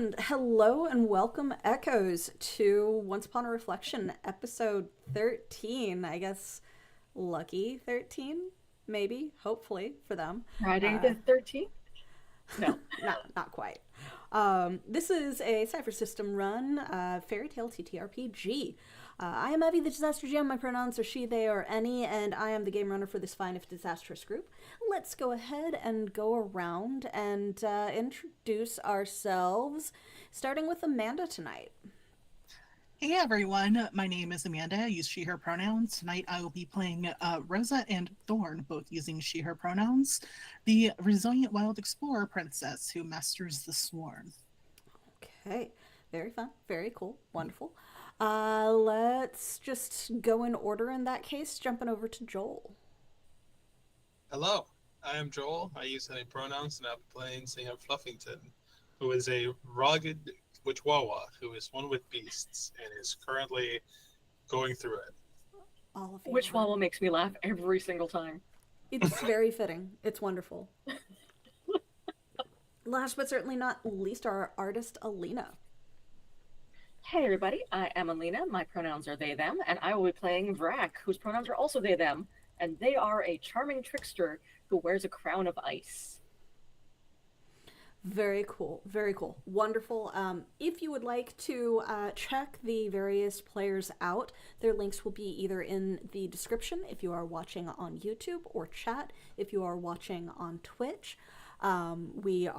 And hello and welcome, Echoes, to Once Upon a Reflection, episode 13. I guess lucky 13, maybe, hopefully, for them. Friday the 13th? No. Not quite. This is a Cypher system run fairy tale TTRPG. I am Evie, the Disaster GM. My pronouns are she, they, or any, and I am the game runner for this fine if disastrous group. Let's go ahead and go around and introduce ourselves, starting with Amanda tonight. Hey everyone, my name is Amanda. I use she, her pronouns. Tonight I will be playing Rosa and Thorn, both using she, her pronouns, the resilient wild explorer princess who masters the swarm. Okay, very fun, very cool, wonderful. Let's just go in order in that case, jumping over to Joel. Hello, I am Joel. I use they pronouns and I'll be playing Sam Fluffington, who is a rugged Witchwawa who is one with beasts and is currently going through it. All of you. Which Wobble makes me laugh every single time. It's very fitting. It's wonderful. Last but certainly not least, our artist, Alina. Hey everybody, I am Alina. My pronouns are they, them, and I will be playing Vrak, whose pronouns are also they, them, and they are a charming trickster who wears a crown of ice. Very cool. Very cool. Wonderful. If you would like to check the various players out, their links will be either in the description if you are watching on YouTube, or chat if you are watching on Twitch. We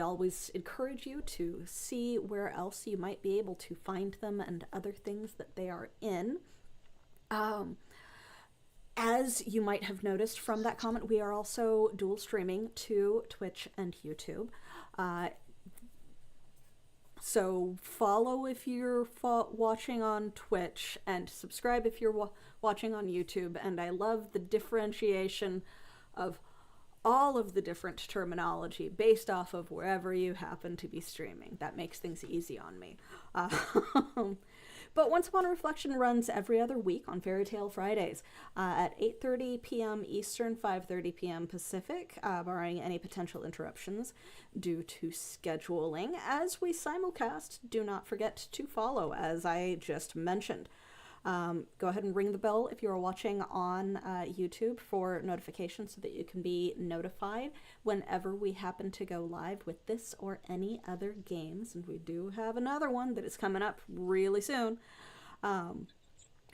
always encourage you to see where else you might be able to find them and other things that they are in. As you might have noticed from that comment, we are also dual streaming to Twitch and YouTube. So follow if you're watching on Twitch, and subscribe if you're watching on YouTube. And I love the differentiation of all of the different terminology based off of wherever you happen to be streaming. That makes things easy on me. But Once Upon a Reflection runs every other week on Fairy Tale Fridays at 8:30 p.m. Eastern, 5:30 p.m. Pacific, barring any potential interruptions due to scheduling. As we simulcast, do not forget to follow, as I just mentioned. Go ahead and ring the bell if you are watching on YouTube for notifications so that you can be notified whenever we happen to go live with this or any other games. And we do have another one that is coming up really soon.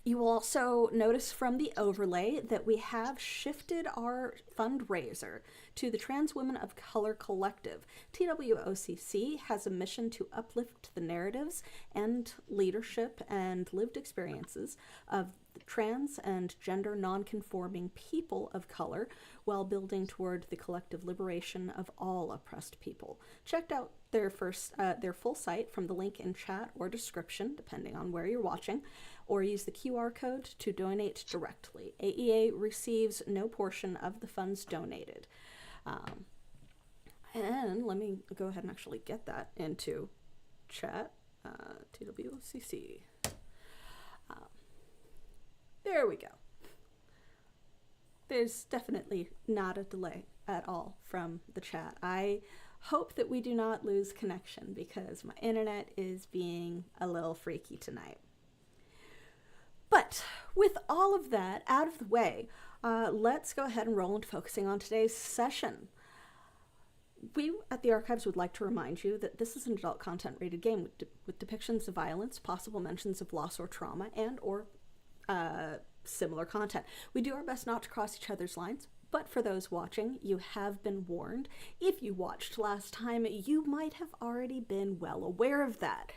You will also notice from the overlay that we have shifted our fundraiser to the Trans Women of Color Collective. TWOCC has a mission to uplift the narratives and leadership and lived experiences of trans and gender non-conforming people of color while building toward the collective liberation of all oppressed people. Check out their full site from the link in chat or description, depending on where you're watching, or use the QR code to donate directly. AEA receives no portion of the funds donated. And let me go ahead and actually get that into chat. TWCC. There we go. There's definitely not a delay at all from the chat. I hope that we do not lose connection because my internet is being a little freaky tonight. But with all of that out of the way, let's go ahead and roll into focusing on today's session. We at the Archives would like to remind you that this is an adult content rated game with depictions of violence, possible mentions of loss or trauma, and or similar content. We do our best not to cross each other's lines, but for those watching, you have been warned. If you watched last time, you might have already been well aware of that,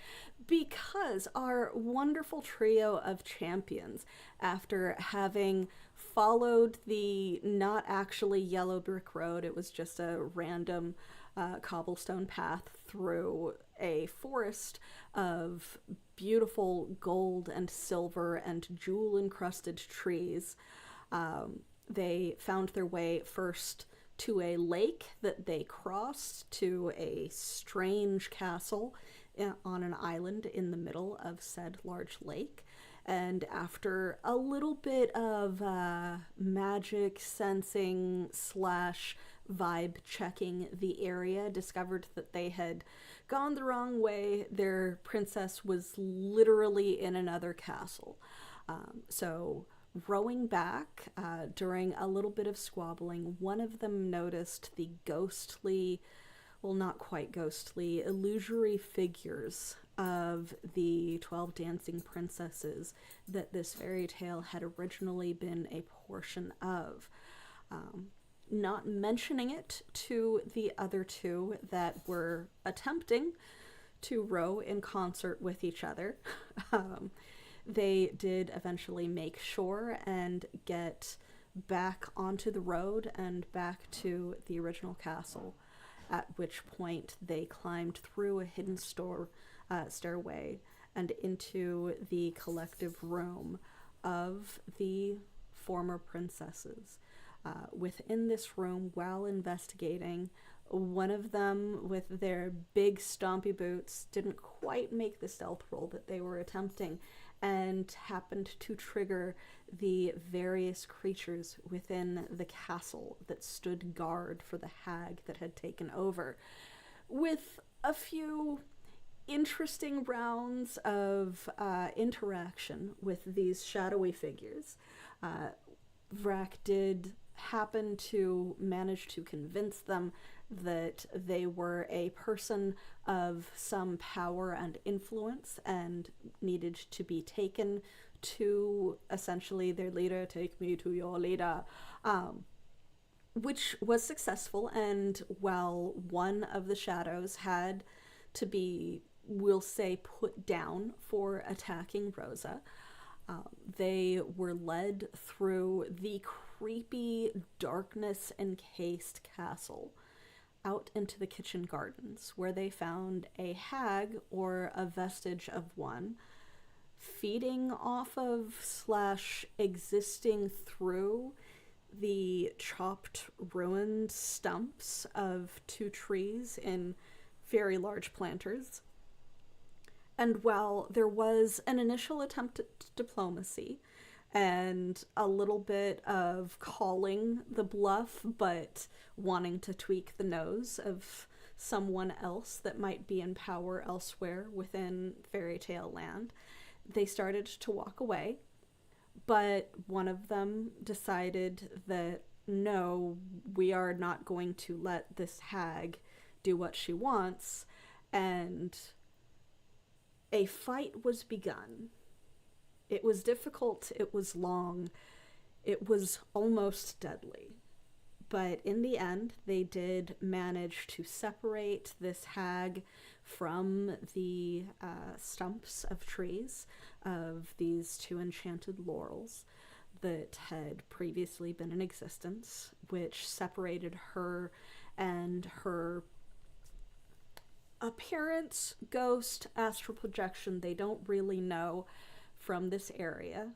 because our wonderful trio of champions, after having followed the not actually yellow brick road, it was just a random cobblestone path through a forest of beautiful gold and silver and jewel-encrusted trees. They found their way first to a lake that they crossed to a strange castle on an island in the middle of said large lake. And after a little bit of magic sensing slash vibe checking the area, discovered that they had gone the wrong way. Their princess was literally in another castle. So rowing back, during a little bit of squabbling, one of them noticed the ghostly, well, not quite ghostly, illusory figures of the 12 dancing princesses that this fairy tale had originally been a portion of. Not mentioning it to the other two that were attempting to row in concert with each other. They did eventually make shore and get back onto the road and back to the original castle, at which point they climbed through a hidden stairway and into the collective room of the former princesses. Within this room, while investigating, one of them, with their big stompy boots, didn't quite make the stealth roll that they were attempting and happened to trigger the various creatures within the castle that stood guard for the hag that had taken over. With a few interesting rounds of interaction with these shadowy figures, Vrak did happen to manage to convince them that they were a person of some power and influence and needed to be taken to essentially their leader. Take me to your leader, which was successful. And while one of the shadows had to be, we'll say, put down for attacking Rosa, they were led through the creepy, darkness-encased castle out into the kitchen gardens, where they found a hag, or a vestige of one, feeding off of / existing through the chopped, ruined stumps of 2 trees in very large planters. And while there was an initial attempt at diplomacy and a little bit of calling the bluff, but wanting to tweak the nose of someone else that might be in power elsewhere within fairy tale land, they started to walk away. But one of them decided that, no, we are not going to let this hag do what she wants, and a fight was begun. It was difficult, it was long, it was almost deadly. But in the end, they did manage to separate this hag from the stumps of trees of these 2 enchanted laurels that had previously been in existence, which separated her and her appearance, ghost, astral projection, they don't really know, from this area.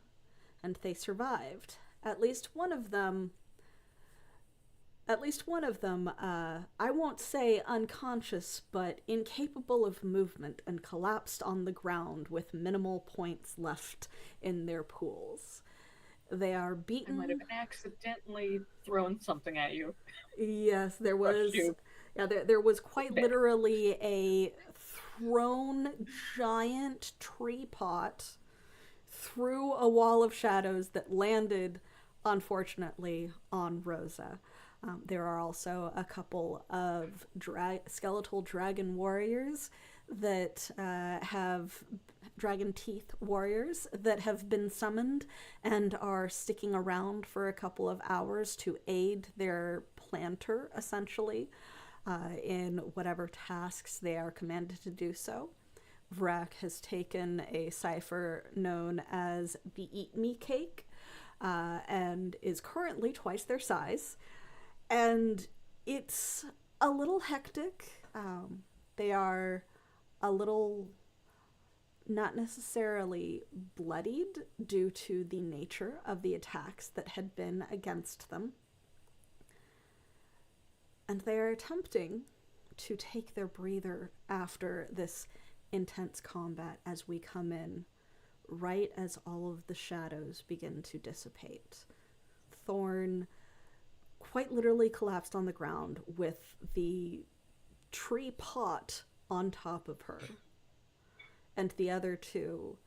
And they survived. At least one of them, I won't say unconscious, but incapable of movement, and collapsed on the ground with minimal points left in their pools. They are beaten. I might have accidentally thrown something at you. Yes, there was. Yeah, there was quite literally a thrown giant tree pot through a wall of shadows that landed, unfortunately, on Rosa. There are also a couple of skeletal dragon warriors that have dragon teeth warriors that have been summoned and are sticking around for a couple of hours to aid their planter, essentially, in whatever tasks they are commanded to do so. Vrak has taken a Cypher known as the Eat Me Cake, and is currently twice their size. And it's a little hectic. They are a little not necessarily bloodied due to the nature of the attacks that had been against them. And they are attempting to take their breather after this intense combat as we come in, right as all of the shadows begin to dissipate. Thorn quite literally collapsed on the ground with the tree pot on top of her, and the other two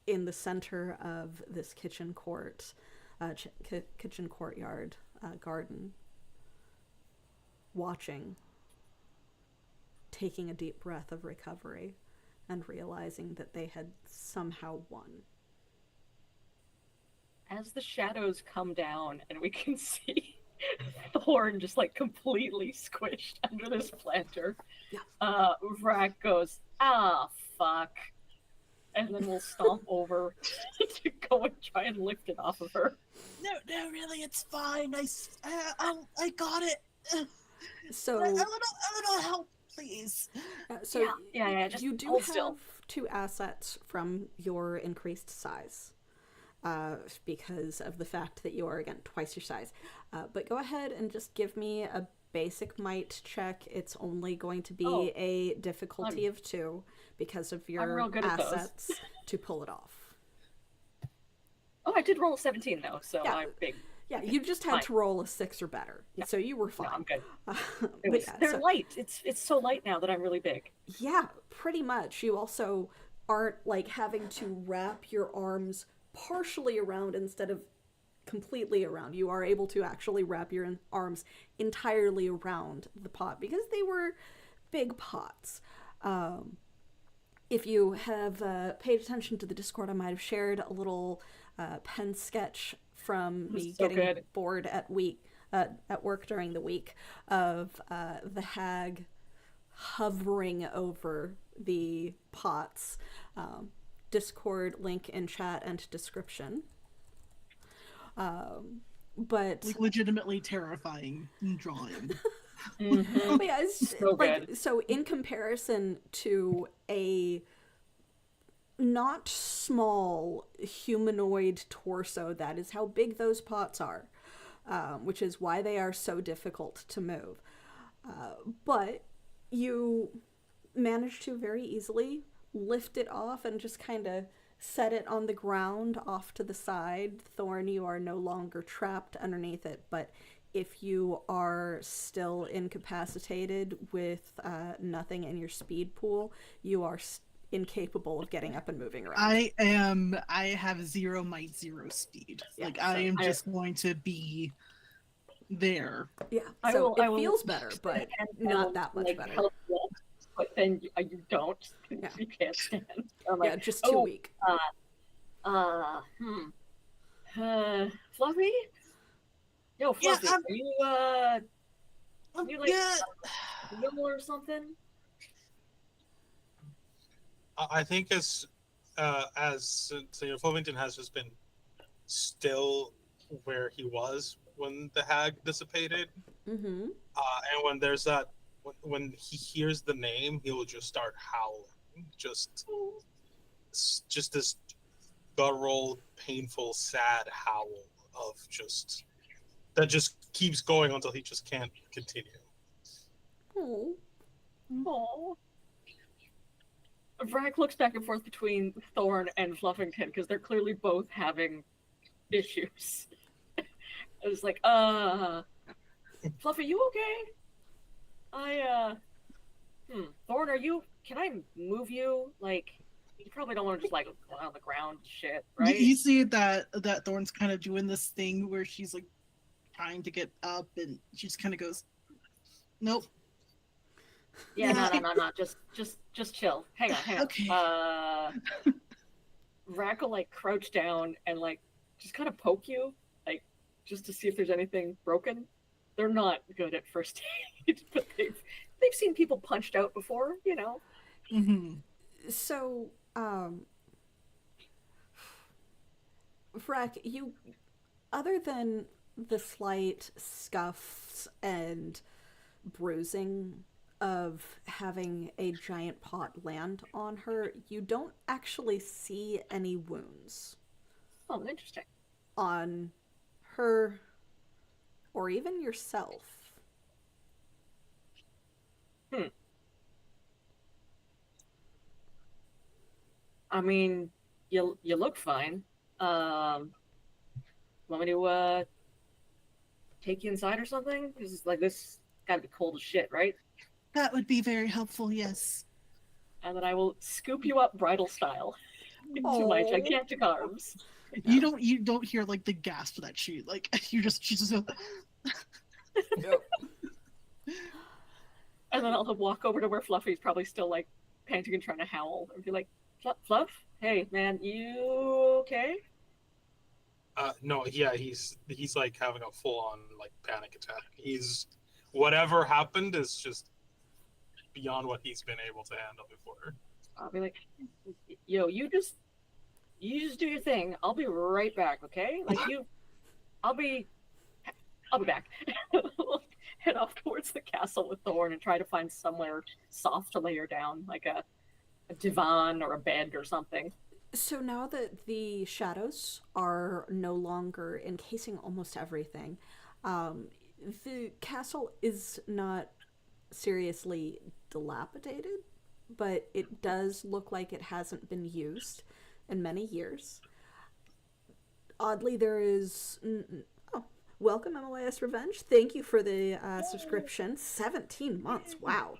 in the center of this kitchen courtyard garden, watching, taking a deep breath of recovery, and realizing that they had somehow won. As the shadows come down and we can see Thorn just like completely squished under this planter, Vrak goes, "Ah, fuck," and then we'll stomp over to go and try and lift it off of her. No, really, it's fine. I got it. So a little help, please. so Yeah. Just you do hold have still. 2 assets from your increased size. Because of the fact that you are, again, twice your size. But go ahead and just give me a basic might check. It's only going to be a difficulty of 2 because of your real good at those. assets to pull it off. Oh, I did roll a 17 though, so Yeah. I'm big. Yeah, you just had Fine. to roll a 6 or better, so you were fine. No, I'm good. But yeah, They're light. It's so light now that I'm really big. Yeah, pretty much. You also aren't like having to wrap your arms partially around instead of completely around. You are able to actually wrap your arms entirely around the pot because they were big pots. If you have paid attention to the Discord, I might have shared a little pen sketch from me getting bored at work during the week of the hag hovering over the pots. Discord link in chat and description. But like, legitimately terrifying drawing. Mm-hmm. But yeah, it's so like good. so in comparison to a not small humanoid torso, that is how big those pots are, which is why they are so difficult to move. But you manage to very easily lift it off and just kind of set it on the ground off to the side. Thorn, you are no longer trapped underneath it, but if you are still incapacitated with nothing in your speed pool, you are incapable of getting up and moving around. I have 0 might, 0 speed. Yeah, like, I am just going to be there. Yeah, so it feels better, but not that much better. Help walk, but then you don't. You can't stand. I'm like, just too weak. Fluffy? Yo, Fluffy, are you like ill or something? I think as Flemington has just been still where he was when the hag dissipated, and when there's that, when he hears the name, he will just start howling, just this guttural, painful, sad howl of just that just keeps going until he just can't continue. Oh. Vrak looks back and forth between Thorn and Fluffington because they're clearly both having issues. It's like, Fluffy, you okay? Thorn, can I move you? Like, you probably don't want to just like lie on the ground and shit, right? You see that Thorn's kind of doing this thing where she's like trying to get up and she just kind of goes, nope. Yeah, no. Just chill. Hang on. Okay. Vrak will like crouch down and like just kind of poke you, like just to see if there's anything broken. They're not good at first aid, but they've seen people punched out before, you know. Mm-hmm. So, Vrak, you, other than the slight scuffs and bruising of having a giant pot land on her, you don't actually see any wounds. Oh, interesting. On her or even yourself. I mean, you look fine. Want me to take you inside or something? Because like this gotta be cold as shit, right? That would be very helpful, yes. And then I will scoop you up bridal style into my gigantic arms. You don't hear like the gasp that she like she's just Yep. And then I'll walk over to where Fluffy's probably still like panting and trying to howl and be like, Fluff, hey man, you okay? No, yeah, he's like having a full on like panic attack. He's whatever happened is just beyond what he's been able to handle before. I'll be like, yo, you just do your thing. I'll be right back, okay? Like I'll be back. Head off towards the castle with Thorn and try to find somewhere soft to lay her down, like a divan or a bed or something. So now that the shadows are no longer encasing almost everything, the castle is not seriously dilapidated, but it does look like it hasn't been used in many years. Oddly, there is. Oh, welcome, MLIS Revenge. Thank you for the subscription. 17 months. Wow.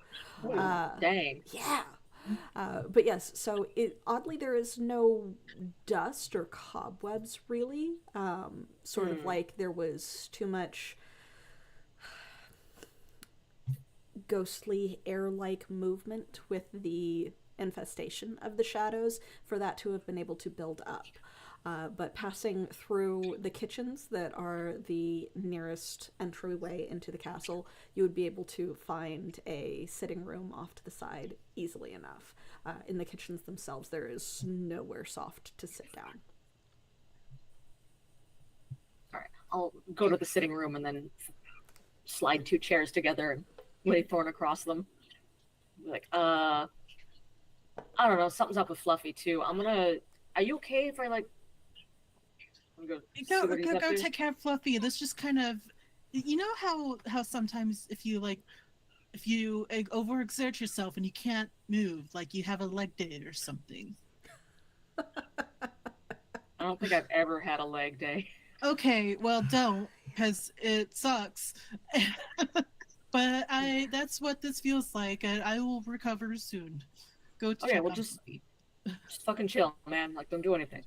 Dang. Yeah. But yes, so oddly there is no dust or cobwebs really. Sort of like there was too much ghostly air-like movement with the infestation of the shadows for that to have been able to build up. But passing through the kitchens that are the nearest entryway into the castle, you would be able to find a sitting room off to the side easily enough. In the kitchens themselves, there is nowhere soft to sit down. All right, I'll go to the sitting room and then slide 2 chairs together and lay Thorn across them. Be like, I don't know, something's up with Fluffy too. Are you okay if I like go take care of Fluffy. This just kind of, you know how sometimes if you overexert yourself and you can't move, like you have a leg day or something. I don't think I've ever had a leg day. Okay, well don't, because it sucks. But that's what this feels like, and I will recover soon. Go to Okay, well just fucking chill, man. Like don't do anything.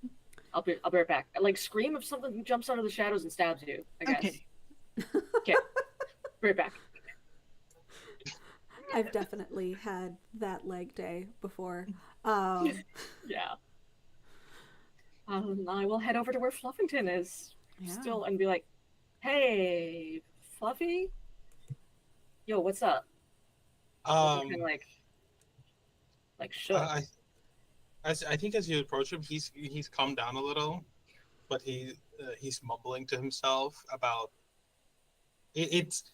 I'll be right back. Like scream if something jumps out of the shadows and stabs you, I guess. Okay. Okay. Right back. I've definitely had that leg day before. Yeah. I will head over to where Fluffington is still and be like, hey, Fluffy? Yo, what's up? Kind of like shook. I think as you approach him, he's calmed down a little, but he's mumbling to himself about it's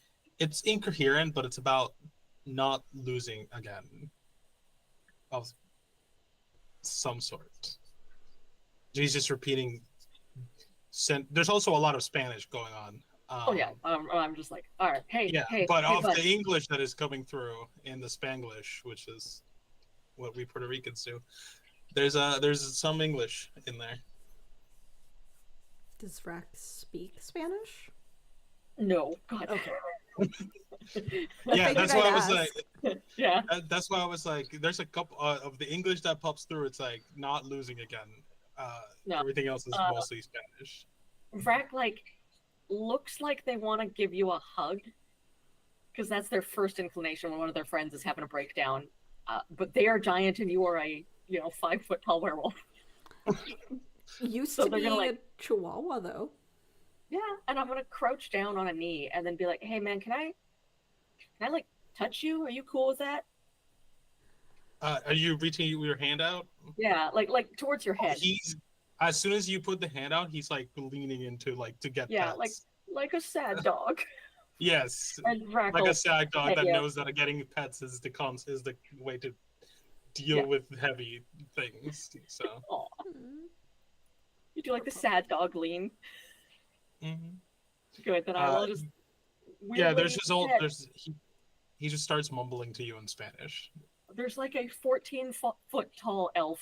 incoherent, but it's about not losing again of some sort. He's just repeating. There's also a lot of Spanish going on. I'm just like, all right, hey, but hey, of bud. the English that is coming through in the Spanglish, which is what we Puerto Ricans do. There's some English in there. Does Vrac speak Spanish? No, God. Okay. Yeah, that's why I was like. Yeah. That's why I was like. There's a couple of the English that pops through. It's like not losing again. No. Everything else is mostly Spanish. Vrac looks like they want to give you a hug, because that's their first inclination when one of their friends is having a breakdown. But they are giant, and you are a 5 foot tall werewolf. Used to be a chihuahua though. Yeah, and I'm gonna crouch down on a knee and then be like, "Hey man, can I like touch you? Are you cool with that?" Are you reaching your hand out? Yeah, like towards your head. He's as soon as you put the hand out, he's like leaning into to get pets. like a sad dog. Yes, And like a sad dog that yeah. knows that getting pets is the way to deal with heavy things. So you do like the sad dog lean. Good. Then I will just. He just starts mumbling to you in Spanish. There's like a 14-foot tall elf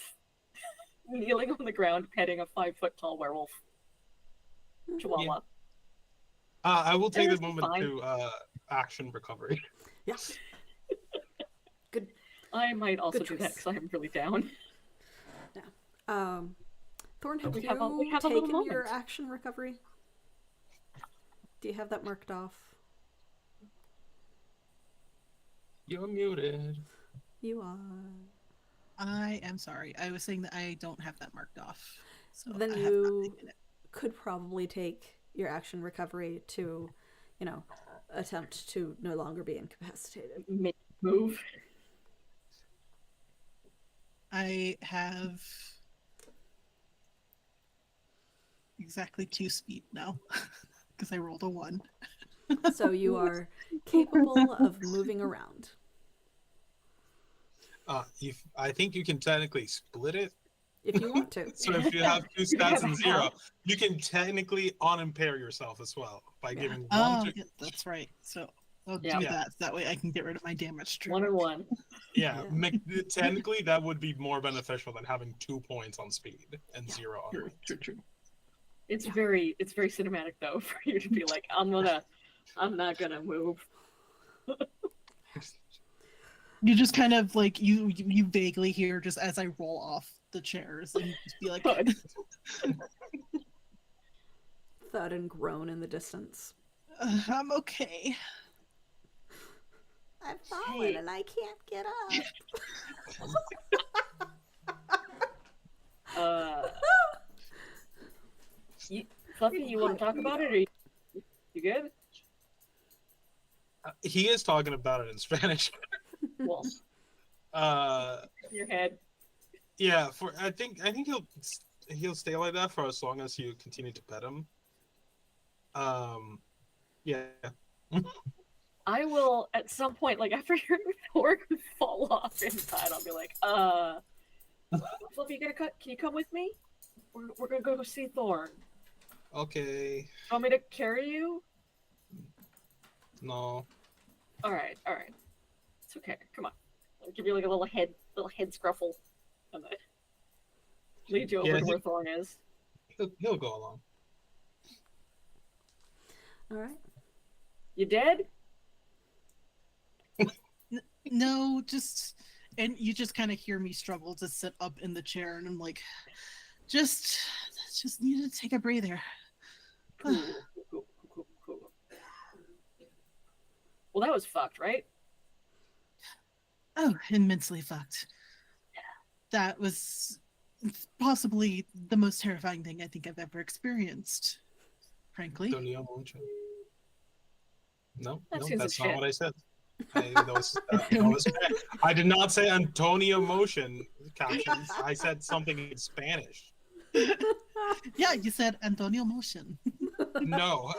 kneeling on the ground petting a 5 foot tall werewolf chihuahua. I will take That's this moment fine. to action recovery. Yeah. Good. I might also Good do that choice. because I'm really down. Thorn, have We you have a little taken your moment. action recovery? Do you have that marked off? You're muted. You are. I am sorry. I was saying that I don't have that marked off. So Then I have not you taken it. could probably take your action recovery to, attempt to no longer be incapacitated. Move. I have exactly 2 speed now because I rolled a 1. So you are capable of moving around. I think you can technically split it. If you want to. So if you have 2 You can stats have and a 0, half. you can technically unimpair yourself as well by Yeah. giving 1 Oh, to yeah, that's right. So I'll Yeah. do that. That way I can get rid of my damage tree. 1 and 1. Yeah, Yeah. technically that would be more beneficial than having 2 points on speed and Yeah. 0 on True, range. true. It's Yeah. very cinematic though for you to be like, I'm not gonna move. You just kind of like you vaguely hear just as I roll off the chairs and you just be like, Good. Thud and groan in the distance. I'm okay. I've fallen Hey. and I can't get up. Fluffy, you want to talk about it? Or you good? He is talking about it in Spanish. Well, in your head. Yeah, I think he'll stay like that for as long as you continue to pet him. Yeah. I will at some point, like after your Thor fall off inside, I'll be like, Fluffy, can you come with me? We're gonna go see Thorn. Okay. Want me to carry you? No. All right. It's okay. Come on. I'll give you like a little head scruffle, and then lead you over to where Thorn is. He'll go along. All right. You dead? No, and you just kind of hear me struggle to sit up in the chair, and I'm like, just need to take a breather. Cool. Well, that was fucked, right? Oh, immensely fucked. That was possibly the most terrifying thing I think I've ever experienced, frankly. Antonio Moncho. No, That seems that's like not shit. what I said. I did not say Antonio Motion captions. I said something in Spanish. Yeah, you said Antonio Motion. No.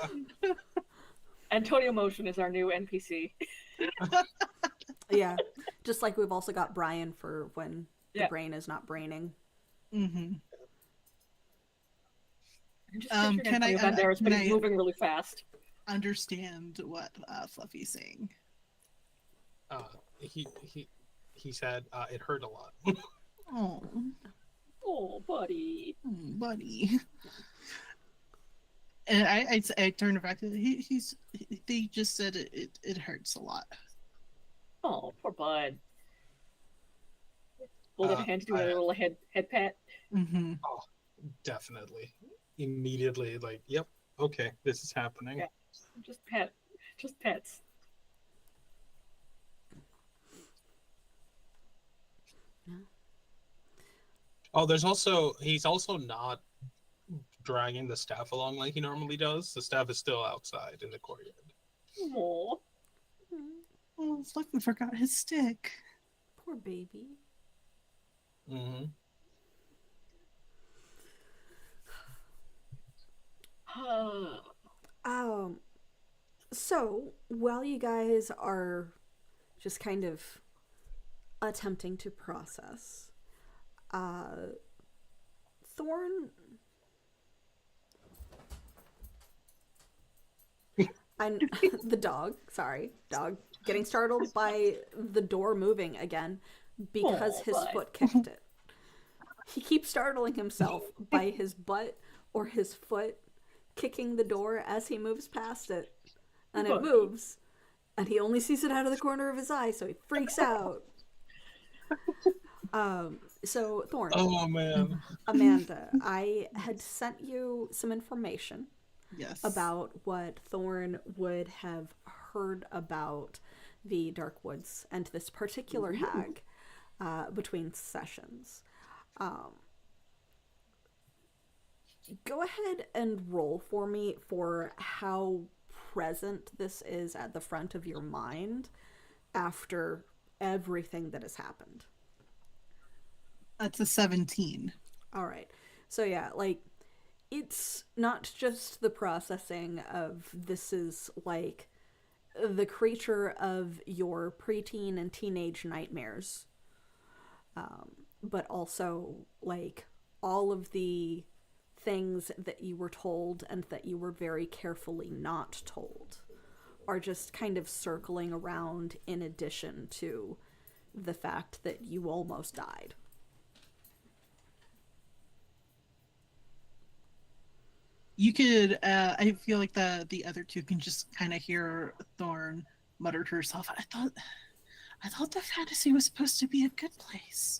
Antonio Motion is our new NPC. Yeah. Just like we've also got Brian for when the Yeah. brain is not braining. Mm-hmm. I'm just picturing can I- Antonio Banderas, but can he's I- moving really fast. Understand what Fluffy's saying. He said it hurt a lot. Oh, Oh, buddy. buddy. And I turned back to they just said it hurts a lot. Oh, poor bud. Hold up a hand to do a little head pat. Mm-hmm. Oh, definitely. Immediately, like, yep, okay, this is happening. Yeah. Just pets. Oh, he's also not dragging the staff along like he normally does. The staff is still outside in the courtyard. Aww. Oh, Fluffy forgot his stick. Poor baby. Mm-hmm. So while you guys are just kind of attempting to process, Thorn, the dog getting startled by the door moving again because his bud. foot kicked it. He keeps startling himself by his butt or his foot kicking the door as he moves past it. And it Buddy. moves. And he only sees it out of the corner of his eye, so he freaks out. So, Thorn, Oh man. Amanda, I had sent you some information Yes. about what Thorn would have heard about the Dark Woods and this particular hag between sessions. Go ahead and roll for me for how present this is at the front of your mind after everything that has happened. That's a 17. All right. So yeah, like it's not just the processing of this is like the creature of your preteen and teenage nightmares, but also like all of the things that you were told and that you were very carefully not told are just kind of circling around in addition to the fact that you almost died. You could, I feel like the other two can just kind of hear Thorn mutter to herself, I thought the fantasy was supposed to be a good place.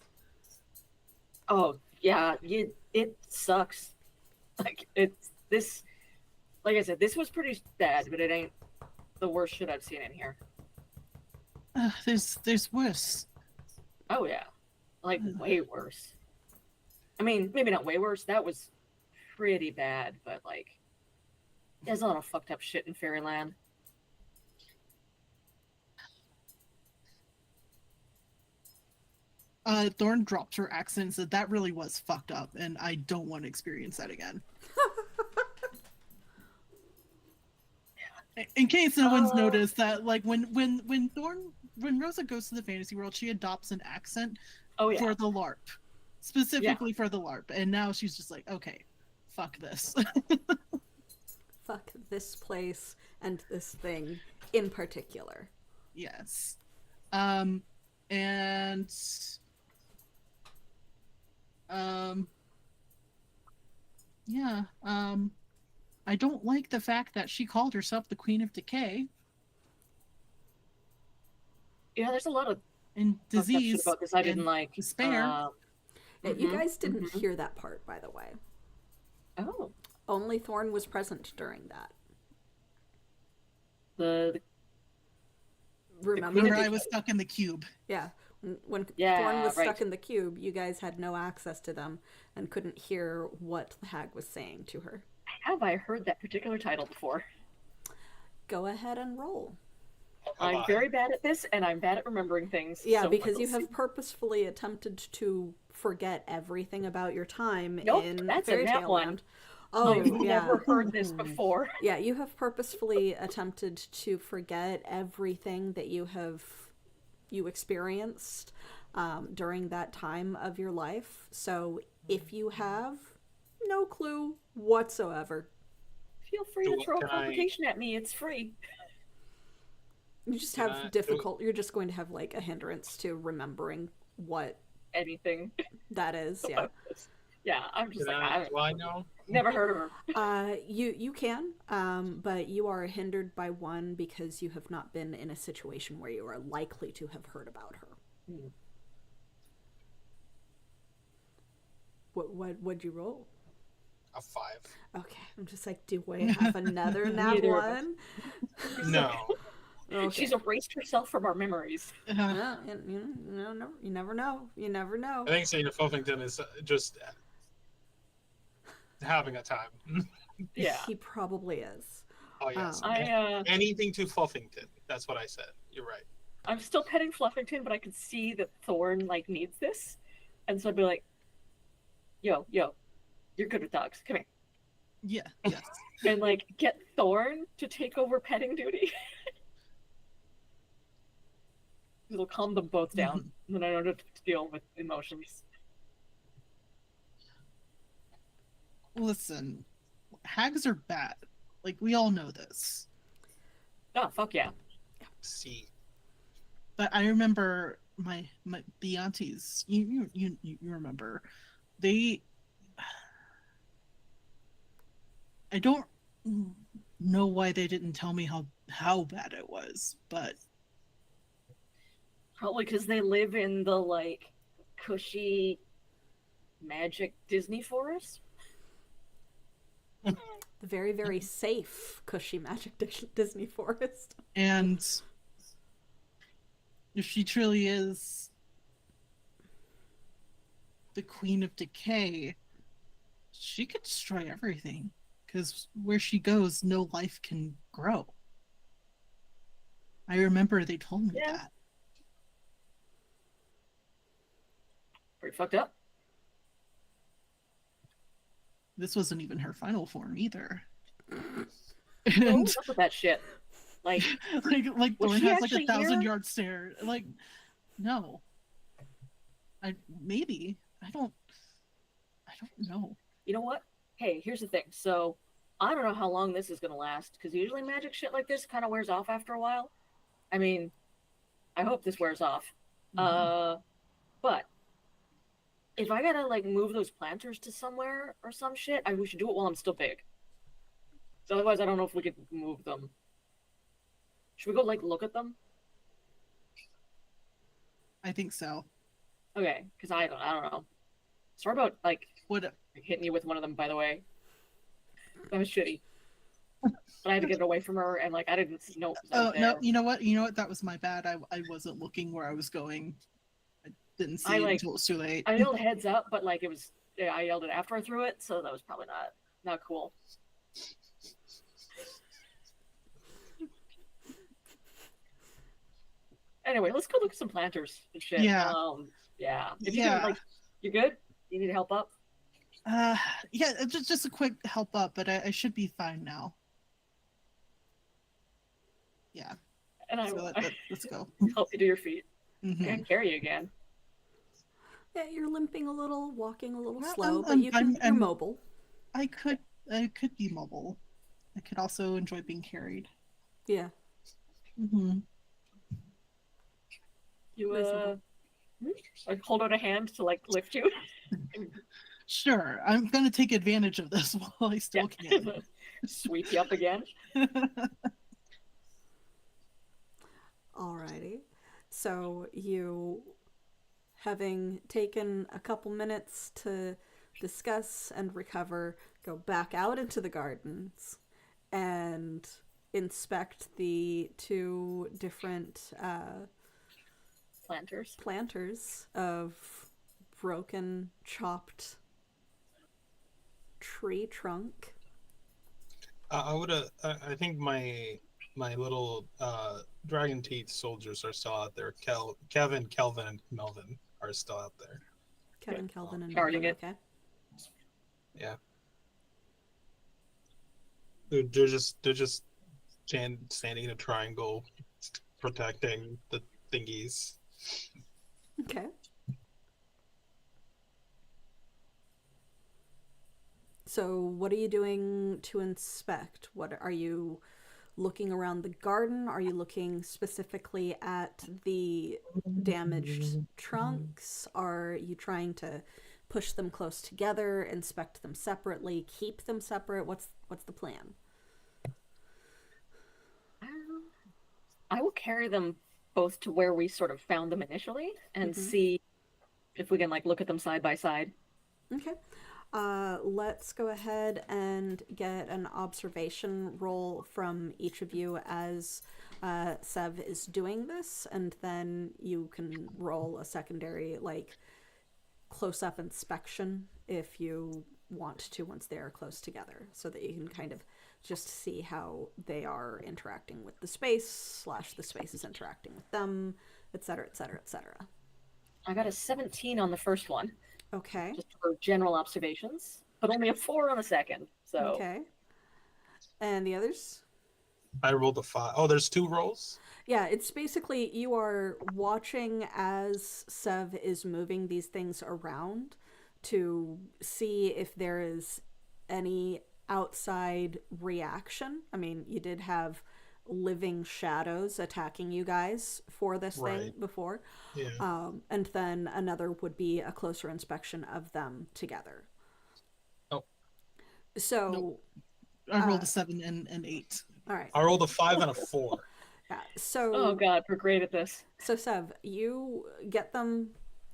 Oh yeah, it sucks. Like it's this. Like I said, this was pretty bad, but it ain't the worst shit I've seen in here. There's worse. Oh yeah, like way worse. I mean, maybe not way worse. That was pretty bad, but like, there's a lot of fucked up shit in Fairyland. Thorn dropped her accent and said, that really was fucked up, and I don't want to experience that again. In case no one's noticed that, like, when Rosa goes to the fantasy world, she adopts an accent for the LARP. Specifically for the LARP. And now she's just like, okay, fuck this. Fuck this place and this thing in particular. Yes. I don't like the fact that she called herself the Queen of Decay. Yeah, there's a lot of and disease shit about this I didn't like. Despair. You guys didn't hear that part, by the way. Oh. Only Thorn was present during that. Remember, I was stuck in the cube. Yeah. When Thorn was stuck in the cube, you guys had no access to them and couldn't hear what the hag was saying to her. Have I heard that particular title before? Go ahead and roll. I'm very bad at this, and I'm bad at remembering things. Yeah, so because you have purposefully attempted to forget everything about your time in Fairy Tale Land. Oh, I've never heard this before. Yeah, you have purposefully attempted to forget everything that you experienced during that time of your life. So if you have no clue whatsoever, feel free to throw a complication at me. It's free. You just have you're just going to have like a hindrance to remembering what anything that is. Yeah. Yeah, I'm just do I know? Never heard of her. You can, but you are hindered by one because you have not been in a situation where you are likely to have heard about her. What'd you roll? A 5. Okay, I'm just like, do we have another nat one? No. Okay. She's erased herself from our memories. No, you never know. You never know. I think St. Fluffington is just having a time. Yeah. He probably is. Oh, yes. Anything to Fluffington. That's what I said. You're right. I'm still petting Fluffington, but I can see that Thorn, like, needs this. And so I'd be like, yo, you're good with dogs. Come here. Yeah, yes. And, like, get Thorn to take over petting duty. It'll calm them both down. Then I don't have to deal with emotions. Listen, hags are bad. Like, we all know this. Oh, fuck yeah. See. But I remember the aunties. You remember? I don't know why they didn't tell me how bad it was, but Probably because they live in the like cushy magic Disney forest. The very, very safe, cushy Magic Disney forest. and if she truly is the Queen of Decay, she could destroy everything. Because where she goes, no life can grow. I remember they told me Yeah. that. Pretty fucked up. This wasn't even her final form either. Well, And what's up with that shit? Like, like was Thorn she has like a actually here? 1,000-yard stare. Like, no. I maybe. I don't know. You know what? Hey, here's the thing. So, I don't know how long this is gonna last, because usually magic shit like this kind of wears off after a while. I mean, I hope this wears off. But if I gotta like move those planters to somewhere or some shit, we should do it while I'm still big. So otherwise, I don't know if we could move them. Should we go like look at them? I think so. Okay, because I don't know. Sorry about like What hitting you with one of them. By the way, that was shitty. But I had to get it away from her, and like I didn't know it was out no, there. you know what? That was my bad. I wasn't looking where I was going. I didn't see it until it was too late. I yelled heads up, but like it was I yelled it after I threw it, so that was probably not cool. Anyway, let's go look at some planters and shit. Yeah. Yeah. If Yeah. you can, like, you good? You need help up? Yeah, just a quick help up, but I should be fine now. Yeah. And So let's go. help you do your feet. Mhm. And carry you again. Yeah, you're limping a little, walking a little Well, slow, but you're mobile. I could be mobile. I could also enjoy being carried. Yeah. Mm-hmm. You like hold out a hand to like lift you. Sure, I'm gonna take advantage of this while I still can. Sweep you up again. Alrighty. So you, having taken a couple minutes to discuss and recover, go back out into the gardens and inspect the two different planters of broken, chopped tree trunk. I think my little dragon teeth soldiers are still out there. Kevin, Kelvin, and Melvin are still out there. Kevin, Kelvin, and Guarding Melvin, it. okay. Yeah. They're just standing in a triangle, protecting the thingies. Okay. So, what are you doing to inspect? What are you looking around the garden? Are you looking specifically at the damaged trunks? Are you trying to push them close together, inspect them separately, keep them separate? What's the plan? I will carry them both to where we sort of found them initially and see if we can like look at them side by side. Okay. Let's go ahead and get an observation roll from each of you as Sev is doing this, and then you can roll a secondary, like, close-up inspection if you want to once they are close together, so that you can kind of just see how they are interacting with the space / the space is interacting with them, etc., etc., etc. I got a 17 on the first one. Okay. Just for general observations, but only a 4 on the second. So Okay. And the others? I rolled a 5. Oh, there's 2 rolls? Yeah, it's basically you are watching as Sev is moving these things around to see if there is any outside reaction. I mean, you did have living shadows attacking you guys for this thing before. Yeah. And then another would be a closer inspection of them together. Oh. So Nope. I rolled a 7 and an 8. All right. I rolled a 5 and a 4. Yeah. So. Oh god, we're great at this. So Sev, you get them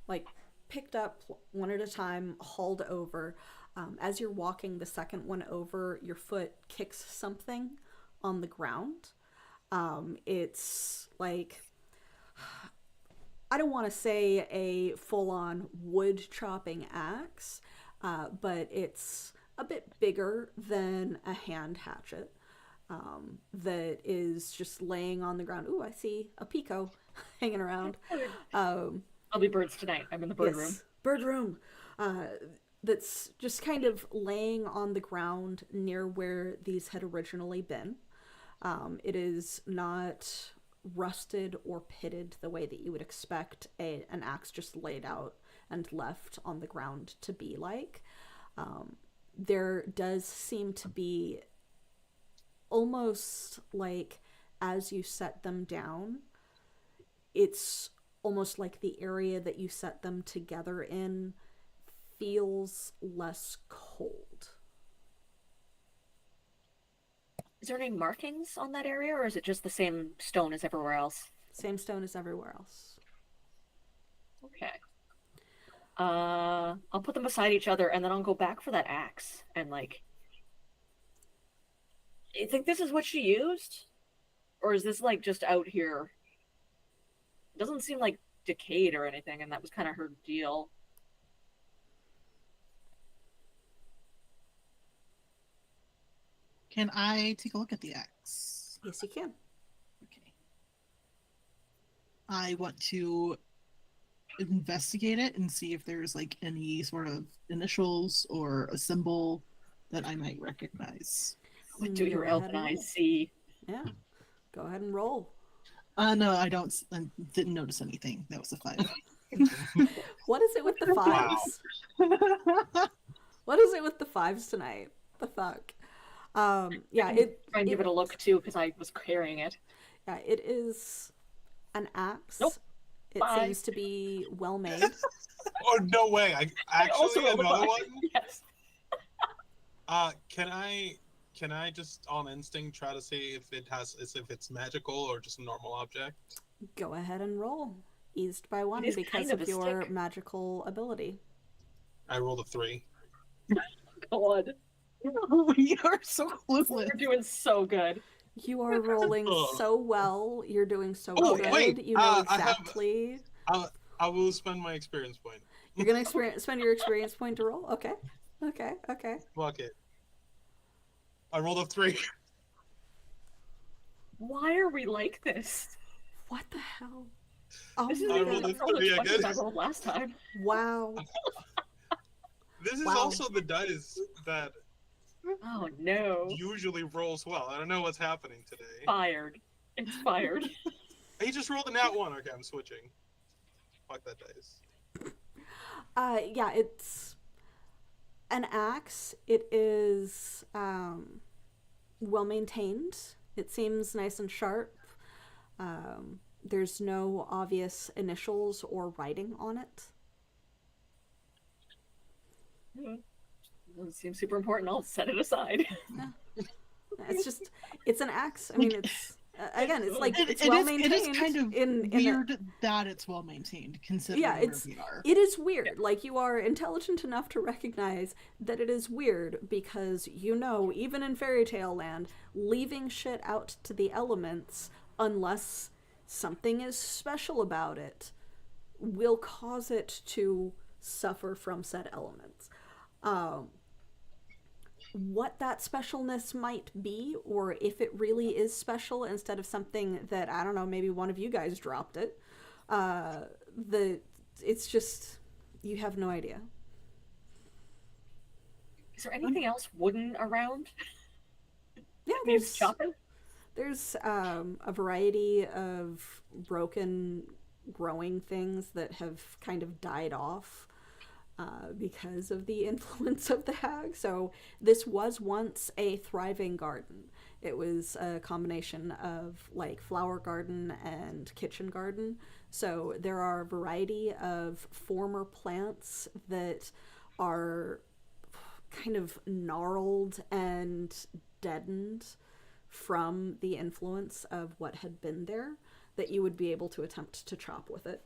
like picked up one at a time, hauled over. As you're walking the second one over, your foot kicks something on the ground. It's like, I don't want to say a full-on wood chopping axe, but it's a bit bigger than a hand hatchet. That is just laying on the ground. Ooh, I see a Pico hanging around. I'll be birds tonight. I'm in the bird room. Bird room. That's just kind of laying on the ground near where these had originally been. It is not rusted or pitted the way that you would expect an axe just laid out and left on the ground to be like. There does seem to be almost like as you set them down, it's almost like the area that you set them together in feels less cold. Is there any markings on that area, or is it just the same stone as everywhere else? Same stone as everywhere else. Okay. I'll put them beside each other, and then I'll go back for that axe. And like, you think this is what she used, or is this like just out here? It doesn't seem like decayed or anything, and that was kind of her deal. Can I take a look at the axe? Yes, you can. Okay. I want to investigate it and see if there's like any sort of initials or a symbol that I might recognize. What do your elven eyes see? Yeah. Go ahead and roll. No, I don't. I didn't notice anything. That was a 5. What is it with the fives? What is it with the fives tonight? The fuck? Yeah, Try and give it a look too, because I was carrying it. Yeah, it is an axe. Nope. It seems to be well made. Oh, no way. I also actually, rolled a another 5. one? Yes. Can I just on instinct try to see if it's magical or just a normal object? Go ahead and roll. Eased by 1 It is because kind of of a your stick. magical ability. I rolled a 3. God. We are so clueless. We're doing so good. You are rolling so well. You're doing so Oh, good. wait, You know I have- exactly. I will spend my experience point. You're gonna spend your experience point to roll. Okay. Fuck it. I rolled a 3. Why are we like this? What the hell? Oh This is my I even rolled god! a the roll three the 20s I again. rolled last time. Wow. This is Wow. also the dice that Oh no. usually rolls well. I don't know what's happening today. Fired. It's fired. He just rolled a nat 1. Okay, I'm switching. Fuck that dice. Yeah, it's an axe. It is well maintained. It seems nice and sharp. There's no obvious initials or writing on it. Doesn't seem super important. I'll set it aside. It's an axe. I mean, it's again, it's like it's It well is, maintained. it is kind of in weird that it's well maintained, considering Yeah, where we are. it is weird. Like, you are intelligent enough to recognize that it is weird because, even in fairy tale land, leaving shit out to the elements, unless something is special about it, will cause it to suffer from said elements. What that specialness might be, or if it really is special instead of something that, I don't know, maybe one of you guys dropped it, it's just, you have no idea. Is there anything else wooden around? Yeah, Needs chopping? there's a variety of broken growing things that have kind of died off because of the influence of the hag. So this was once a thriving garden. It was a combination of like flower garden and kitchen garden. So there are a variety of former plants that are kind of gnarled and deadened from the influence of what had been there, that you would be able to attempt to chop with it.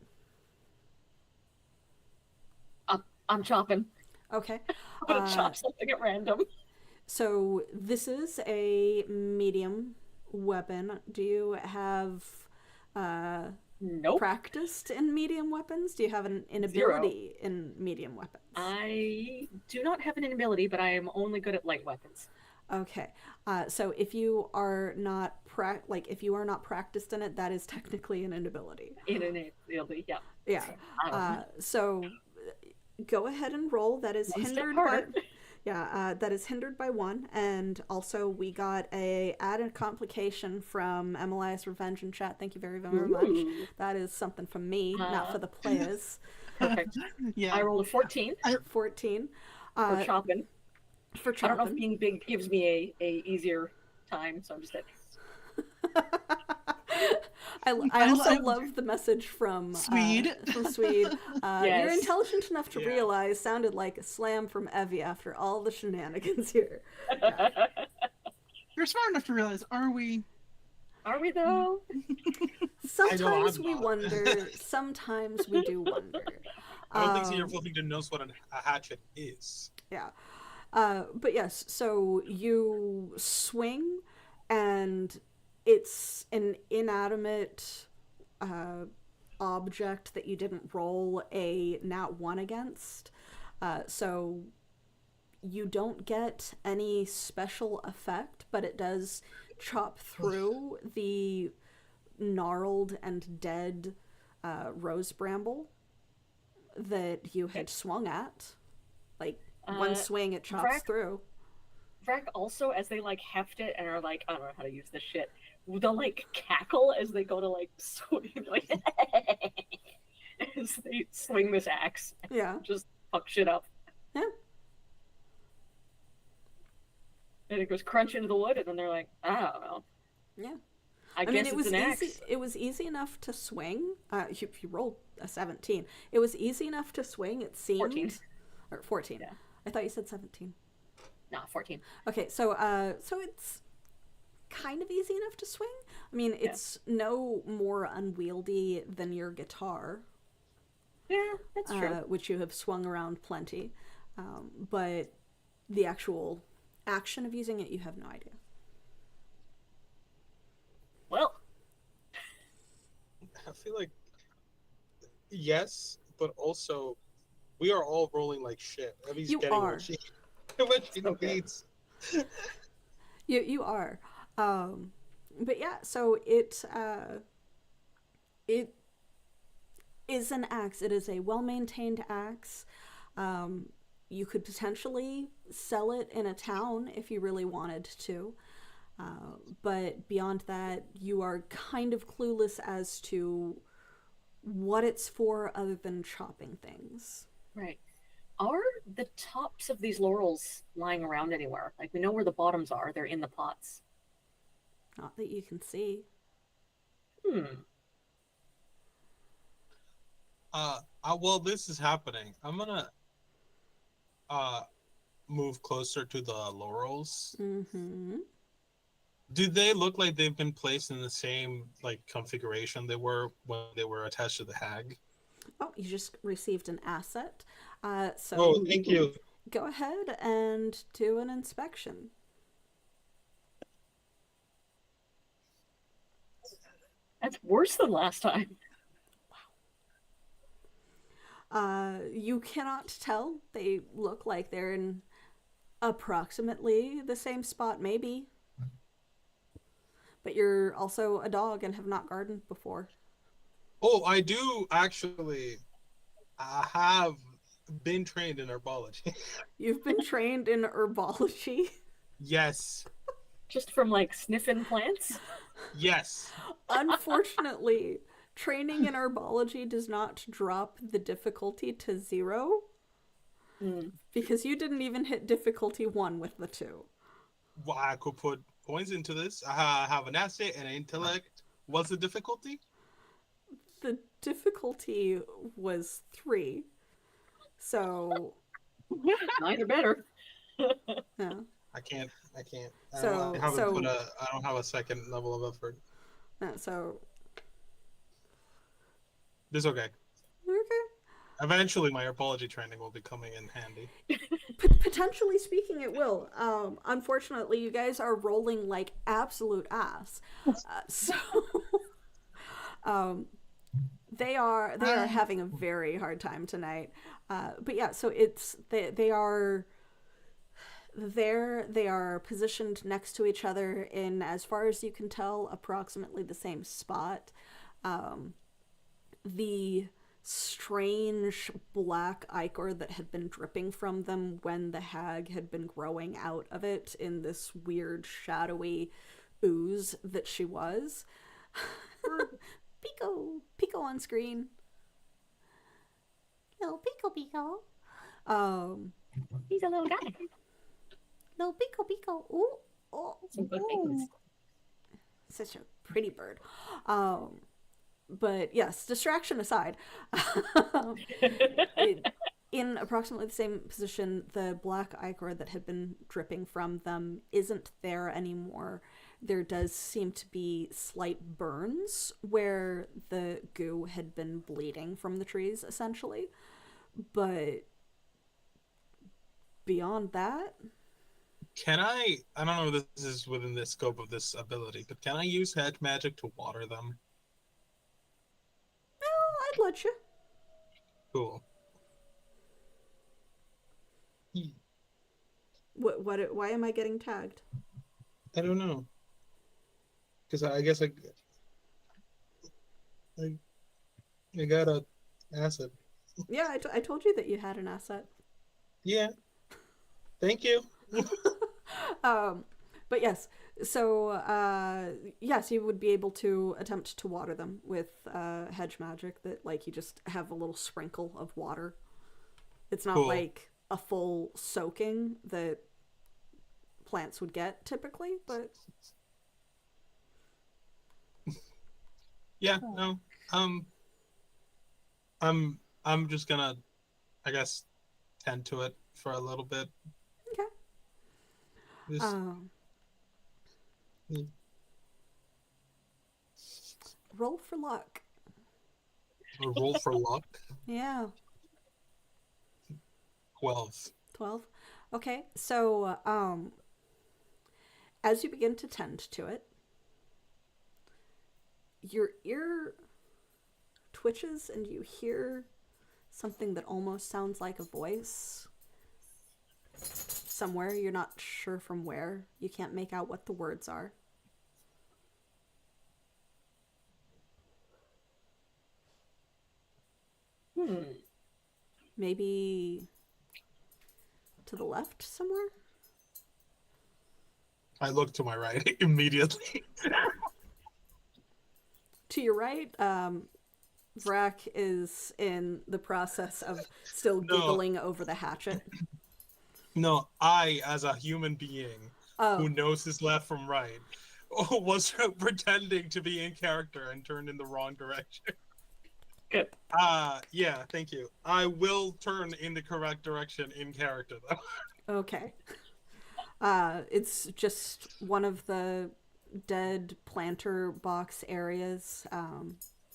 I'm chopping. Okay. I'm gonna chop something at random. So this is a medium weapon. Do you have Nope. practiced in medium weapons? Do you have an inability in medium weapons? I do not have an inability, but I am only good at light weapons. Okay. So if you are not if you are not practiced in it, that is technically an inability. Inability, yeah. Yeah. So go ahead and roll. That is One step hindered by harder. that is hindered by 1, and also we got a added complication from Emilias Revenge in chat. Thank you very, very much. Ooh. That is something from me, not for the players. Perfect. Yeah. I rolled a 14 14. for chopping. For I don't know if chopping. being big gives me a easier time, so I'm just at... I also love the message from Swede. From Swede. Yes. You're intelligent enough to Yeah. realize sounded like a slam from Evie after all the shenanigans here. You're smart enough to realize, are we? Are we though? Sometimes I'm we not. wonder. Sometimes we do wonder. I don't think Senior Fluffington knows what a hatchet is. Yeah. But yes, so you swing, and it's an inanimate object that you didn't roll a nat 1 against. So you don't get any special effect, but it does chop through the gnarled and dead rose bramble that you had swung at. Like, one swing, it chops through. Vrac also, as they like heft it and are like, I don't know how to use this shit, they'll like cackle as they go to like swing, like as they swing this axe. Yeah. Just fuck shit up. Yeah. And it goes crunch into the wood, and then they're like, I don't know. Yeah. I guess it's an axe. It was easy enough to swing. You rolled a 17. It was easy enough to swing. It seemed 14. Or 14. Yeah. I thought you said 17. No, 14. Okay, so it's kind of easy enough to swing. I mean, it's no more unwieldy than your guitar. Yeah, that's true. Which you have swung around plenty. But the actual action of using it, you have no idea. Well, I feel like yes, but also we are all rolling like shit. Evie's You getting are. what she Okay. needs. You are. But yeah, so it is an axe. It is a well-maintained axe. You could potentially sell it in a town if you really wanted to. But beyond that, you are kind of clueless as to what it's for other than chopping things. right. Are the tops of these laurels lying around anywhere? Like, we know where the bottoms are. They're in the pots. Not that you can see. While this is happening, I'm gonna move closer to the laurels. Mm-hmm. Do they look like they've been placed in the same like configuration they were when they were attached to the hag? Oh, you just received an asset. So Oh, thank you. go ahead and do an inspection. That's worse than last time. You cannot tell. They look like they're in approximately the same spot, maybe. But you're also a dog and have not gardened before. Oh, I do actually. I have been trained in herbology. You've been trained in herbology. Yes. Just from like sniffing plants? Yes. Unfortunately, training in herbology does not drop the difficulty to 0 because you didn't even hit difficulty 1 with the 2. Well, I could put points into this. I have an asset and an intellect. What's the difficulty? The difficulty was 3. So, Neither better. yeah. I can't. I can't. So- I don't have a second level of effort. So It's okay. okay. Eventually, my apology training will be coming in handy. Potentially speaking, it will. Unfortunately, you guys are rolling like absolute ass. So they are having a very hard time tonight. But yeah, so it's they are there. They are positioned next to each other in, as far as you can tell, approximately the same spot. The strange black ichor that had been dripping from them when the hag had been growing out of it in this weird shadowy ooze that she was. Pico on screen. Little Pico. He's a little guy. Little Pico. Ooh. Oh. Some good things. Such a pretty bird. But yes, distraction aside, in approximately the same position, the black ichor that had been dripping from them isn't there anymore. There does seem to be slight burns where the goo had been bleeding from the trees, essentially. But beyond that, Can I don't know if this is within the scope of this ability, but can I use hedge magic to water them? I'd let you. Cool. Why am I getting tagged? I don't know. Because I guess I got a asset. Yeah, I told you that you had an asset. Yeah. Thank you. But yes, so yes, you would be able to attempt to water them with hedge magic. That, like, you just have a little sprinkle of water. It's not Cool. like a full soaking that plants would get typically, but Yeah, no. I'm just gonna, I guess, tend to it for a little bit. okay. Just, Roll for luck. a roll for luck. Yeah, 12. 12. Okay, so as you begin to tend to it, your ear twitches and you hear something that almost sounds like a voice somewhere. You're not sure from where. You can't make out what the words are. Maybe to the left somewhere? I look to my right immediately. To your right, Vrak is in the process of still giggling over the hatchet. No, I, as a human being who knows his left from right, was pretending to be in character and turned in the wrong direction. Good. Yeah, thank you. I will turn in the correct direction in character, though. Okay. It's just one of the dead planter box areas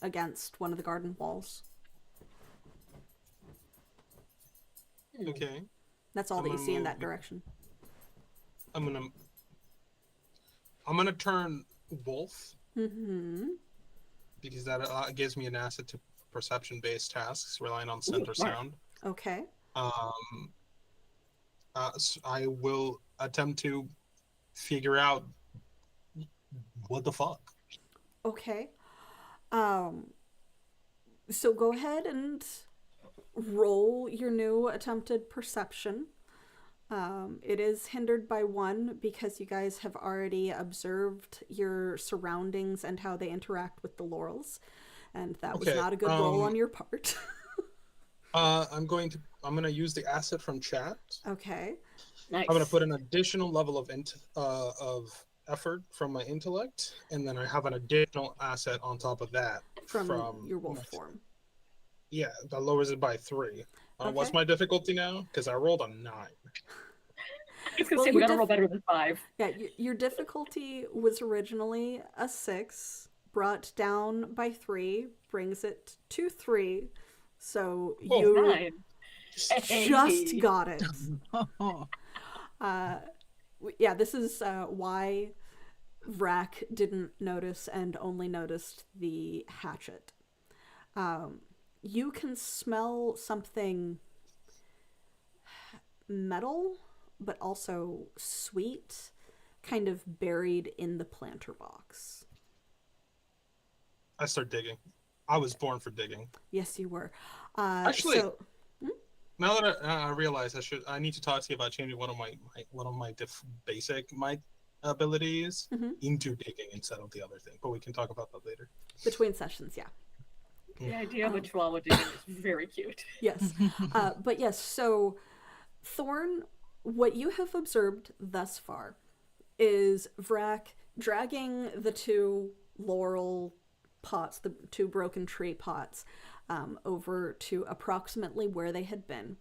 against one of the garden walls. Okay. That's all that you see in that direction. I'm gonna turn wolf. Because that gives me an asset to perception-based tasks relying on scent or sound. Okay. So I will attempt to figure out what the fuck. Okay. So go ahead and roll your new attempted perception. It is hindered by 1 because you guys have already observed your surroundings and how they interact with the laurels, and that was not a good roll on your part. I'm gonna use the asset from chat. Okay. Nice. I'm gonna put an additional level of effort from my intellect, and then I have an additional asset on top of that from your wolf form. Yeah, that lowers it by 3. What's my difficulty now? Because I rolled a 9. was gonna Well, say we your gotta roll better than 5. Yeah, your difficulty was originally a 6, brought down by 3, brings it to 3. So Oh. you 9. just Hey. got it. Oh, Yeah, this is why Vrak didn't notice and only noticed the hatchet. You can smell something metal, but also sweet, kind of buried in the planter box. I start digging. I was born for digging. Yes, you were. Actually, So now that I realize I need to talk to you about changing one of my basic abilities Mhm. into digging instead of the other thing. But we can talk about that later. between sessions, yeah. The idea of a chihuahua digging is very cute. Yes. But yes, so Thorn, what you have observed thus far is Vrak dragging the 2 laurel pots, the 2 broken tree pots, over to approximately where they had been.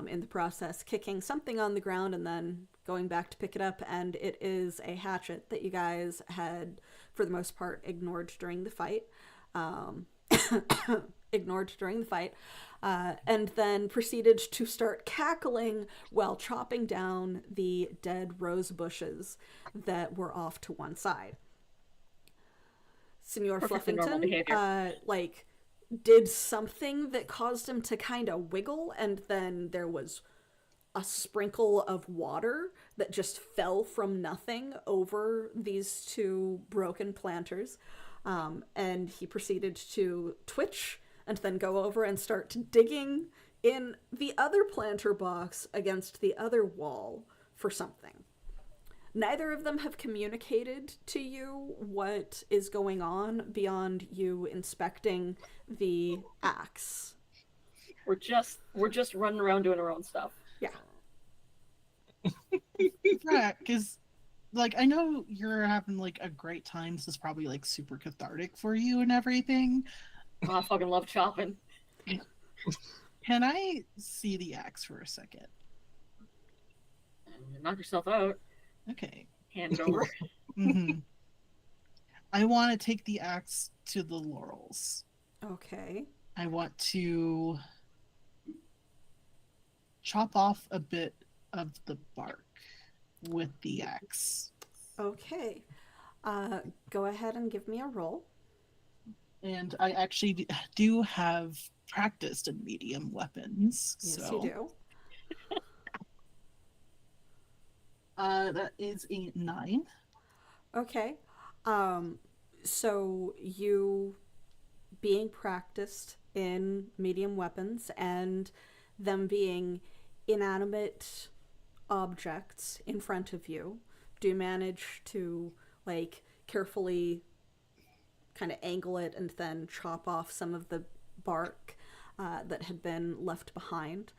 In the process, kicking something on the ground and then going back to pick it up, and it is a hatchet that you guys had, for the most part, ignored during the fight. And then proceeded to start cackling while chopping down the dead rose bushes that were off to one side. Senor Perfectly normal Fluffington, did something that caused him to kind of wiggle, and then there was a sprinkle of water that just fell from nothing over these 2 broken planters. And he proceeded to twitch and then go over and start digging in the other planter box against the other wall for something. Neither of them have communicated to you what is going on beyond you inspecting the axe. We're just running around doing our own stuff. Yeah. right. Because, like, I know you're having like a great time. This is probably like super cathartic for you and everything. Oh, I fucking love chopping. Can I see the axe for a second? Knock yourself out. Okay. Hand it over. Mm-hmm. I want to take the axe to the laurels. Okay. I want to chop off a bit of the bark with the axe. Okay. Go ahead and give me a roll. And I actually do have practiced in medium weapons. Yes, so. you do. That is a 9. Okay. So you being practiced in medium weapons and them being inanimate objects in front of you, do you manage to like carefully kind of angle it and then chop off some of the bark that had been left behind?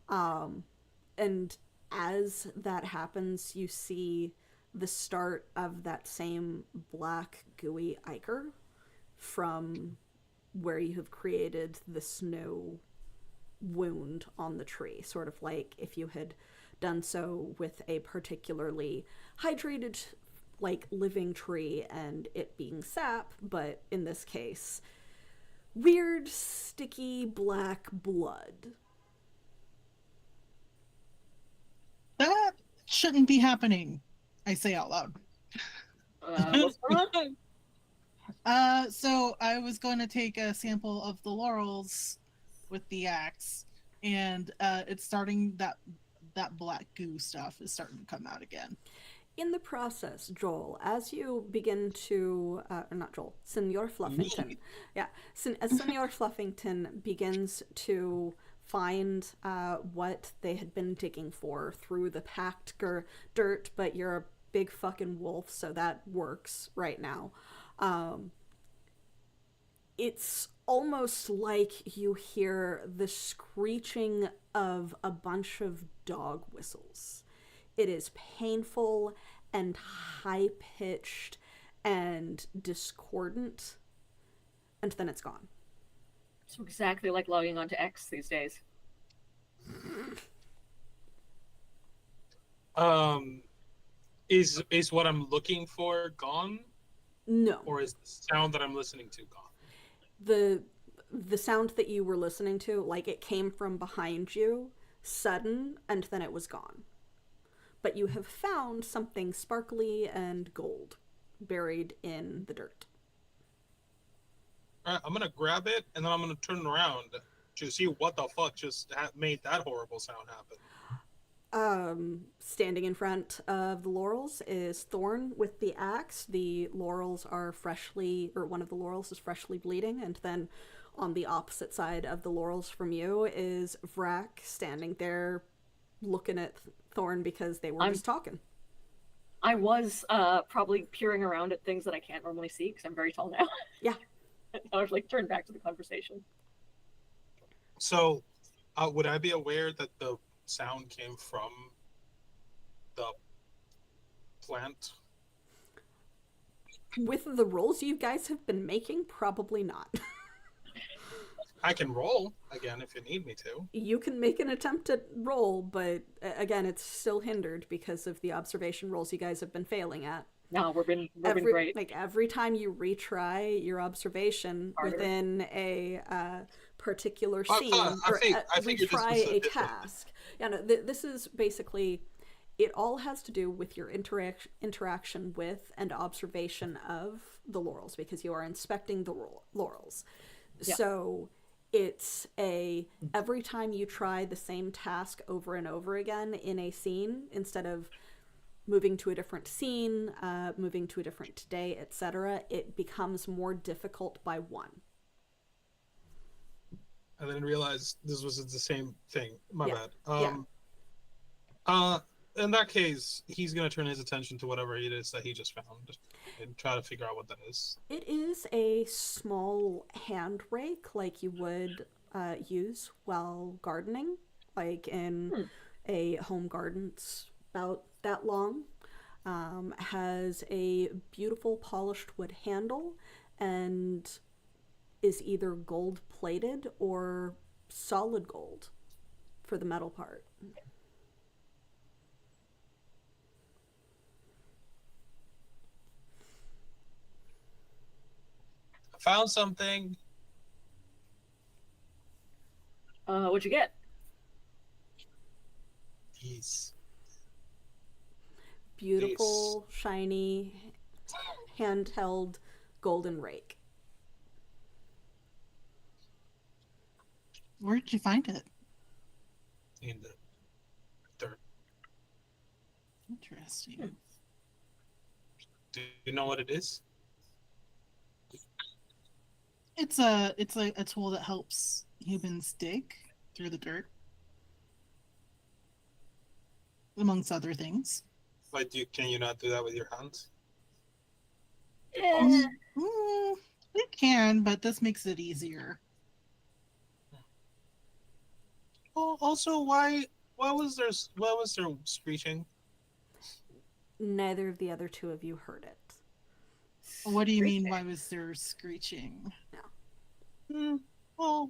And as that happens, you see the start of that same black gooey ichor from where you have created the snow wound on the tree, sort of like if you had done so with a particularly hydrated like living tree and it being sap, but in this case weird sticky black blood. That shouldn't be happening, I say out loud. What's going on? So I was going to take a sample of the laurels with the axe, and it's starting that black goo stuff is starting to come out again. In the process, Joel, as you begin to, or not Joel, Senor Fluffington, yeah, as Senor Fluffington begins to find what they had been digging for through the packed dirt, but you're a big fucking wolf, so that works right now. It's almost like you hear the screeching of a bunch of dog whistles. It is painful and high-pitched and discordant, and then it's gone. So exactly like logging onto X these days. Um, is what I'm looking for gone, No. or is the sound that I'm listening to gone? The sound that you were listening to, like it came from behind you, sudden, and then it was gone. But you have found something sparkly and gold buried in the dirt. All right, I'm gonna grab it and then I'm gonna turn around to see what the fuck just made that horrible sound happen. Standing in front of the laurels is Thorn with the axe. The laurels are freshly, or one of the laurels is freshly bleeding, and then on the opposite side of the laurels from you is Vrak standing there looking at Thorn because they were just talking. I was probably peering around at things that I can't normally see because I'm very tall now. Yeah. I was like turned back to the conversation. So, would I be aware that the sound came from the plant? With the rolls you guys have been making, probably not. I can roll again if you need me to. You can make an attempt at roll, but again, it's still hindered because of the observation rolls you guys have been failing at. No, we've been great. Like every time you retry your observation Harder. within a particular scene, I retry a task. Yeah, no, this is basically, it all has to do with your interaction with and observation of the laurels, because you are inspecting the laurels. Yeah. So it's every time you try the same task over and over again in a scene, instead of moving to a different scene, moving to a different day, etc., it becomes more difficult by one. I didn't realize this was the same thing. My Yeah. bad. In that case, he's gonna turn his attention to whatever it is that he just found and try to figure out what that is. It is a small hand rake, like you would use while gardening, like in a home garden. It's about that long. Has a beautiful polished wood handle and is either gold plated or solid gold for the metal part. I found something. What'd you get? Jeez. Beautiful, shiny, handheld golden rake. Where did you find it? In the dirt. Interesting. Do you know what it is? It's a tool that helps humans dig through the dirt, amongst other things. Like, can you not do that with your hands? Yeah. It can, but this makes it easier. Well, also, why was there screeching? Neither of the other two of you heard it. What do you mean? Why was there screeching? Well,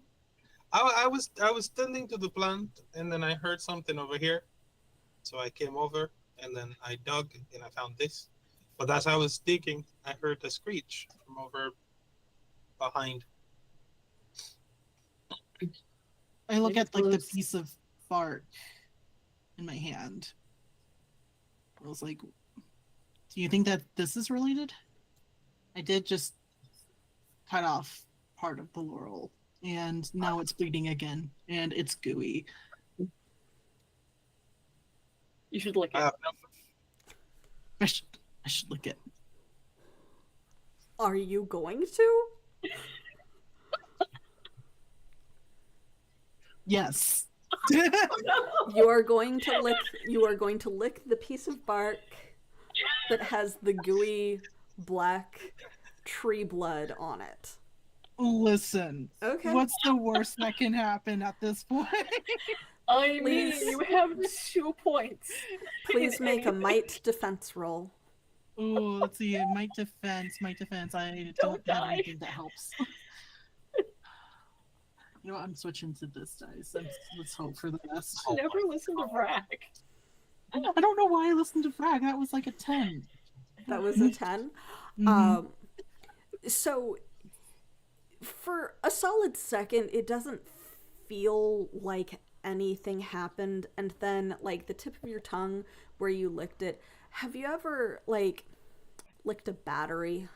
I was tending to the plant, and then I heard something over here, so I came over, and then I dug, and I found this. But as I was digging, I heard a screech from over behind. I look Maybe at like the close. piece of bark in my hand. I was like, do you think that this is related? I did just cut off part of the laurel, and now it's bleeding again, and it's gooey. You should lick it. I should lick it. Are you going to? Yes. You are going to lick the piece of bark that has the gooey black tree blood on it. Listen. Okay. What's the worst that can happen at this point? I mean, Please. you have 2 points. Please make a might defense roll. Ooh, let's see. Might defense. I don't have die. anything that helps. You know what? I'm switching to this dice. Let's hope for the best. Never listen to Vrak. I don't know why I listened to Frag. That was like a 10. That was a 10. Mhm. So for a solid second, it doesn't feel like anything happened, and then like the tip of your tongue where you licked it. Have you ever like licked a battery?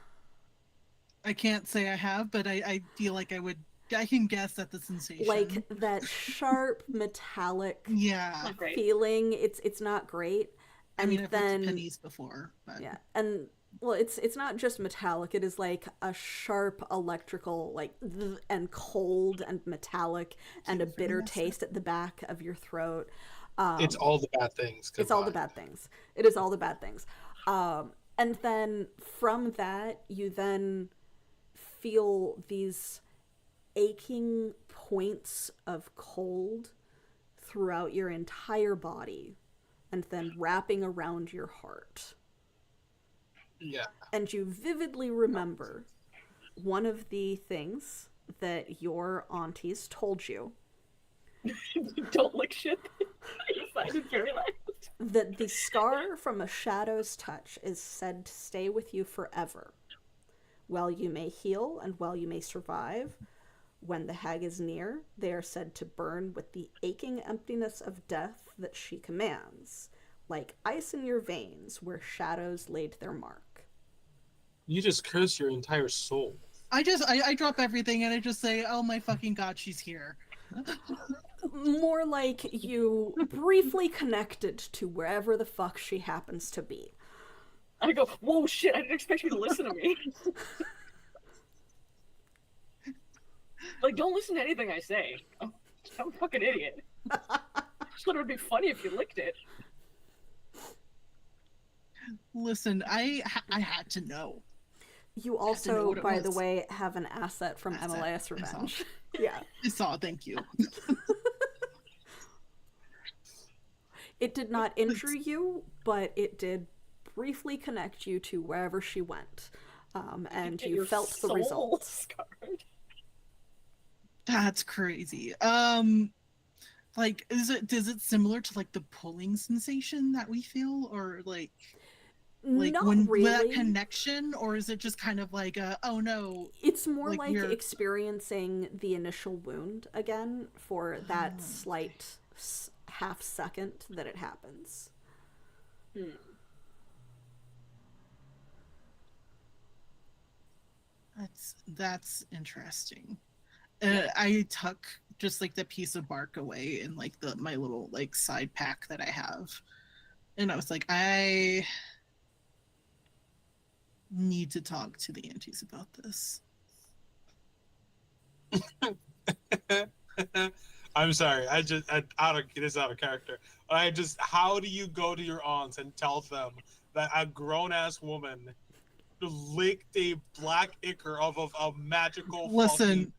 I can't say I have, but I feel like I would. I can guess at the sensation. Like that sharp metallic Yeah. Not great. feeling. It's not great. I mean, I've licked then pennies before, but yeah, and well, it's not just metallic. It is like a sharp electrical, like and cold and metallic, and a bitter taste at the back of your throat. It's all the bad things. It's all the combined. bad things. It is all the bad things. And then from that, you then feel these aching points of cold throughout your entire body, and then wrapping around your heart. Yeah. And you vividly remember one of the things that your aunties told you, Don't lick shit. You find it very loud. that the scar from a shadow's touch is said to stay with you forever. While you may heal and while you may survive, when the hag is near, they are said to burn with the aching emptiness of death that she commands, like ice in your veins where shadows laid their mark. You just curse your entire soul. I drop everything and I just say, "Oh my fucking god, she's here." More like you briefly connected to wherever the fuck she happens to be. I go, whoa, shit! I didn't expect you to listen to me. Like, don't listen to anything I say. I'm a fucking idiot. I just thought it would be funny if you licked it. Listen, I had to know. You know also, what it by the was. way, have an asset from Asset, MLS I saw. Revenge. Yeah. I saw. Thank you. It did not injure you, but it did briefly connect you to wherever she went. And Get you your felt the soul results. scarred. That's crazy. Like, is it similar to like the pulling sensation that we feel, or like Not when really. that connection, or is it just kind of like a, oh no? It's more like like we're- experiencing the initial wound again for that slight half second that it happens. That's interesting. I tuck just like the piece of bark away in like my little like side pack that I have, and I was like, I need to talk to the aunties about this. I'm sorry. This is out of character. How do you go to your aunts and tell them that a grown ass woman licked a black ichor of a magical Listen, fucking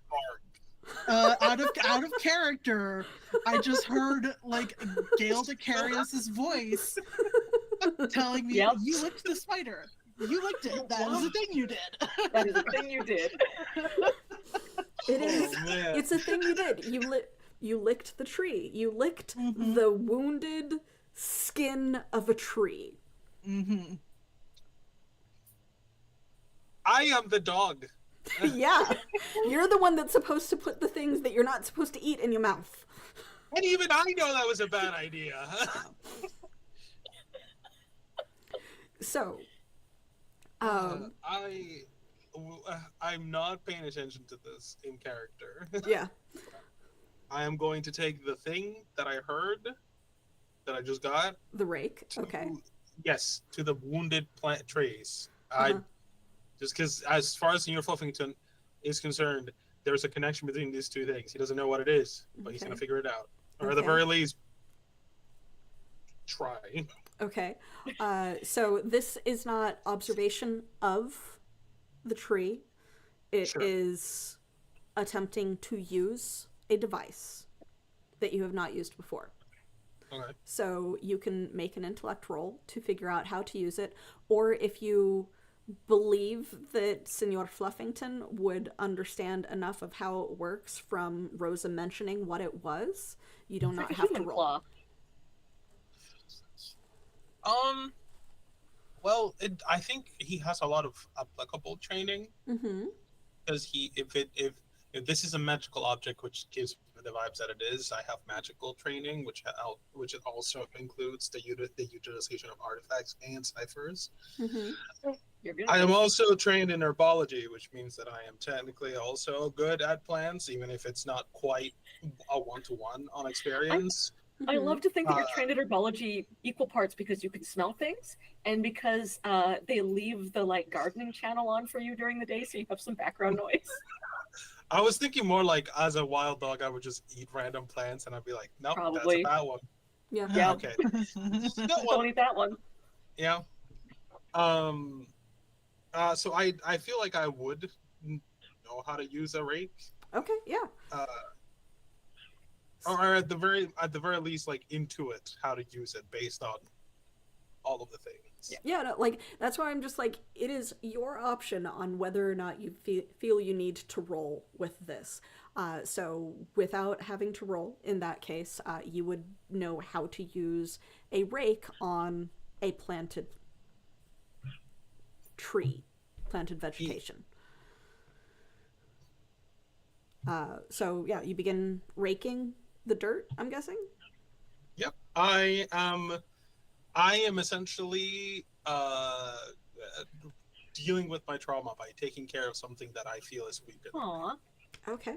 bark? out of character, I just heard like Gail Decarius's voice telling me, Yep. "You licked the spider. You licked it. That is a thing you did." That is a thing you did. It is. Oh, man. It's a thing you did. You licked the tree. You licked Mhm. the wounded skin of a tree. Mm-hmm. I am the dog. Yeah. You're the one that's supposed to put the things that you're not supposed to eat in your mouth. And even I know that was a bad idea. So, I'm not paying attention to this in character. yeah. I am going to take the thing that I heard, that I just got. The rake. To, Okay. Yes, to the wounded plant trees. Uh-huh. Just because, as far as Senior Fluffington is concerned, there's a connection between these two things. He doesn't know what it is, but he's Okay. going to figure it out, or at the Okay. very least, try. Okay. So this is not observation of the tree. It is Sure. attempting to use a device that you have not used before. Okay. So you can make an intellect roll to figure out how to use it, or if you believe that Senor Fluffington would understand enough of how it works from Rosa mentioning what it was, you do not have to Human roll. claw. Um. Well, I think he has a lot of applicable training Mm-hmm. because if this is a magical object, which gives me the vibes that it is, I have magical training, which it also includes the utilization of artifacts and ciphers. Mm-hmm. You're good. I am also trained in herbology, which means that I am technically also good at plants, even if it's not quite a one-to-one on experience. I love to think that you're Uh, trained in herbology equal parts because you can smell things and because they leave the like gardening channel on for you during the day, so you have some background noise. I was thinking more like as a wild dog, I would just eat random plants, and I'd be like, "Nope, that's a Probably. bad one." Yeah. Yeah. Okay, good one. Don't eat that one. Yeah. Um. So I feel like I would know how to use a rake. Okay. Yeah. Uh, or at the very least, like intuit how to use it based on all of the things. Yeah, no, like that's why I'm just like it is your option on whether or not you feel you need to roll with this. So without having to roll, in that case, you would know how to use a rake on a planted tree, planted vegetation. So yeah, you begin raking the dirt, I'm guessing. Yep. I am essentially dealing with my trauma by taking care of something that I feel is weak. Aw. Okay.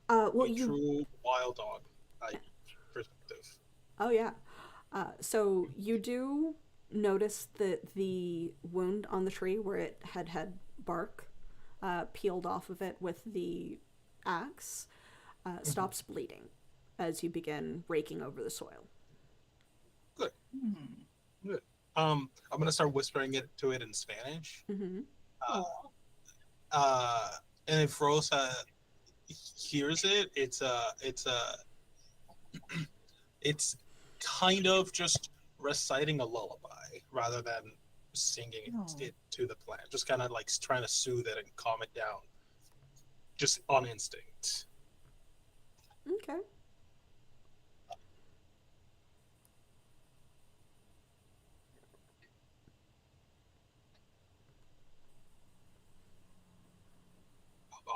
Well, A true wild dog perspective. Oh yeah. So you do notice that the wound on the tree where it had bark peeled off of it with the axe stops bleeding as you begin raking over the soil. Good. Good. I'm gonna start whispering it to it in Spanish. Mm-hmm. And if Rosa hears it, it's kind of just reciting a lullaby rather than singing it to the plant. Just kind of like trying to soothe it and calm it down, just on instinct. Okay.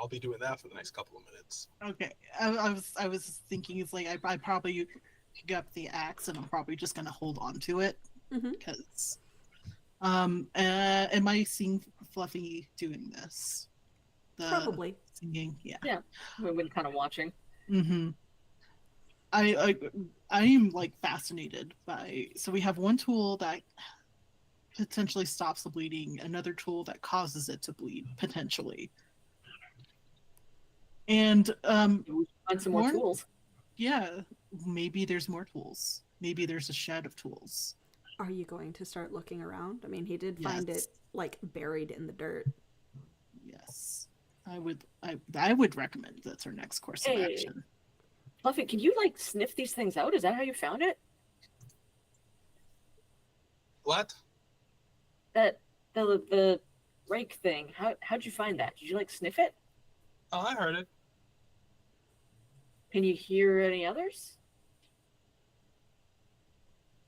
I'll be doing that for the next couple of minutes. Okay, I was thinking it's like I probably pick up the axe and I'm probably just gonna hold on to it Mm-hmm. because am I seeing Fluffy doing this? The Probably. singing, yeah. Yeah. We've been kind of watching. Mm-hmm. I am like fascinated by, so we have one tool that potentially stops the bleeding, another tool that causes it to bleed potentially, and Find some more More? tools. yeah, maybe there's more tools, maybe there's a shed of tools. Are you going to start looking around? I mean, he did find Yes. it like buried in the dirt. Yes, I would recommend that's our next course of Hey. action. Fluffy, can you like sniff these things out? Is that how you found it? What? That the rake thing. How'd you find that? Did you like sniff it? Oh, I heard it. Can you hear any others?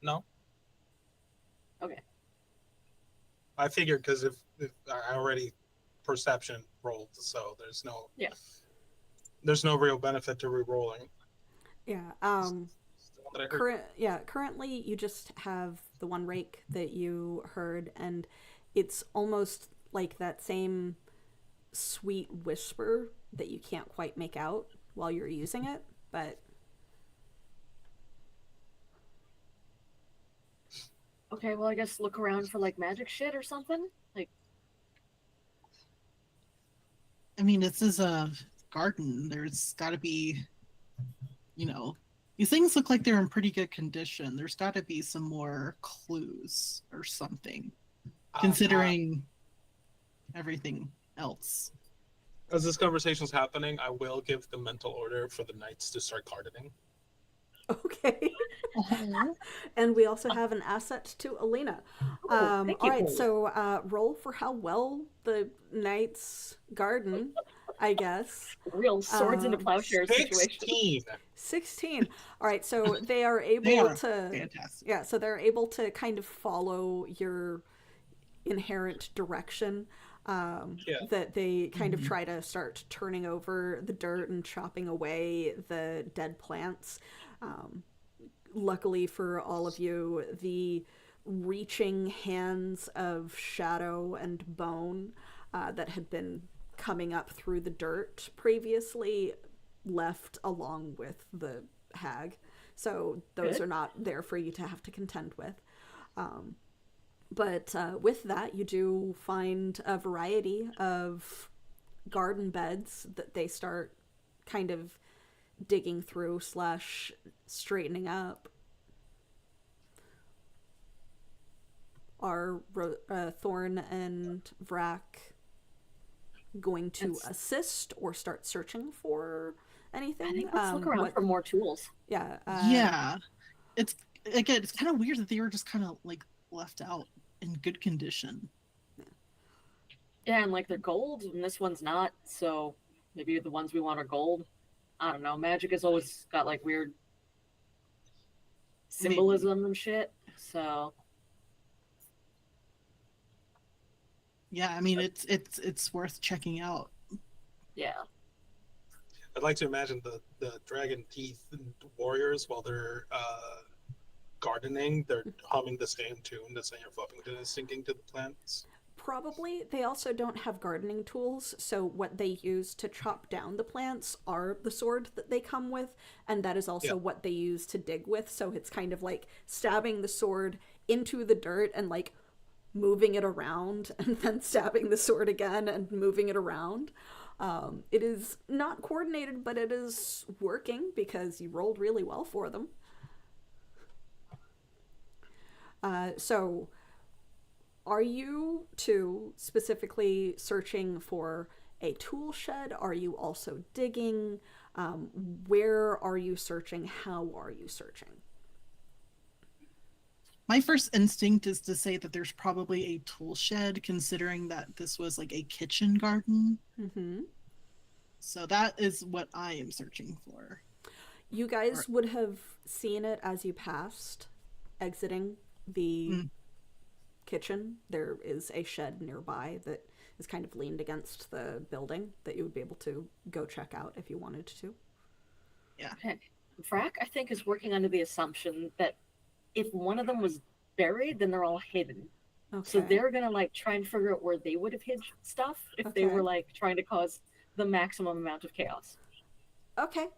No. Okay. I figured because if I already perception rolled, so there's no Yeah. there's no real benefit to re-rolling. Yeah. What I heard. Currently you just have the one rake that you heard, and it's almost like that same sweet whisper that you can't quite make out while you're using it, but Okay, well I guess look around for like magic shit or something. Like I mean, this is a garden. There's got to be, these things look like they're in pretty good condition. There's got to be some more clues or something, considering everything else. As this conversation's happening, I will give the mental order for the knights to start gardening. okay. Oh, And we also have an asset to Alina. thank All you. right, so roll for how well the knights garden. I guess. Real swords into plowshares situation. 16. 16. All right, so they are able They are to fantastic. yeah, so they're able to kind of follow your inherent direction. Yeah. That they kind of try to start turning over the dirt and chopping away the dead plants. Luckily for all of you, the reaching hands of shadow and bone that had been coming up through the dirt previously left along with the hag. So those Good. are not there for you to have to contend with. But with that, you do find a variety of garden beds that they start kind of digging through slash straightening up. Are Thorn and Vrak going to assist or start searching for anything? I think let's look around for more tools. Yeah. Yeah. It's again, it's kind of weird that they were just kind of like left out in good condition. Yeah, and like they're gold, and this one's not. So maybe the ones we want are gold. I don't know. Magic has always got like weird symbolism and shit. So Yeah, I mean it's worth checking out. yeah. I'd like to imagine the dragon teeth warriors while they're gardening, they're humming the same tune that Saint Fluffington is singing to the plants. Probably. They also don't have gardening tools, so what they use to chop down the plants are the sword that they come with, and that is also what they use to dig with. So it's kind of like stabbing the sword into the dirt and like moving it around, and then stabbing the sword again and moving it around. It is not coordinated, but it is working because you rolled really well for them. So, are you two specifically searching for a tool shed? Are you also digging? Where are you searching? How are you searching? My first instinct is to say that there's probably a tool shed, considering that this was like a kitchen garden. Mm-hmm. So that is what I am searching for. You guys would have seen it as you passed, exiting the kitchen. There is a shed nearby that is kind of leaned against the building that you would be able to go check out if you wanted to. Yeah. Okay. Vrak, I think, is working under the assumption that if one of them was buried, then they're all hidden. Okay. So they're gonna like try and figure out where they would have hid stuff if they were like trying to cause the maximum amount of chaos. Okay.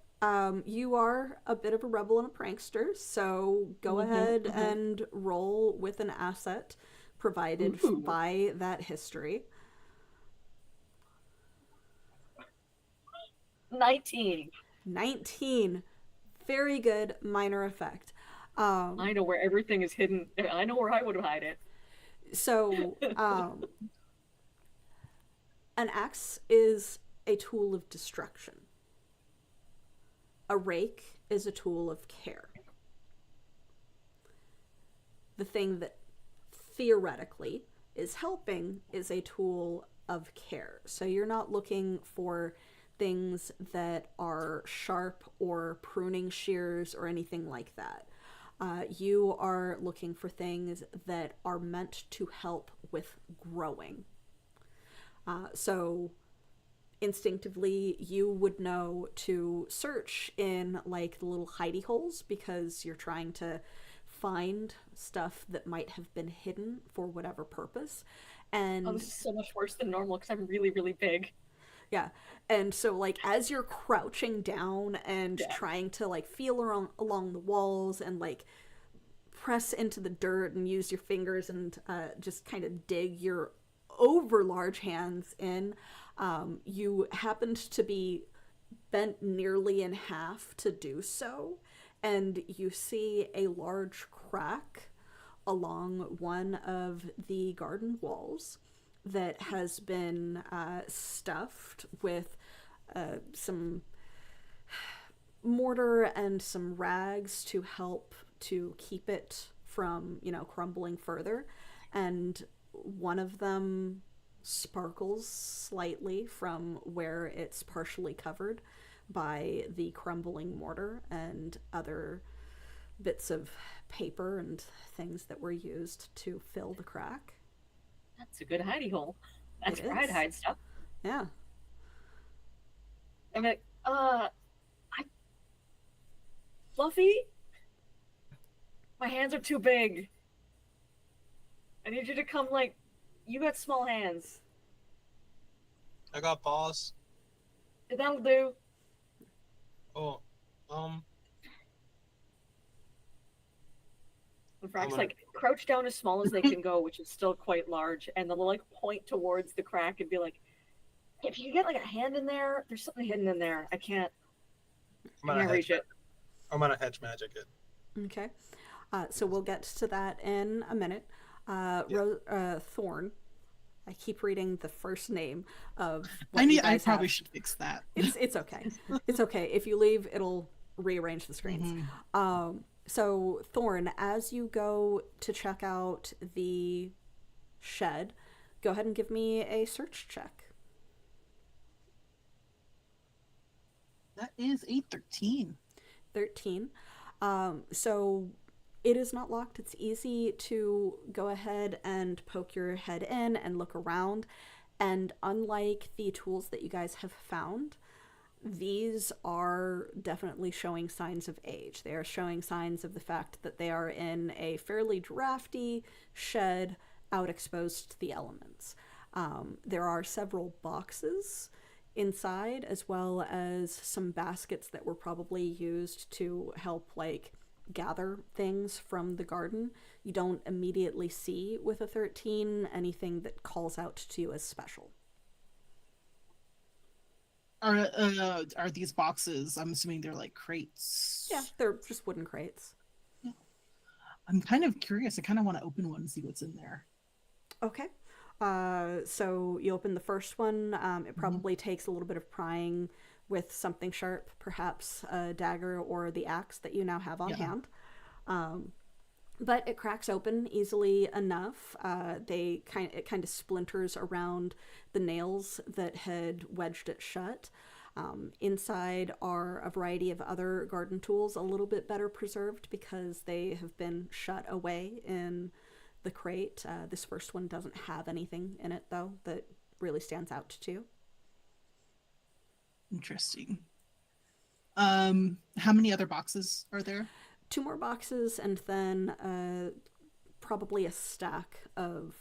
You are a bit of a rebel and a prankster, so go ahead and roll with an asset provided by that history. 19. 19. Very good minor effect. I know where everything is hidden. I know where I would hide it. So, an axe is a tool of destruction. A rake is a tool of care. The thing that theoretically is helping is a tool of care. So you're not looking for things that are sharp or pruning shears or anything like that. You are looking for things that are meant to help with growing. So instinctively you would know to search in like the little hidey holes because you're trying to find stuff that might have been hidden for whatever purpose. And this is so much worse than normal because I'm really, really big. Yeah. And so like as you're crouching down and trying to like feel along the walls and like press into the dirt and use your fingers and just kind of dig your over large hands in, you happened to be bent nearly in half to do so, and you see a large crack along one of the garden walls that has been stuffed with some mortar and some rags to help to keep it from, crumbling further. And one of them sparkles slightly from where it's partially covered by the crumbling mortar and other bits of paper and things that were used to fill the crack. That's a good hidey hole. That's It where I'd is. hide stuff. Yeah. I'm like, Fluffy? My hands are too big. I need you to come, like, you got small hands. I got paws. That'll do. Oh, The Frack's gonna- like, crouch down as small as they can go, which is still quite large, and they'll, like, point towards the crack and be like, if you get, like, a hand in there, there's something hidden in there. I can't reach it. I'm gonna hedge magic it. Okay. So we'll get to that in a minute. Thorn. I keep reading the first name of what you I guys probably have. should fix that. It's okay. It's okay. If you leave, it'll rearrange the screens. So Thorn, as you go to check out the shed, go ahead and give me a search check. That is a 13. 13. So it is not locked. It's easy to go ahead and poke your head in and look around. And unlike the tools that you guys have found, these are definitely showing signs of age. They are showing signs of the fact that they are in a fairly drafty shed out exposed to the elements. There are several boxes inside, as well as some baskets that were probably used to help, like, gather things from the garden. You don't immediately see with a 13 anything that calls out to you as special. Are these boxes? I'm assuming they're like crates. Yeah, they're just wooden crates. Yeah. I'm kind of curious. I kind of want to open one and see what's in there. Okay. So you open the first one. It probably takes a little bit of prying with something sharp, perhaps a dagger or the axe that you now have on hand. But it cracks open easily enough. It kind of splinters around the nails that had wedged it shut. Inside are a variety of other garden tools, a little bit better preserved because they have been shut away in the crate. This first one doesn't have anything in it, though, that really stands out to you. Interesting. How many other boxes are there? 2 more boxes, and then probably a stack of,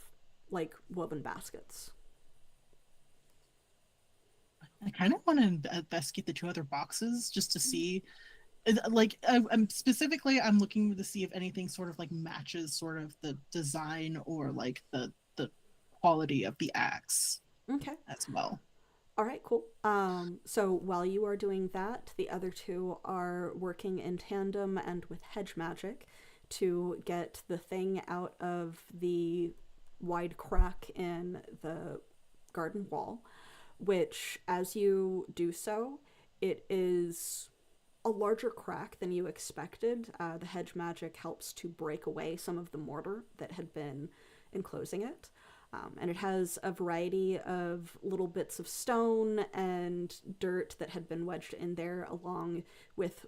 like, woven baskets. I kind of want to investigate the 2 other boxes just to see. Like, I'm looking to see if anything sort of like matches sort of the design or like the quality of the axe. Okay. As well. All right, cool. So while you are doing that, the other 2 are working in tandem and with hedge magic to get the thing out of the wide crack in the garden wall, which, as you do so, it is a larger crack than you expected. The hedge magic helps to break away some of the mortar that had been enclosing it. And it has a variety of little bits of stone and dirt that had been wedged in there, along with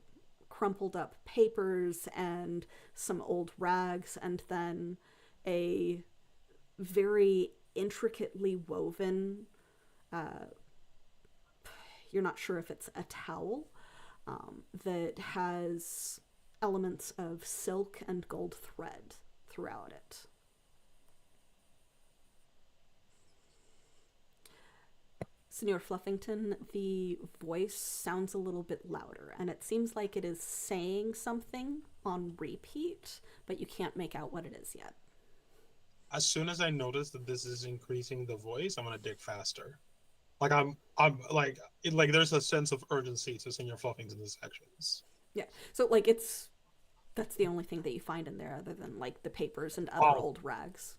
crumpled up papers and some old rags, and then a very intricately woven, you're not sure if it's a towel, that has elements of silk and gold thread throughout it. Senor Fluffington, the voice sounds a little bit louder, and it seems like it is saying something on repeat, but you can't make out what it is yet. As soon as I notice that this is increasing the voice, I'm gonna dig faster. Like I'm like there's a sense of urgency to Senor Fluffington's actions. Yeah, so like that's the only thing that you find in there, other than like the papers and other old rags.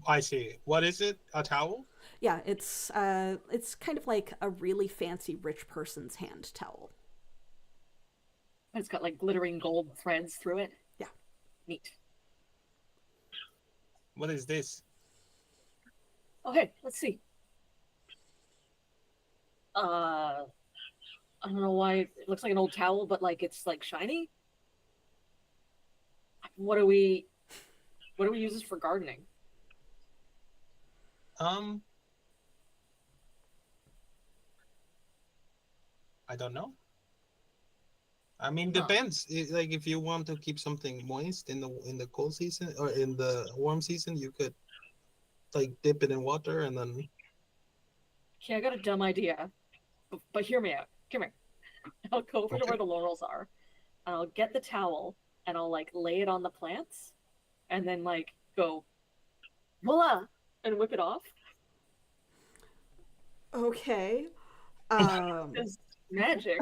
I see. What is it? A towel? Yeah, it's kind of like a really fancy rich person's hand towel. It's got like glittering gold threads through it. Yeah. Neat. What is this? Okay, let's see. I don't know why it looks like an old towel, but like it's like shiny. What do we use this for gardening? Um, I don't know. I mean, Huh. depends. Like if you want to keep something moist in the cold season or in the warm season, you could like dip it in water and then. Okay, I got a dumb idea, but hear me out. Come here. I'll go over to Okay. where the laurels are, and I'll get the towel, and I'll like lay it on the plants, and then like go, voila, and whip it off. Okay. It's magic.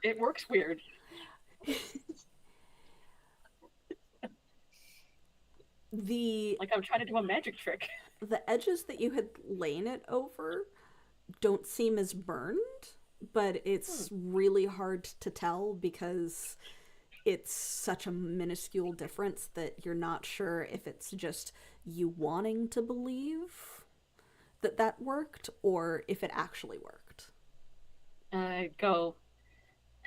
It works weird. the Like I'm trying to do a magic trick. the edges that you had lain it over don't seem as burned, but it's really hard to tell because it's such a minuscule difference that you're not sure if it's just you wanting to believe that that worked or if it actually worked. I go,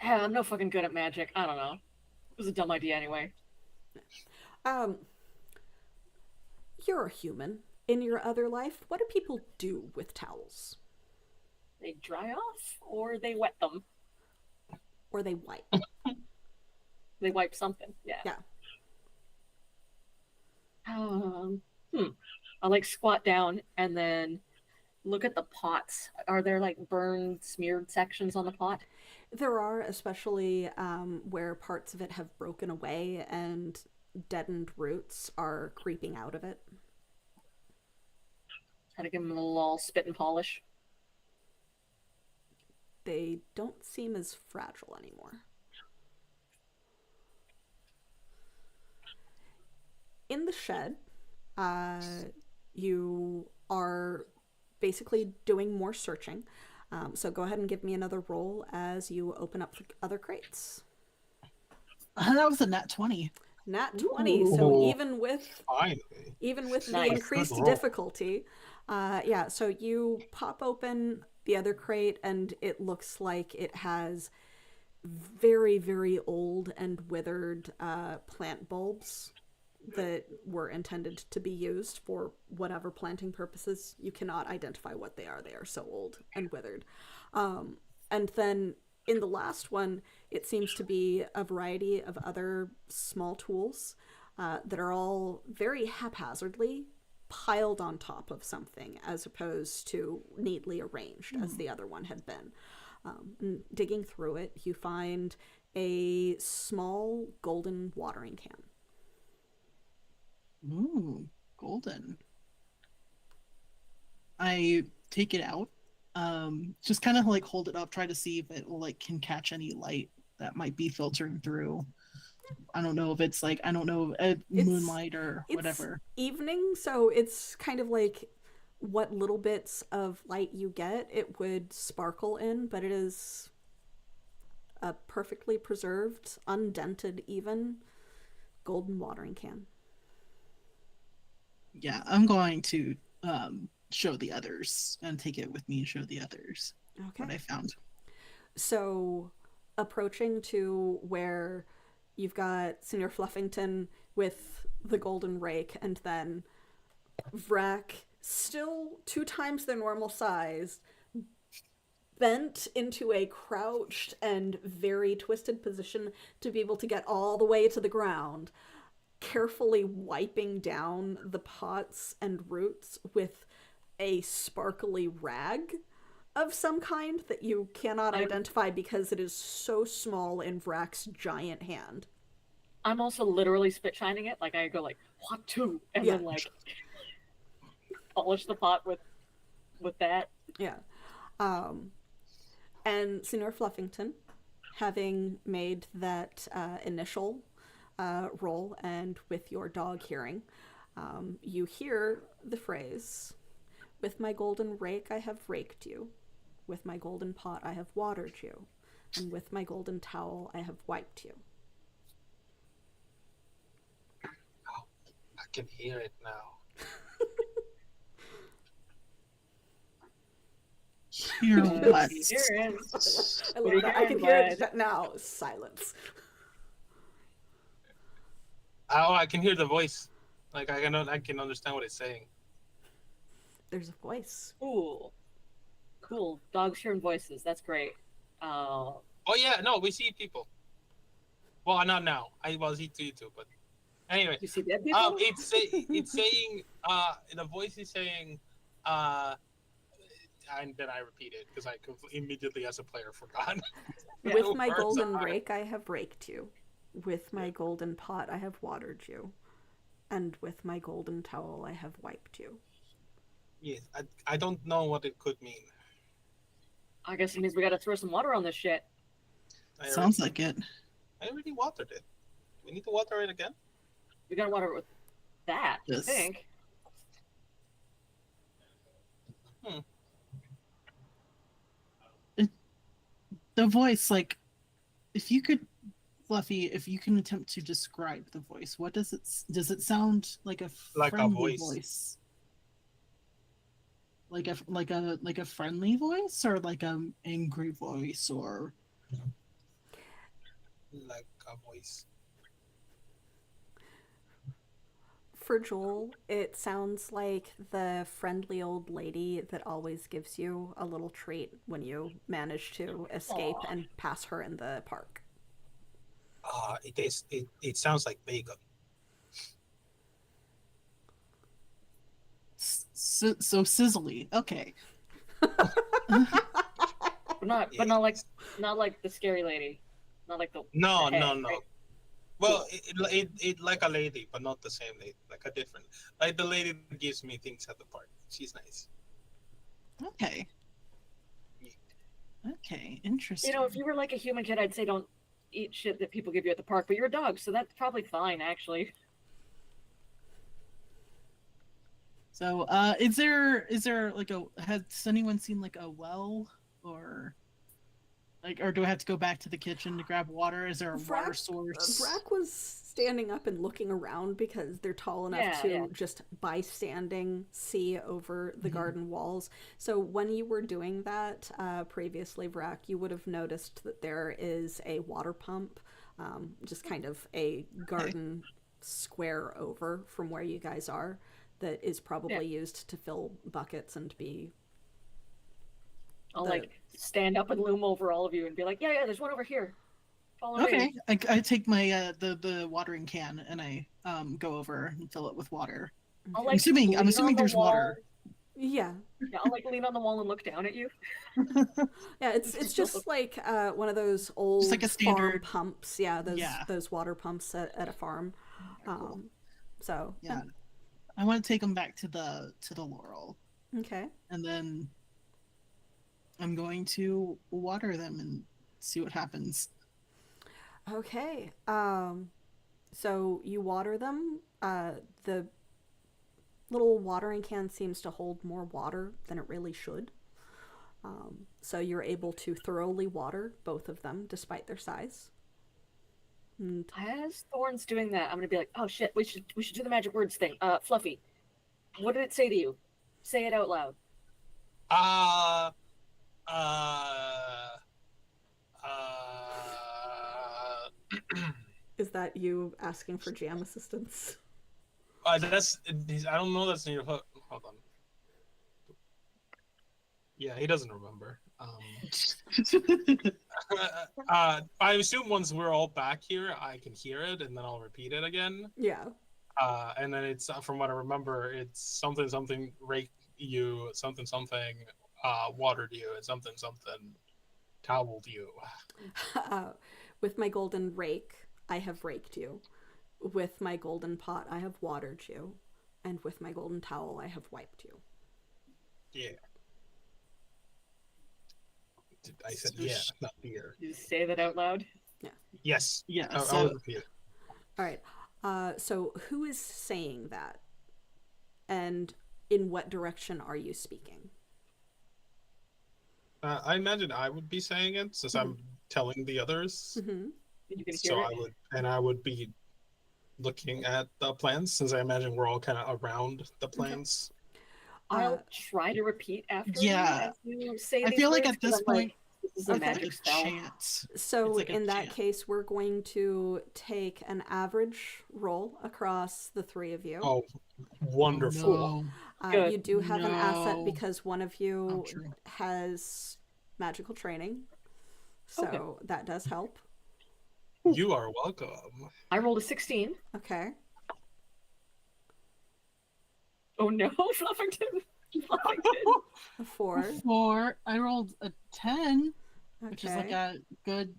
yeah, I'm no fucking good at magic. I don't know. It was a dumb idea anyway. Um, you're a human. In your other life, what do people do with towels? They dry off or they wet them. Or they wipe? They wipe something. Yeah. Yeah. Um, hmm. I like squat down and then look at the pots. Are there like burned, smeared sections on the pot? There are, especially where parts of it have broken away and deadened roots are creeping out of it. Try to give them a little spit and polish. They don't seem as fragile anymore. In the shed, you are basically doing more searching. So go ahead and give me another roll as you open up the other crates. That was a nat 20. Nat 20. So Ooh. even with the Nice. increased Good roll. difficulty, yeah. So you pop open the other crate, and it looks like it has very, very old and withered plant bulbs that were intended to be used for whatever planting purposes. You cannot identify what they are. They are so old and withered. And then in the last one, it seems to be a variety of other small tools that are all very haphazardly piled on top of something as opposed to neatly arranged as the other one had been. And digging through it, you find a small golden watering can. Ooh, golden. I take it out. Just kind of like hold it up, try to see if it like can catch any light that might be filtering through. I don't know if it's like moonlight or whatever. Evening, so it's kind of like what little bits of light you get, it would sparkle in, but it is a perfectly preserved, undented even golden watering can. Yeah, I'm going to show the others and take it with me and show the others Okay. what I found. So, approaching to where you've got Senior Fluffington with the golden rake, and then Vrack, still 2 times their normal size, bent into a crouched and very twisted position to be able to get all the way to the ground, carefully wiping down the pots and roots with a sparkly rag of some kind that you cannot identify because it is so small in Vrack's giant hand. I'm also literally spit shining it. Like I go like what two, and Yeah. then like polish the pot with that. Yeah. And Senior Fluffington, having made that initial roll, and with your dog hearing, you hear the phrase, "With my golden rake I have raked you. With my golden pot I have watered you. And with my golden towel I have wiped you." Oh, I can hear it now. You're what? Here it I is. love What are you that. I can hear hearing, it now. Silence. Oh, I can hear the voice. Like I can understand what it's saying. There's a voice. Cool. Cool. Dogs hearing voices. That's great. Oh yeah, no, we see people. Well, not now. I well see you too, but anyway. You see dead people? It's saying the voice is saying and then I repeat it because I immediately as a player forgot. With my Words golden are- rake, I have raked you. With my golden pot, I have watered you. And with my golden towel, I have wiped you. Yes, I don't know what it could mean. I guess it means we gotta throw some water on this shit. Sounds like it. I already watered it. We need to water it again. We gotta water it with that, Yes. I think. The voice, like, if you could, Fluffy, if you can attempt to describe the voice, what does it sound like? Like a friendly voice. Like a friendly voice, or like a angry voice, or Like a voice. For Joel, it sounds like the friendly old lady that always gives you a little treat when you manage to escape Aw. and pass her in the park. It sounds like bacon. so sizzly. Okay. But not Yeah. not like the scary lady. Not like the No, the head, no, no. right? Well, it like a lady, but not the same lady. Like a different, like the lady that gives me things at the park. She's nice. Okay. Okay. Interesting. You know, if you were like a human kid, I'd say don't eat shit that people give you at the park, but you're a dog, so that's probably fine, actually. So, is there like has anyone seen like a well, or or do I have to go back to the kitchen to grab water? Is there a water source? Brack was standing up and looking around because they're tall enough to just by standing see over the garden walls. So when you were doing that previously, Brack, you would have noticed that there is a water pump, just kind of a garden square over from where you guys are, that is probably used to fill buckets and be. I'll like stand up and loom over all of you and be like, yeah, there's one over here. Follow me. Okay, I take my the watering can and I go over and fill it with water. I'll, I'm assuming lean on the there's wall. water. Yeah. Yeah, I'll like lean on the wall and look down at you. Yeah, it's just like one of those old like a farm standard pumps. Yeah, those water pumps at a farm. Cool. So yeah, I want to take them back to the Laurel. Okay. And then I'm going to water them and see what happens. Okay. So you water them. The little watering can seems to hold more water than it really should. So you're able to thoroughly water both of them despite their size. And As Thorn's doing that, I'm gonna be like, oh shit, we should do the magic words thing. Fluffy, what did it say to you? Say it out loud. is that you asking for jam assistance? That's I don't know. That's in your hold on. Yeah, he doesn't remember. I assume once we're all back here, I can hear it, and then I'll repeat it again. Yeah. And then it's from what I remember, it's something rake you, something watered you, and something toweled you. With my golden rake, I have raked you. With my golden pot, I have watered you. And with my golden towel, I have wiped you. Yeah. I said yeah, not beer. Did you say that out loud? Yes. Yeah. I'll repeat it. All right. So who is saying that? And in what direction are you speaking? I imagine I would be saying it since I'm telling the others. Mm-hmm. You can So hear it. I would be looking at the plans since I imagine we're all kind of around the plans. I'll try to repeat after Yeah. you as you say I these feel like words, at this 'cause I'm point, this is a Okay. magic spell. chance. So It's like a in that chant. case, we're going to take an average roll across the three of you. Oh, wonderful. No. Good. You do have an asset No. because one of you true. has magical training, so Okay. that does help. You are welcome. I rolled a 16. Okay. Oh no, Fluffington! Fluffington! A 4. 4. I rolled a 10, which is like Okay. a good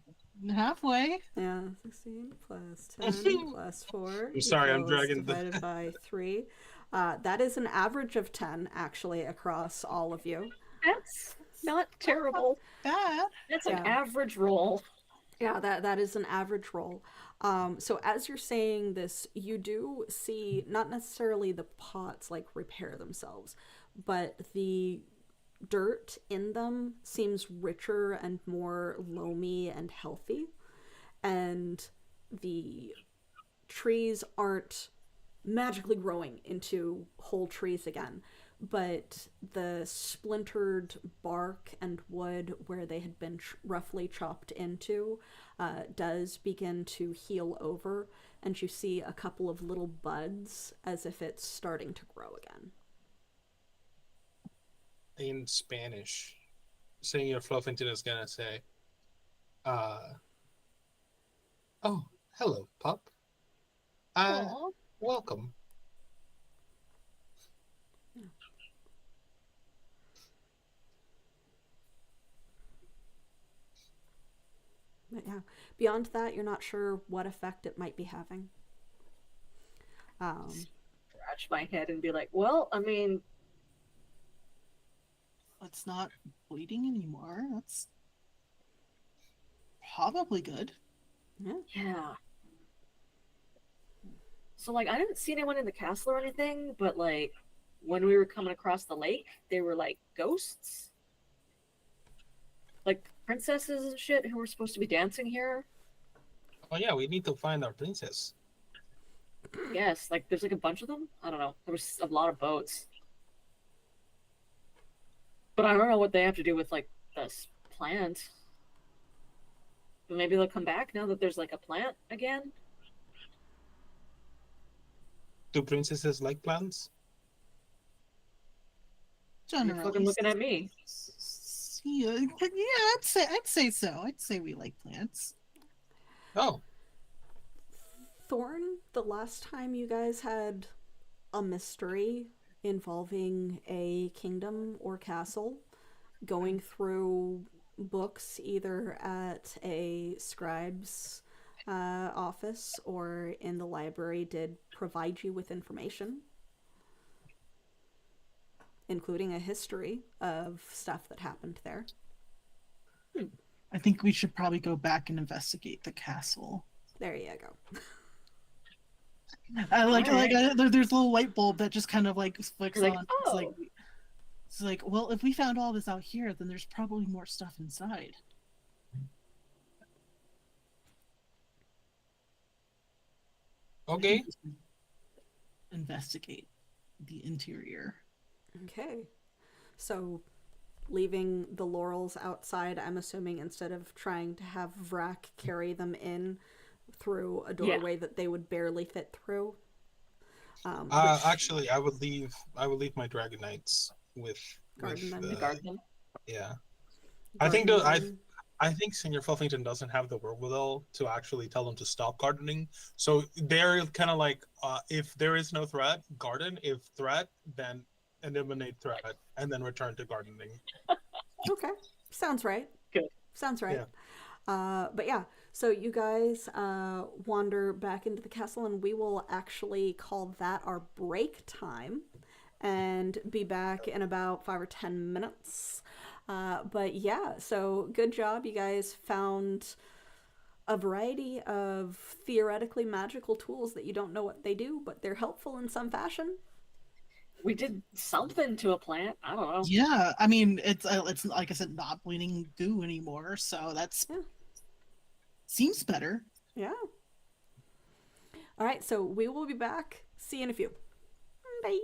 halfway. Yeah, 16 plus 10 plus 4 I'm sorry, I'm equals dragging the- divided by 3. That is an average of 10, actually, across all of you. That's not terrible. Bad. That's Yeah. an average roll. Yeah, that is an average roll. So as you're saying this, you do see not necessarily the pots like repair themselves, but the dirt in them seems richer and more loamy and healthy, and the trees aren't magically growing into whole trees again, but the splintered bark and wood where they had been roughly chopped into does begin to heal over, and you see a couple of little buds as if it's starting to grow again. In Spanish, Senior Fluffington is gonna say, oh, hello, pup. Aw. Welcome. But yeah, beyond that, you're not sure what effect it might be having. Scratch my head and be like, well, I mean, It's not bleeding anymore. That's probably good. yeah. So, like, I didn't see anyone in the castle or anything, but, like, when we were coming across the lake, they were, like, ghosts. Like, princesses and shit who were supposed to be dancing here. Oh yeah, we need to find our princess. Yes, like, there's, like, a bunch of them. I don't know. There was a lot of boats. But I don't know what they have to do with, like, this plant. But maybe they'll come back now that there's, like, a plant again. Do princesses like plants? You're Generally, fucking looking at me. Yeah, I'd say so. I'd say we like plants. Oh, Thorn, the last time you guys had a mystery involving a kingdom or castle, going through books either at a scribe's office or in the library did provide you with information, including a history of stuff that happened there. I think we should probably go back and investigate the castle. There you go. There's a little light bulb that just kind of like flicks You're like, on. oh. It's like, well, if we found all this out here, then there's probably more stuff inside. okay. Investigate the interior. Okay. So, leaving the laurels outside, I'm assuming instead of trying to have Vrak carry them in through a doorway that they would barely fit through. Actually, I would leave my Dragon Knights with Guard them. Guard them. yeah. guarding them. I think Senior Fluffington doesn't have the wherewithal to actually tell them to stop gardening. So they're kind of like, if there is no threat, garden. If threat, then eliminate threat, and then return to gardening. Okay. Sounds right. Good. Sounds right. Yeah. But yeah, so you guys wander back into the castle, and we will actually call that our break time and be back in about 5 or 10 minutes. But yeah, so good job. You guys found a variety of theoretically magical tools that you don't know what they do, but they're helpful in some fashion. We did something to a plant. I don't know. Yeah, I mean, it's like I said, not bleeding goo anymore, so that's seems better. Yeah. All right, so we will be back. See you in a few. Bye.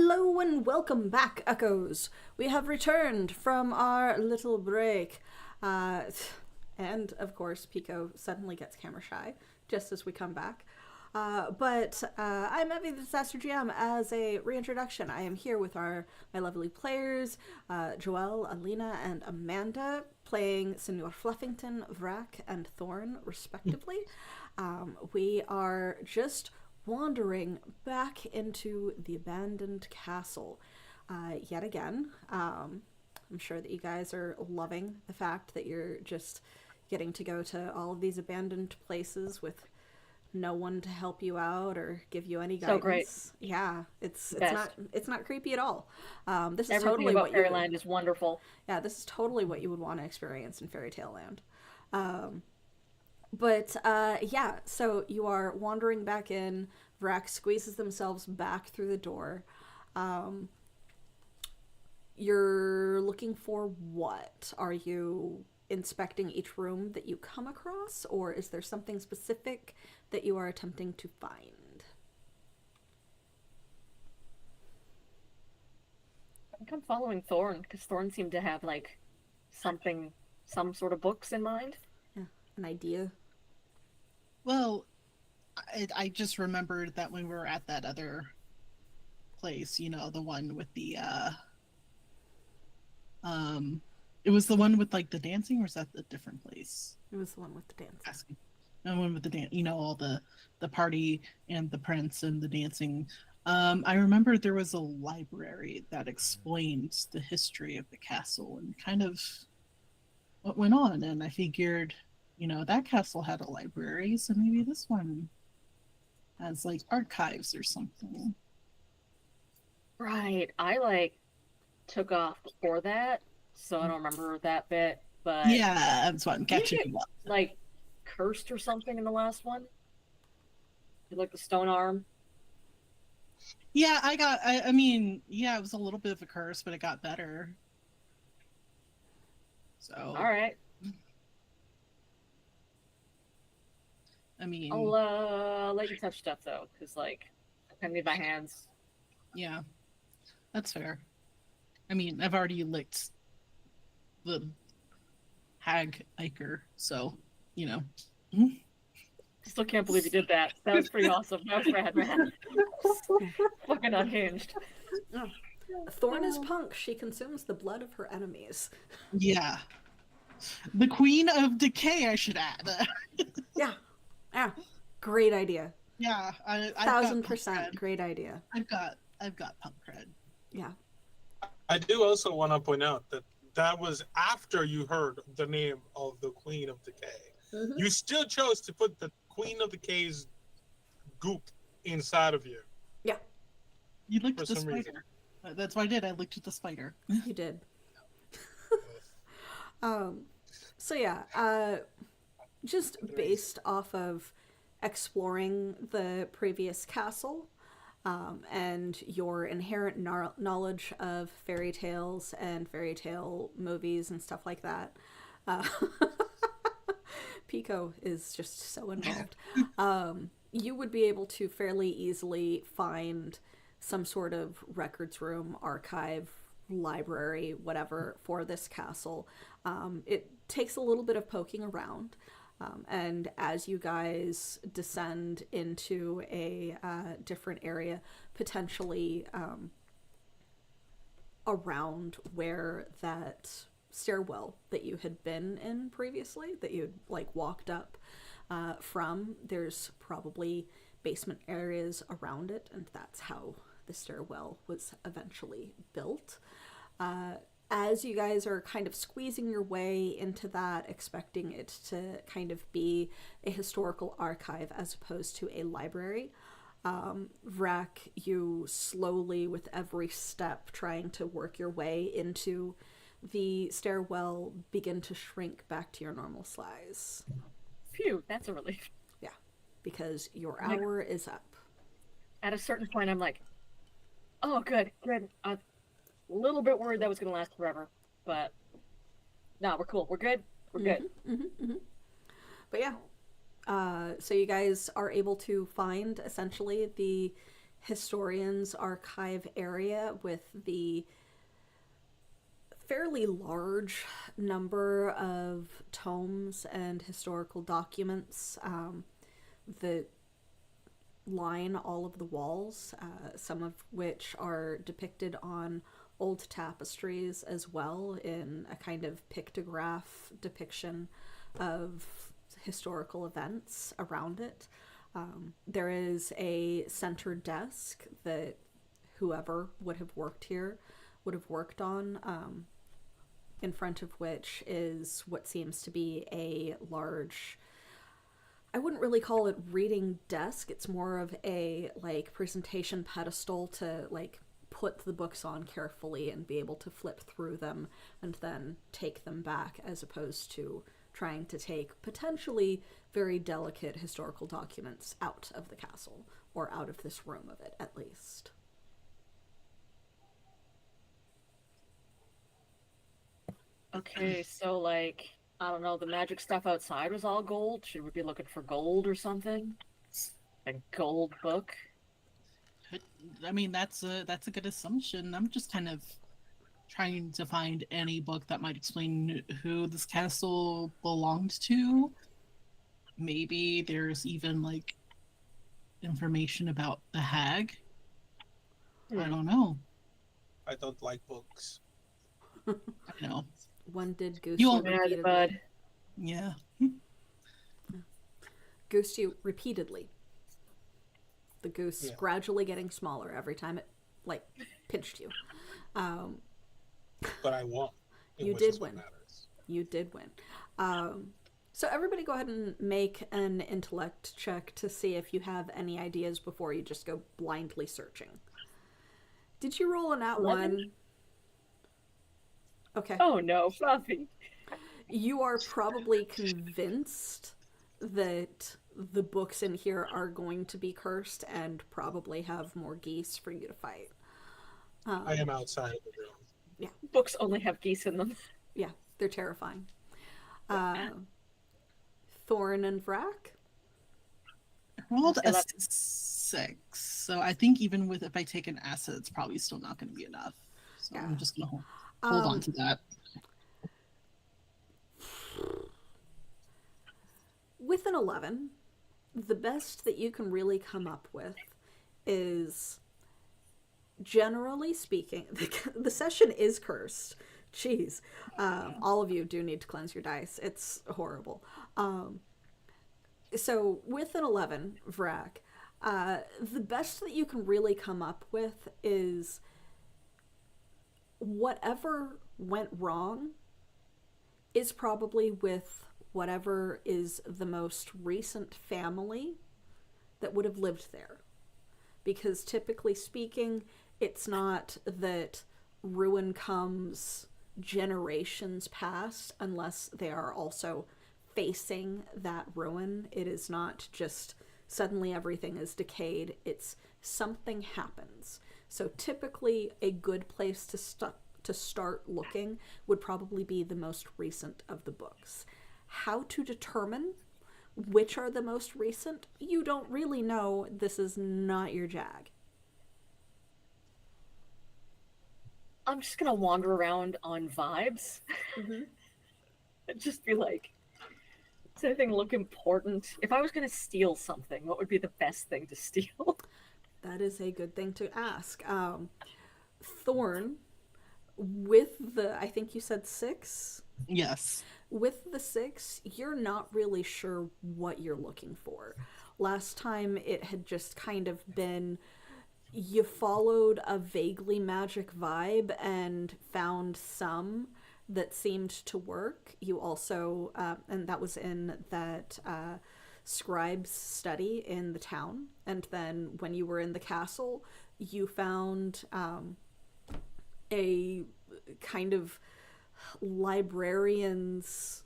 Hello and welcome back, Echoes. We have returned from our little break. And, of course, Pico suddenly gets camera shy just as we come back. But I'm Evie, the Disaster GM. As a reintroduction, I am here with my lovely players, Joelle, Alina, and Amanda, playing Senor Fluffington, Vrac, and Thorn, respectively. We are just wandering back into the abandoned castle yet again. I'm sure that you guys are loving the fact that you're just getting to go to all of these abandoned places with no one to help you out or give you any guidance. So great. Yeah, it's Best. not creepy at all. This is Everything totally about what you Fairyland is wonderful. Yeah, this is totally what you would want to experience in Fairy Tale Land. But yeah, so you are wandering back in. Vrac squeezes themselves back through the door. You're looking for what? Are you inspecting each room that you come across, or is there something specific that you are attempting to find? I think I'm following Thorn, because Thorn seemed to have, like, some sort of books in mind. Yeah, an idea. Well, I just remembered that when we were at that other place, you know, the one with the it was the one with like the dancing, or is that a different place? It was the one with the dance. Asking. The one with the dance, you know, all the party and the prince and the dancing. I remember there was a library that explained the history of the castle and kind of what went on, and I figured, you know, that castle had a library, so maybe this one has like archives or something. Right. I, like, took off before that, so I don't remember that bit, but... Yeah, that's what I'm Didn't catching you you get, up. like, cursed or something in the last one? Like the stone arm? Yeah, I mean, yeah, it was a little bit of a curse, but it got better. So, Alright. I mean, I'll let you touch stuff, though, because, like, I kind of need my hands. yeah, that's fair. I mean, I've already licked the hag Iker, so, you know. Still can't believe you did that. That was pretty awesome. That was rad, man. Fucking unhinged. Oh. Thorn is punk. She consumes the blood of her enemies. Yeah. The Queen of Decay, I should add. Yeah. Great idea. Yeah, I've 1000% great idea. I've got punk cred. Yeah. I do also want to point out that that was after you heard the name of the Queen of Decay. Mm-hmm. You still chose to put the Queen of Decay's goop inside of you. Yeah. You looked at For the some reason. spider. That's what I did. I looked at the spider. You did. So yeah, just based off of exploring the previous castle, and your inherent knowledge of fairy tales and fairy tale movies and stuff like that, Pico is just so involved. You would be able to fairly easily find some sort of records room, archive, library, whatever, for this castle. It takes a little bit of poking around. And as you guys descend into a different area, potentially around where that stairwell that you had been in previously, that you like walked up from, there's probably basement areas around it, and that's how the stairwell was eventually built. As you guys are kind of squeezing your way into that, expecting it to kind of be a historical archive as opposed to a library, Vrac, you slowly, with every step, trying to work your way into the stairwell, begin to shrink back to your normal size. Phew, that's a relief. Yeah, because your hour is up. At a certain point, I'm like, oh, good. A little bit worried that was going to last forever, but no, we're cool. We're good. But yeah, so you guys are able to find essentially the historian's archive area with the fairly large number of tomes and historical documents that line all of the walls, some of which are depicted on old tapestries as well in a kind of pictograph depiction of historical events around it. There is a center desk that whoever would have worked here would have worked on, in front of which is what seems to be a large, I wouldn't really call it reading desk, it's more of a like presentation pedestal to like put the books on carefully and be able to flip through them and then take them back, as opposed to trying to take potentially very delicate historical documents out of the castle, or out of this room of it at least. Okay, so like, I don't know, the magic stuff outside was all gold. Should we be looking for gold or something? A gold book? I mean, that's a good assumption. I'm just kind of trying to find any book that might explain who this castle belonged to. Maybe there's even like information about the hag. I don't know. I don't like books. I know. One did goose You you all- repeatedly. Bud. Yeah. Goosed you repeatedly. The goose Yeah. gradually getting smaller every time it like pinched you. But I won. You which did is what win. matters. You did win. So everybody go ahead and make an intellect check to see if you have any ideas before you just go blindly searching. Did you roll a nat 11? one? Okay. Oh no, Fluffy. You are probably convinced that the books in here are going to be cursed and probably have more geese for you to fight. I am outside of the room. Books only have geese in them. Yeah, they're terrifying. Thorn and Vrack? Rolled a 11. 6, so I think even with if I take an acid, it's probably still not going to be enough. So Yeah. I'm just going to hold on to that. With an 11, the best that you can really come up with is, generally speaking, the session is cursed. Jeez. All of you do need to cleanse your dice. It's horrible. So with an 11, Vrack, the best that you can really come up with is whatever went wrong is probably with whatever is the most recent family that would have lived there. Because typically speaking, it's not that ruin comes generations past unless they are also facing that ruin. It is not just suddenly everything is decayed, it's something happens. So typically a good place to start looking would probably be the most recent of the books. How to determine which are the most recent, you don't really know. This is not your jag. I'm just gonna wander around on vibes. And just be like, does anything look important? If I was gonna steal something, what would be the best thing to steal? That is a good thing to ask. Thorn, with the, I think you said 6? Yes. With the 6, you're not really sure what you're looking for. Last time it had just kind of been, you followed a vaguely magic vibe and found some that seemed to work. You also, and that was in that scribe's study in the town. And then when you were in the castle, you found a kind of librarian's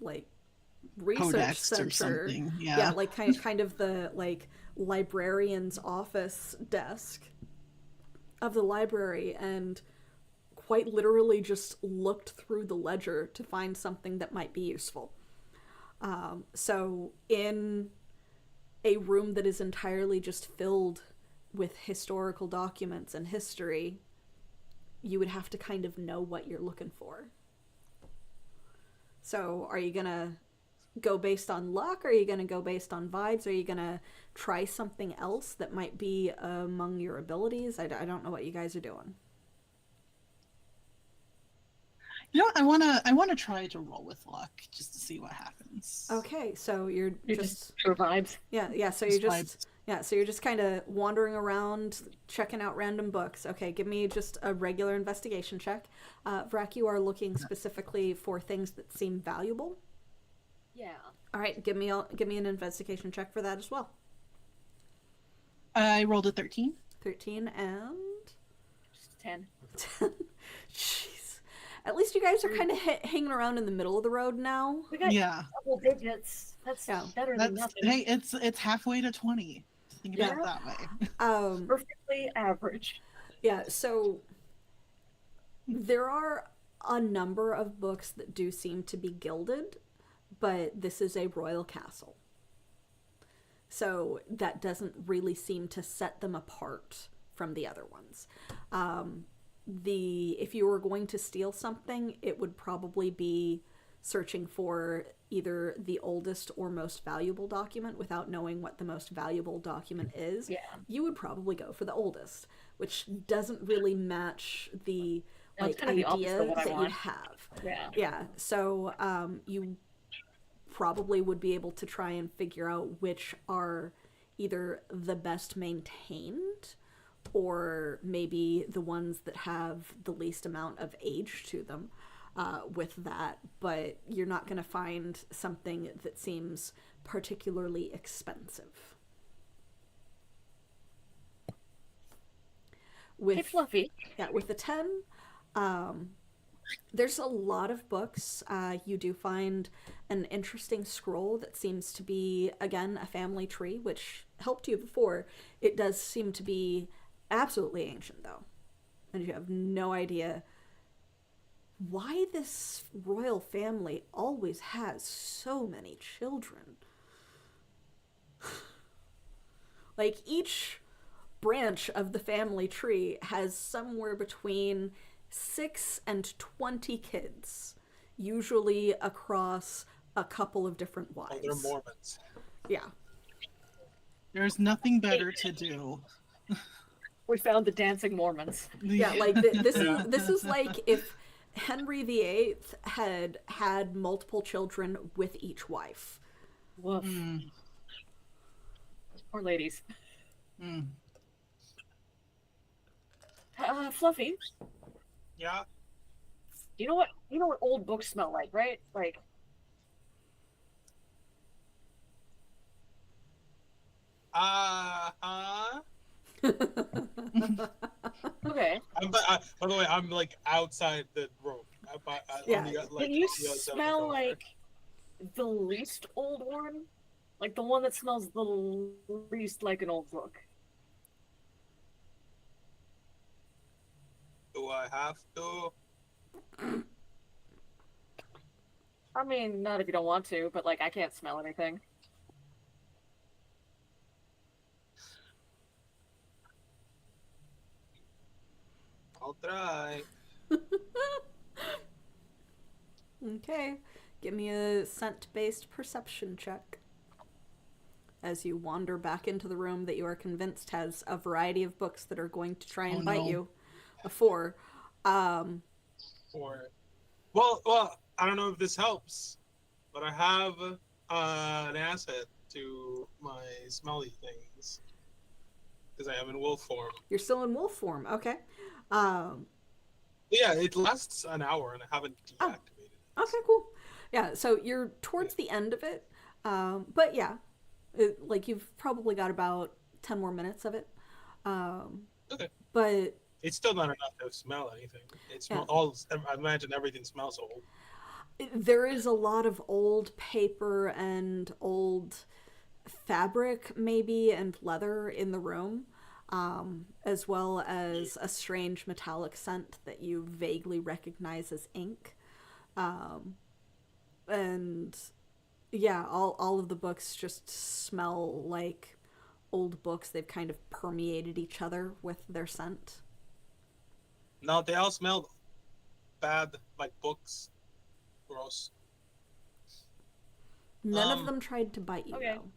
like research Codex center or something. Yeah. yeah, like kind of the like librarian's office desk of the library, and quite literally just looked through the ledger to find something that might be useful. So in a room that is entirely just filled with historical documents and history, you would have to kind of know what you're looking for. So are you gonna go based on luck? Or are you gonna go based on vibes? Are you gonna try something else that might be among your abilities? I don't know what you guys are doing. You know, I wanna try to roll with luck just to see what happens. Okay, so you're just pure vibes. yeah. So you're just so you're just kind of wandering around, checking out random books. Okay, give me just a regular investigation check. Vrak, you are looking specifically for things that seem valuable. Yeah. All right, give me an investigation check for that as well. I rolled a 13. 13 and Just 10. 10. Jeez. At least you guys are kind of hanging around in the middle of the road now. We got Yeah. double digits. That's better than nothing. Hey, it's halfway to 20. Think about it that way. Perfectly average. Yeah, so there are a number of books that do seem to be gilded, but this is a royal castle. So that doesn't really seem to set them apart from the other ones. If you were going to steal something, it would probably be searching for either the oldest or most valuable document without knowing what the most valuable document is. Yeah. You would probably go for the oldest, which doesn't really match the idea that you have. Yeah. Yeah. So you probably would be able to try and figure out which are either the best maintained or maybe the ones that have the least amount of age to them with that. But you're not going to find something that seems particularly expensive. Hey, Fluffy. Yeah, with the 10, there's a lot of books. You do find an interesting scroll that seems to be, again, a family tree, which helped you before. It does seem to be absolutely ancient, though. And you have no idea why this royal family always has so many children. Like, each branch of the family tree has somewhere between 6 and 20 kids, usually across a couple of different wives. Oh, they're Mormons. Yeah. There's nothing better to do. We found the dancing Mormons. Yeah, like this is like if Henry VIII had multiple children with each wife. Woof. Poor ladies. Fluffy. Yeah. You know what old books smell like, right? Like. Okay. By the way, I'm like outside the room. Can you smell like the least old one? Like the one that smells the least like an old book? Do I have to? I mean, not if you don't want to, but like I can't smell anything. I'll try. Okay. Give me a scent-based perception check. As you wander back into the room that you are convinced has a variety of books that are going to try and bite you. A 4. Well, I don't know if this helps, but I have an asset to my smelly things because I am in wolf form. You're still in wolf form, okay. Yeah, it lasts an hour and I haven't deactivated it. Okay, cool. Yeah, so you're towards the end of it, but yeah, like you've probably got about 10 more minutes of it. Okay. But it's still not enough to smell anything. I imagine everything smells old. There is a lot of old paper and old fabric, maybe, and leather in the room, as well as a strange metallic scent that you vaguely recognize as ink. And Yeah, all of the books just smell like old books. They've kind of permeated each other with their scent. No, they all smell bad, like books. Gross. None of them tried to bite you, Okay. though.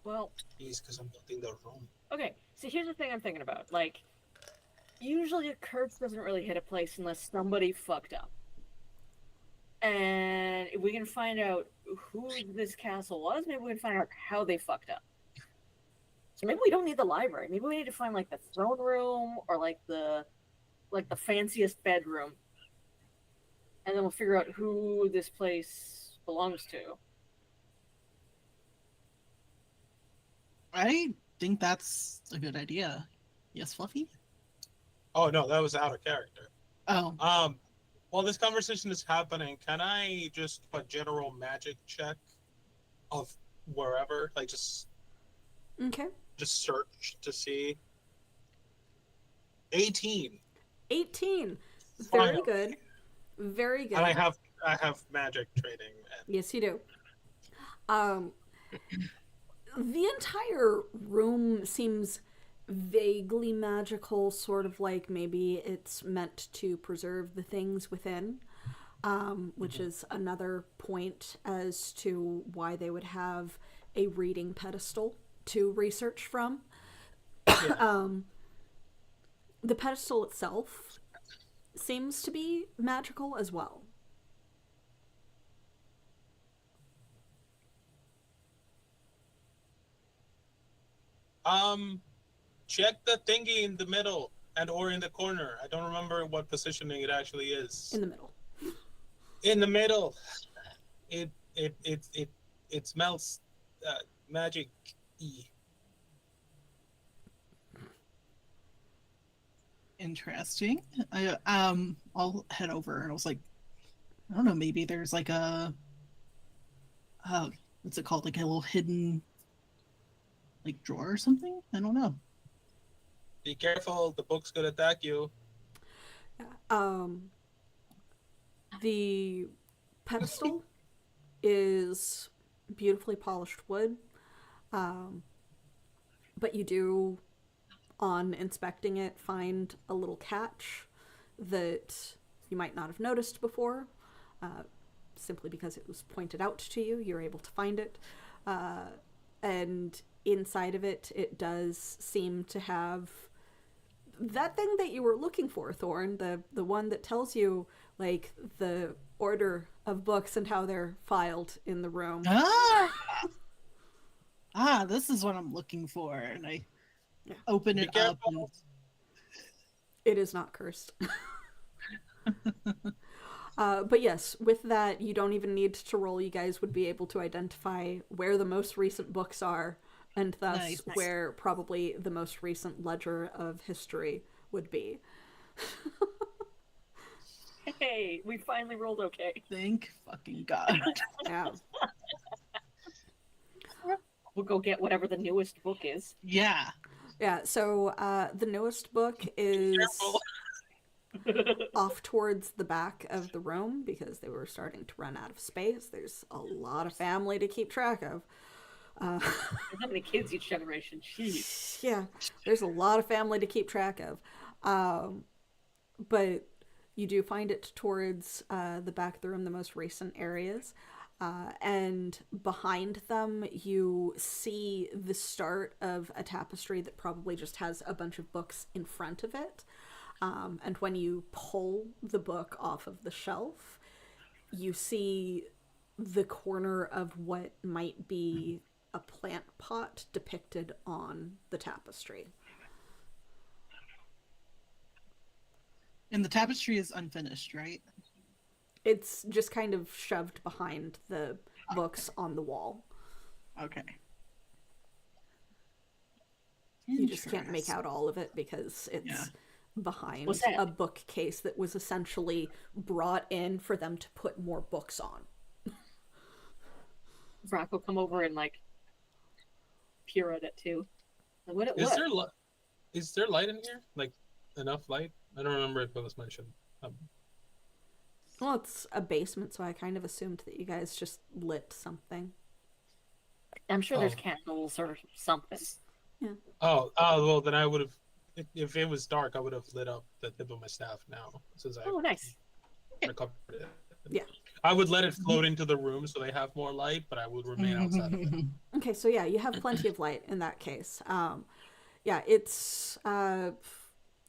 Well, Jeez, because I'm not in the room. okay. So here's the thing I'm thinking about. Like, usually a curse doesn't really hit a place unless somebody fucked up. And if we can find out who this castle was, maybe we can find out how they fucked up. So maybe we don't need the library. Maybe we need to find like the throne room or like the fanciest bedroom. And then we'll figure out who this place belongs to. I think that's a good idea. Yes, Fluffy? Oh no, that was out of character. Oh, While this conversation is happening, can I just a general magic check of wherever, like just Okay. search to see? 18. 18. Very Finally. good. Very good. And I have magic training. Yes, you do. The entire room seems vaguely magical, sort of like maybe it's meant to preserve the things within, which is another point as to why they would have a reading pedestal to research from. The pedestal itself seems to be magical as well. Check the thingy in the middle and or in the corner. I don't remember what positioning it actually is. In the middle. In the middle. It smells magic-y. interesting. I'll head over and I was like, I don't know, maybe there's like a what's it called? Like a little hidden like drawer or something? I don't know. Be careful, the books could attack you. The pedestal is beautifully polished wood, but you do, on inspecting it, find a little catch that you might not have noticed before. Simply because it was pointed out to you, you're able to find it. And inside of it, it does seem to have that thing that you were looking for, Thorn, the one that tells you, like, the order of books and how they're filed in the room. This is what I'm looking for. And I open it up. And... It is not cursed. But yes, with that, you don't even need to roll. You guys would be able to identify where the most recent books are, and thus Nice. where probably the most recent ledger of history would be. Hey, we finally rolled okay. Thank fucking God. Yeah. We'll go get whatever the newest book is. Yeah. Yeah, so the newest book is off towards the back of the room because they were starting to run out of space. There's a lot of family to keep track of. How many kids each generation? Jeez. Yeah, there's a lot of family to keep track of. But you do find it towards the back of the room, the most recent areas. And behind them, you see the start of a tapestry that probably just has a bunch of books in front of it. And when you pull the book off of the shelf, you see the corner of what might be a plant pot depicted on the tapestry. And the tapestry is unfinished, right? It's just kind of shoved behind the books on the wall. Okay. You just can't make out all of it because it's behind a bookcase that was essentially brought in for them to put more books on. Rock will come over and like peer at it too. Like, is there light in here? Like enough light? I don't remember if it was mentioned. Well, it's a basement, so I kind of assumed that you guys just lit something. I'm sure there's Oh. candles or something. Well, then I would have. If it was dark, I would have lit up the tip of my staff now, since I Oh, nice. recovered it. Yeah. I would let it float into the room so they have more light, but I would remain outside of it. Okay, so yeah, you have plenty of light in that case. Yeah, it's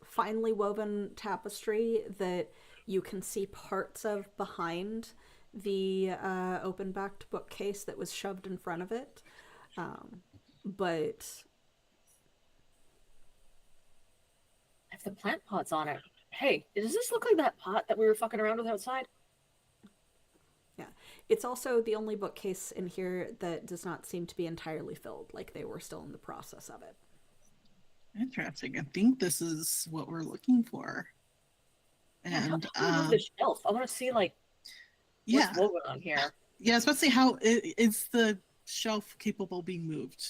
finely woven tapestry that you can see parts of behind the open-backed bookcase that was shoved in front of it. But If the plant pot's on it. Hey, does this look like that pot that we were fucking around with outside? yeah, it's also the only bookcase in here that does not seem to be entirely filled, like they were still in the process of it. Interesting. I think this is what we're looking for. And How do we move the shelf? I want to see like yeah, what's woven on here. yeah. I was about to say, how is the shelf capable of being moved?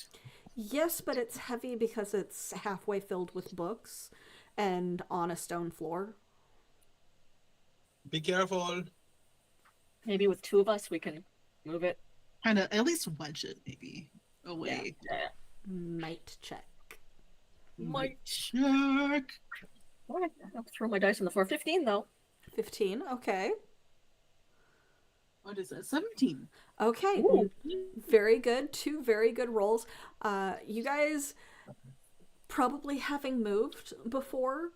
Yes, but it's heavy because it's halfway filled with books and on a stone floor. Be careful. Maybe with two of us we can move it. Kind of at least wedge it maybe away. Yeah. Might check. Might. Check. Alright, I'll throw my dice on the floor. 15 though. 15, okay. What is it? 17. Okay, Ooh. very good. Two very good rolls. You guys, probably having moved before,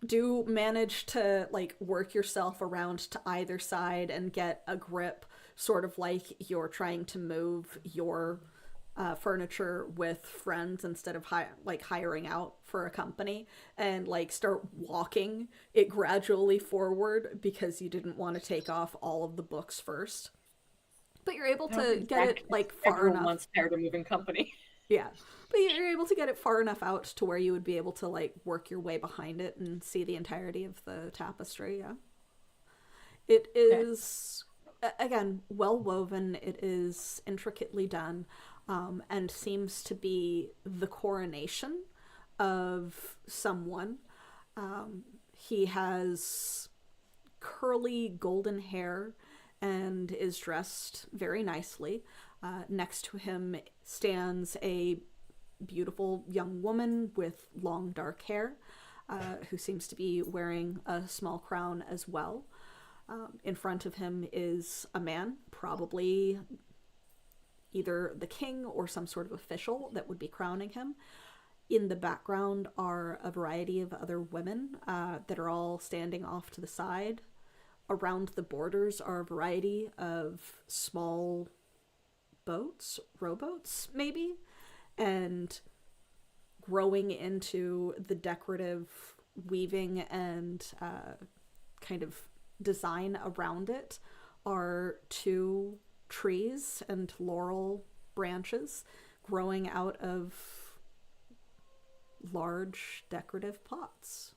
do manage to like work yourself around to either side and get a grip, sort of like you're trying to move your furniture with friends instead of hiring out for a company, and like start walking it gradually forward because you didn't want to take off all of the books first. But you're able to get it like far Everyone enough. wants tired of moving company. Yeah. But you're able to get it far enough out to where you would be able to like work your way behind it and see the entirety of the tapestry, yeah. It is again well woven, it is intricately done, and seems to be the coronation of someone. He has curly golden hair and is dressed very nicely. Next to him stands a beautiful young woman with long dark hair, who seems to be wearing a small crown as well. In front of him is a man, probably either the king or some sort of official that would be crowning him. In the background are a variety of other women that are all standing off to the side. Around the borders are a variety of small boats, rowboats maybe, and growing into the decorative weaving and kind of design around it are two trees and laurel branches growing out of large decorative pots.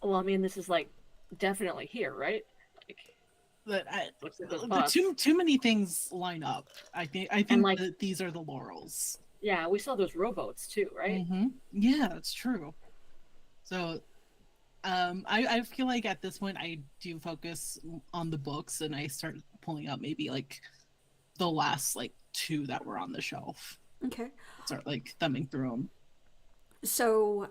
Well, I mean, this is like definitely here, right? Like, But looks like those pots. too many things line up. I think like- that these are the laurels. Yeah, we saw those rowboats too, right? Mm-hmm. Yeah, that's true. So, I feel like at this point I do focus on the books and I start pulling out maybe like the last like two that were on the shelf. Okay. Start like thumbing through them. So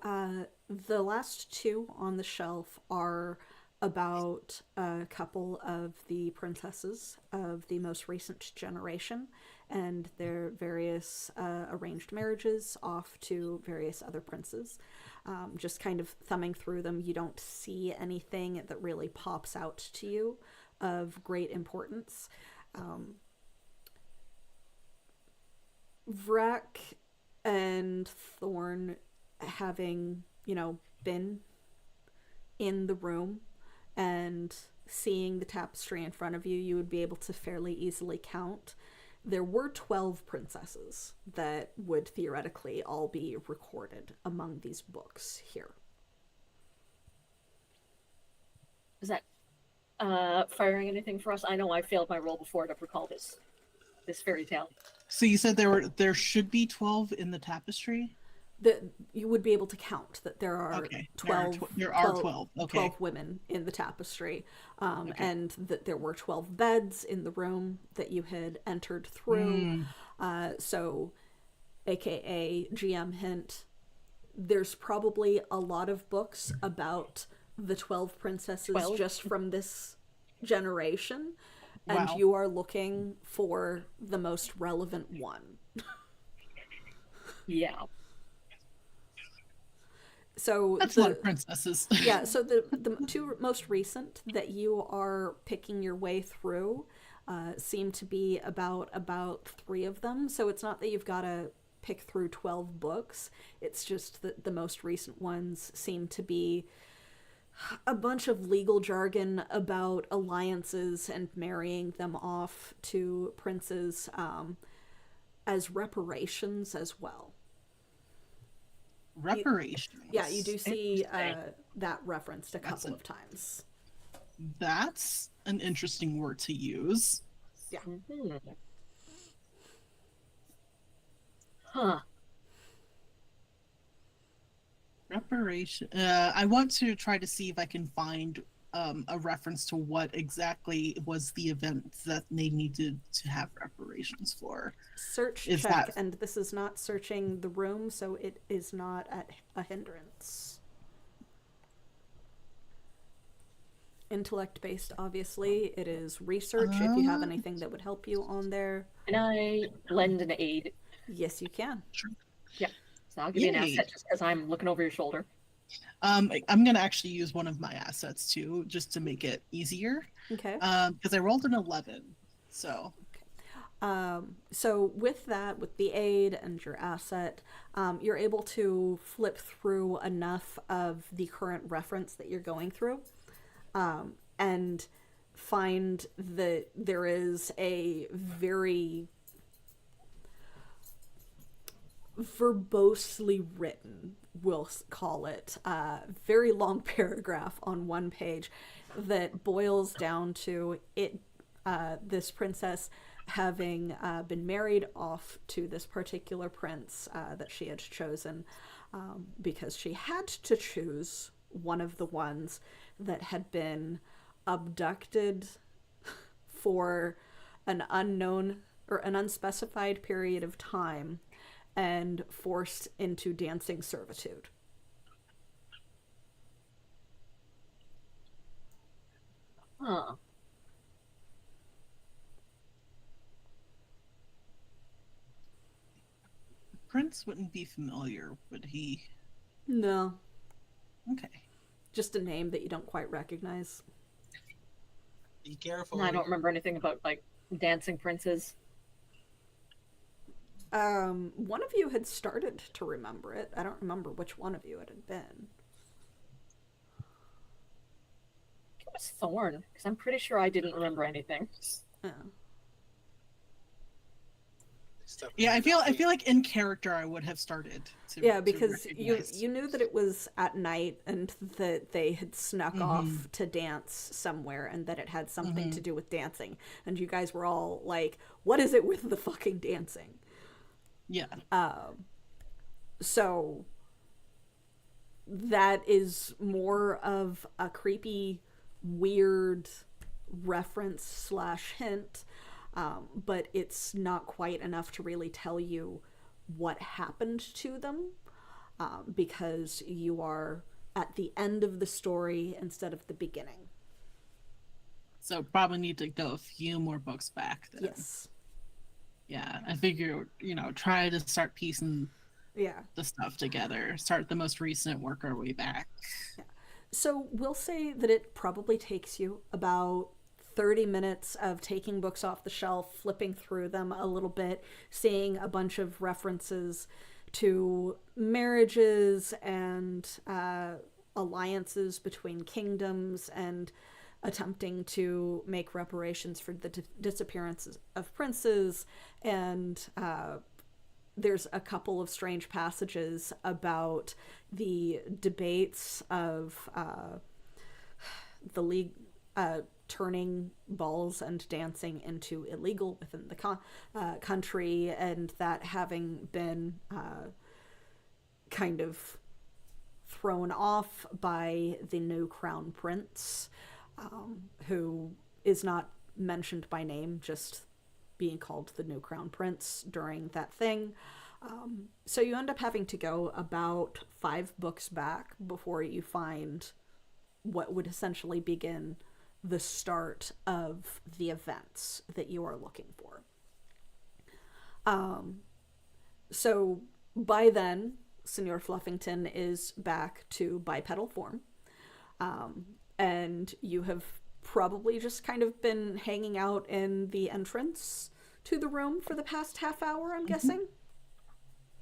the last two on the shelf are about a couple of the princesses of the most recent generation and their various arranged marriages off to various other princes. Just kind of thumbing through them, you don't see anything that really pops out to you of great importance. Vrak and Thorn, having, been in the room and seeing the tapestry in front of you, you would be able to fairly easily count. There were 12 princesses that would theoretically all be recorded among these books here. Is that firing anything for us? I know I failed my roll before to recall this fairy tale. So you said there should be 12 in the tapestry? that you would be able to count that there are Okay. 12, There are 12. Okay. 12 women in the tapestry, Okay. and that there were 12 beds in the room that you had entered through. So, aka GM hint, there's probably a lot of books about the 12 princesses 12? just from this generation, and Wow. you are looking for the most relevant one. Yeah. So That's a lot of princesses. yeah, so the two most recent that you are picking your way through seem to be about 3 of them. So it's not that you've got to pick through 12 books. It's just that the most recent ones seem to be a bunch of legal jargon about alliances and marrying them off to princes as reparations as well. Reparations. Yeah, you do see Interesting. that referenced a couple of times. That's an interesting word to use. Yeah. Mhm. Huh. Reparation. I want to try to see if I can find a reference to what exactly was the event that they needed to have reparations for. Search Is check, that- and this is not searching the room, so it is not at a hindrance. Intellect based, obviously. It is research. If you have anything that would help you on there, Can I lend an aid? yes, you can. So I'll give you an Yay. asset just because I'm looking over your shoulder. I'm going to actually use one of my assets too, just to make it easier. Okay. Because I rolled an 11. So So with that, with the aid and your asset, you're able to flip through enough of the current reference that you're going through, and find that there is a very verbosely written, we'll call it, very long paragraph on one page that boils down to it. This princess having been married off to this particular prince that she had chosen, because she had to choose one of the ones that had been abducted for an unknown or an unspecified period of time and forced into dancing servitude. Huh. Prince wouldn't be familiar, would he? No, Okay. just a name that you don't quite recognize. Be careful. I don't remember anything about like dancing princes. One of you had started to remember it. I don't remember which one of you it had been. It was Thorn, because I'm pretty sure I didn't remember anything. Yeah. Yeah, I feel like in character I would have started to Yeah, to because recognize. you knew that it was at night and that they had snuck off to dance somewhere and that it had something to do with dancing. And you guys were all like, what is it with the fucking dancing? Yeah. So that is more of a creepy, weird reference slash hint, but it's not quite enough to really tell you what happened to them, because you are at the end of the story instead of the beginning. So probably need to go a few more books back then. Yes. Yeah, I figure, try to start piecing Yeah. the stuff together. Start the most recent, work our way back. So we'll say that it probably takes you about 30 minutes of taking books off the shelf, flipping through them a little bit, seeing a bunch of references to marriages and alliances between kingdoms, and attempting to make reparations for the disappearances of princes. And there's a couple of strange passages about the debates of the league turning balls and dancing into illegal within the country, and that having been kind of thrown off by the new crown prince, who is not mentioned by name, just being called the new crown prince during that thing. So you end up having to go about 5 books back before you find what would essentially begin the start of the events that you are looking for. So by then, Senor Fluffington is back to bipedal form, and you have probably just kind of been hanging out in the entrance to the room for the past half hour, I'm guessing.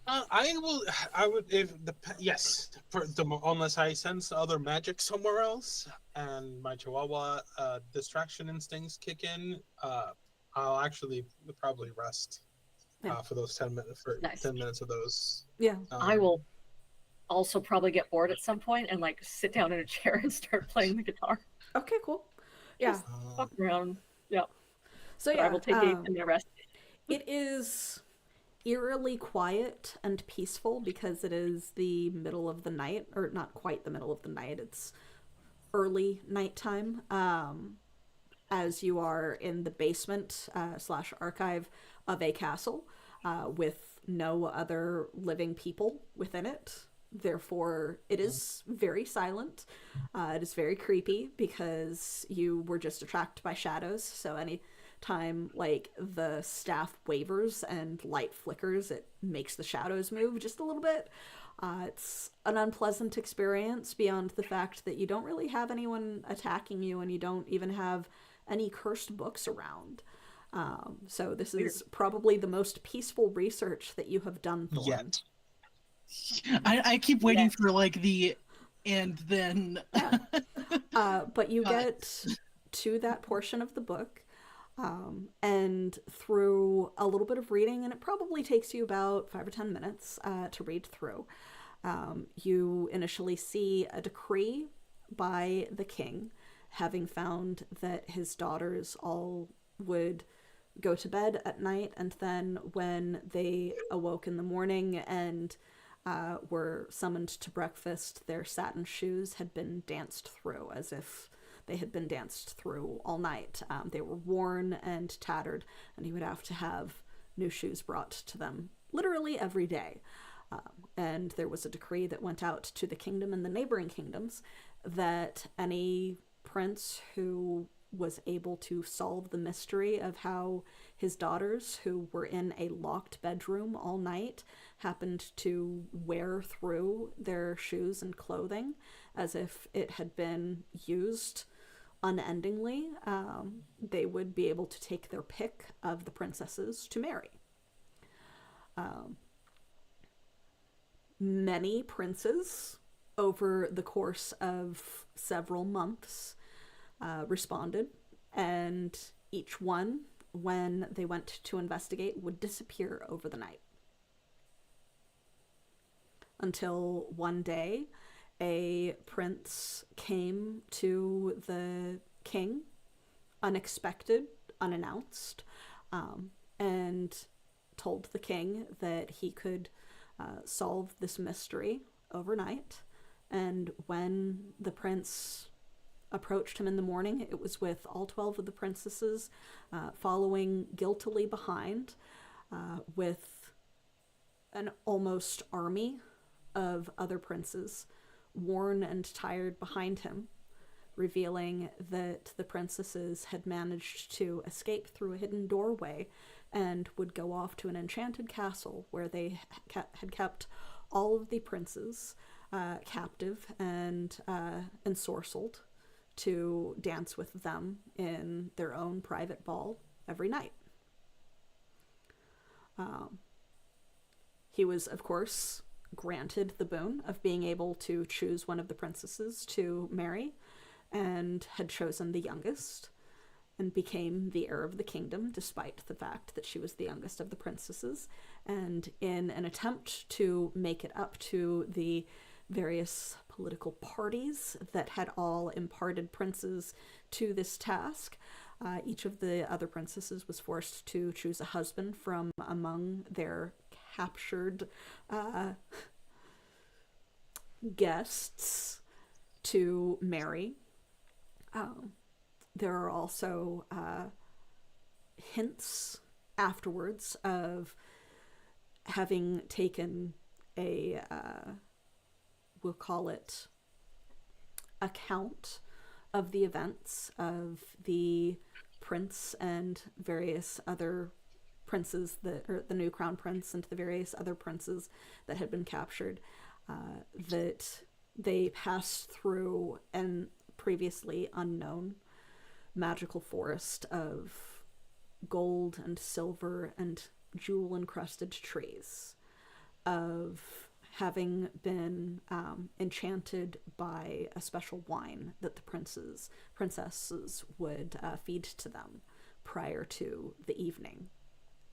I would, yes, unless I sense other magic somewhere else and my Chihuahua distraction instincts kick in, I'll actually probably rest for those 10 minutes, Nice. 10 minutes of those. Yeah. I will also probably get bored at some point and like sit down in a chair and start playing the guitar. Okay, cool. Yeah. Just fuck around. Yeah. So But yeah, I will take a minute rest. it is eerily quiet and peaceful because it is the middle of the night, or not quite the middle of the night. It's early nighttime. As you are in the basement / archive of a castle with no other living people within it. Therefore, it is very silent. It is very creepy because you were just attracted by shadows. So any time like the staff wavers and light flickers, it makes the shadows move just a little bit. It's an unpleasant experience beyond the fact that you don't really have anyone attacking you, and you don't even have any cursed books around. So this is probably the most peaceful research that you have done, Thorn. Yet. I keep waiting for like the and then. But you get to that portion of the book, and through a little bit of reading, and it probably takes you about 5 or 10 minutes to read through, you initially see a decree by the king, having found that his daughters all would go to bed at night, and then when they awoke in the morning and were summoned to breakfast, their satin shoes had been danced through as if they had been danced through all night. They were worn and tattered, and he would have to have new shoes brought to them literally every day. And there was a decree that went out to the kingdom and the neighboring kingdoms that any prince who was able to solve the mystery of how his daughters, who were in a locked bedroom all night, happened to wear through their shoes and clothing as if it had been used unendingly, they would be able to take their pick of the princesses to marry. Many princes, over the course of several months, responded, and each one, when they went to investigate, would disappear over the night. Until one day, a prince came to the king, unexpected, unannounced, and told the king that he could solve this mystery overnight. And when the prince approached him in the morning, it was with all 12 of the princesses following guiltily behind, with an almost army of other princes, worn and tired, behind him, revealing that the princesses had managed to escape through a hidden doorway and would go off to an enchanted castle where they had kept all of the princes captive and ensorcelled to dance with them in their own private ball every night. He was, of course, granted the boon of being able to choose one of the princesses to marry, and had chosen the youngest, and became the heir of the kingdom, despite the fact that she was the youngest of the princesses. And in an attempt to make it up to the various political parties that had all imparted princes to this task, each of the other princesses was forced to choose a husband from among their captured guests to marry. There are also hints afterwards of having taken a, we'll call it, account of the events of the prince and various other princes or the new crown prince and the various other princes that had been captured, that they passed through an previously unknown magical forest of gold and silver and jewel encrusted trees, of having been enchanted by a special wine that the princesses would feed to them prior to the evening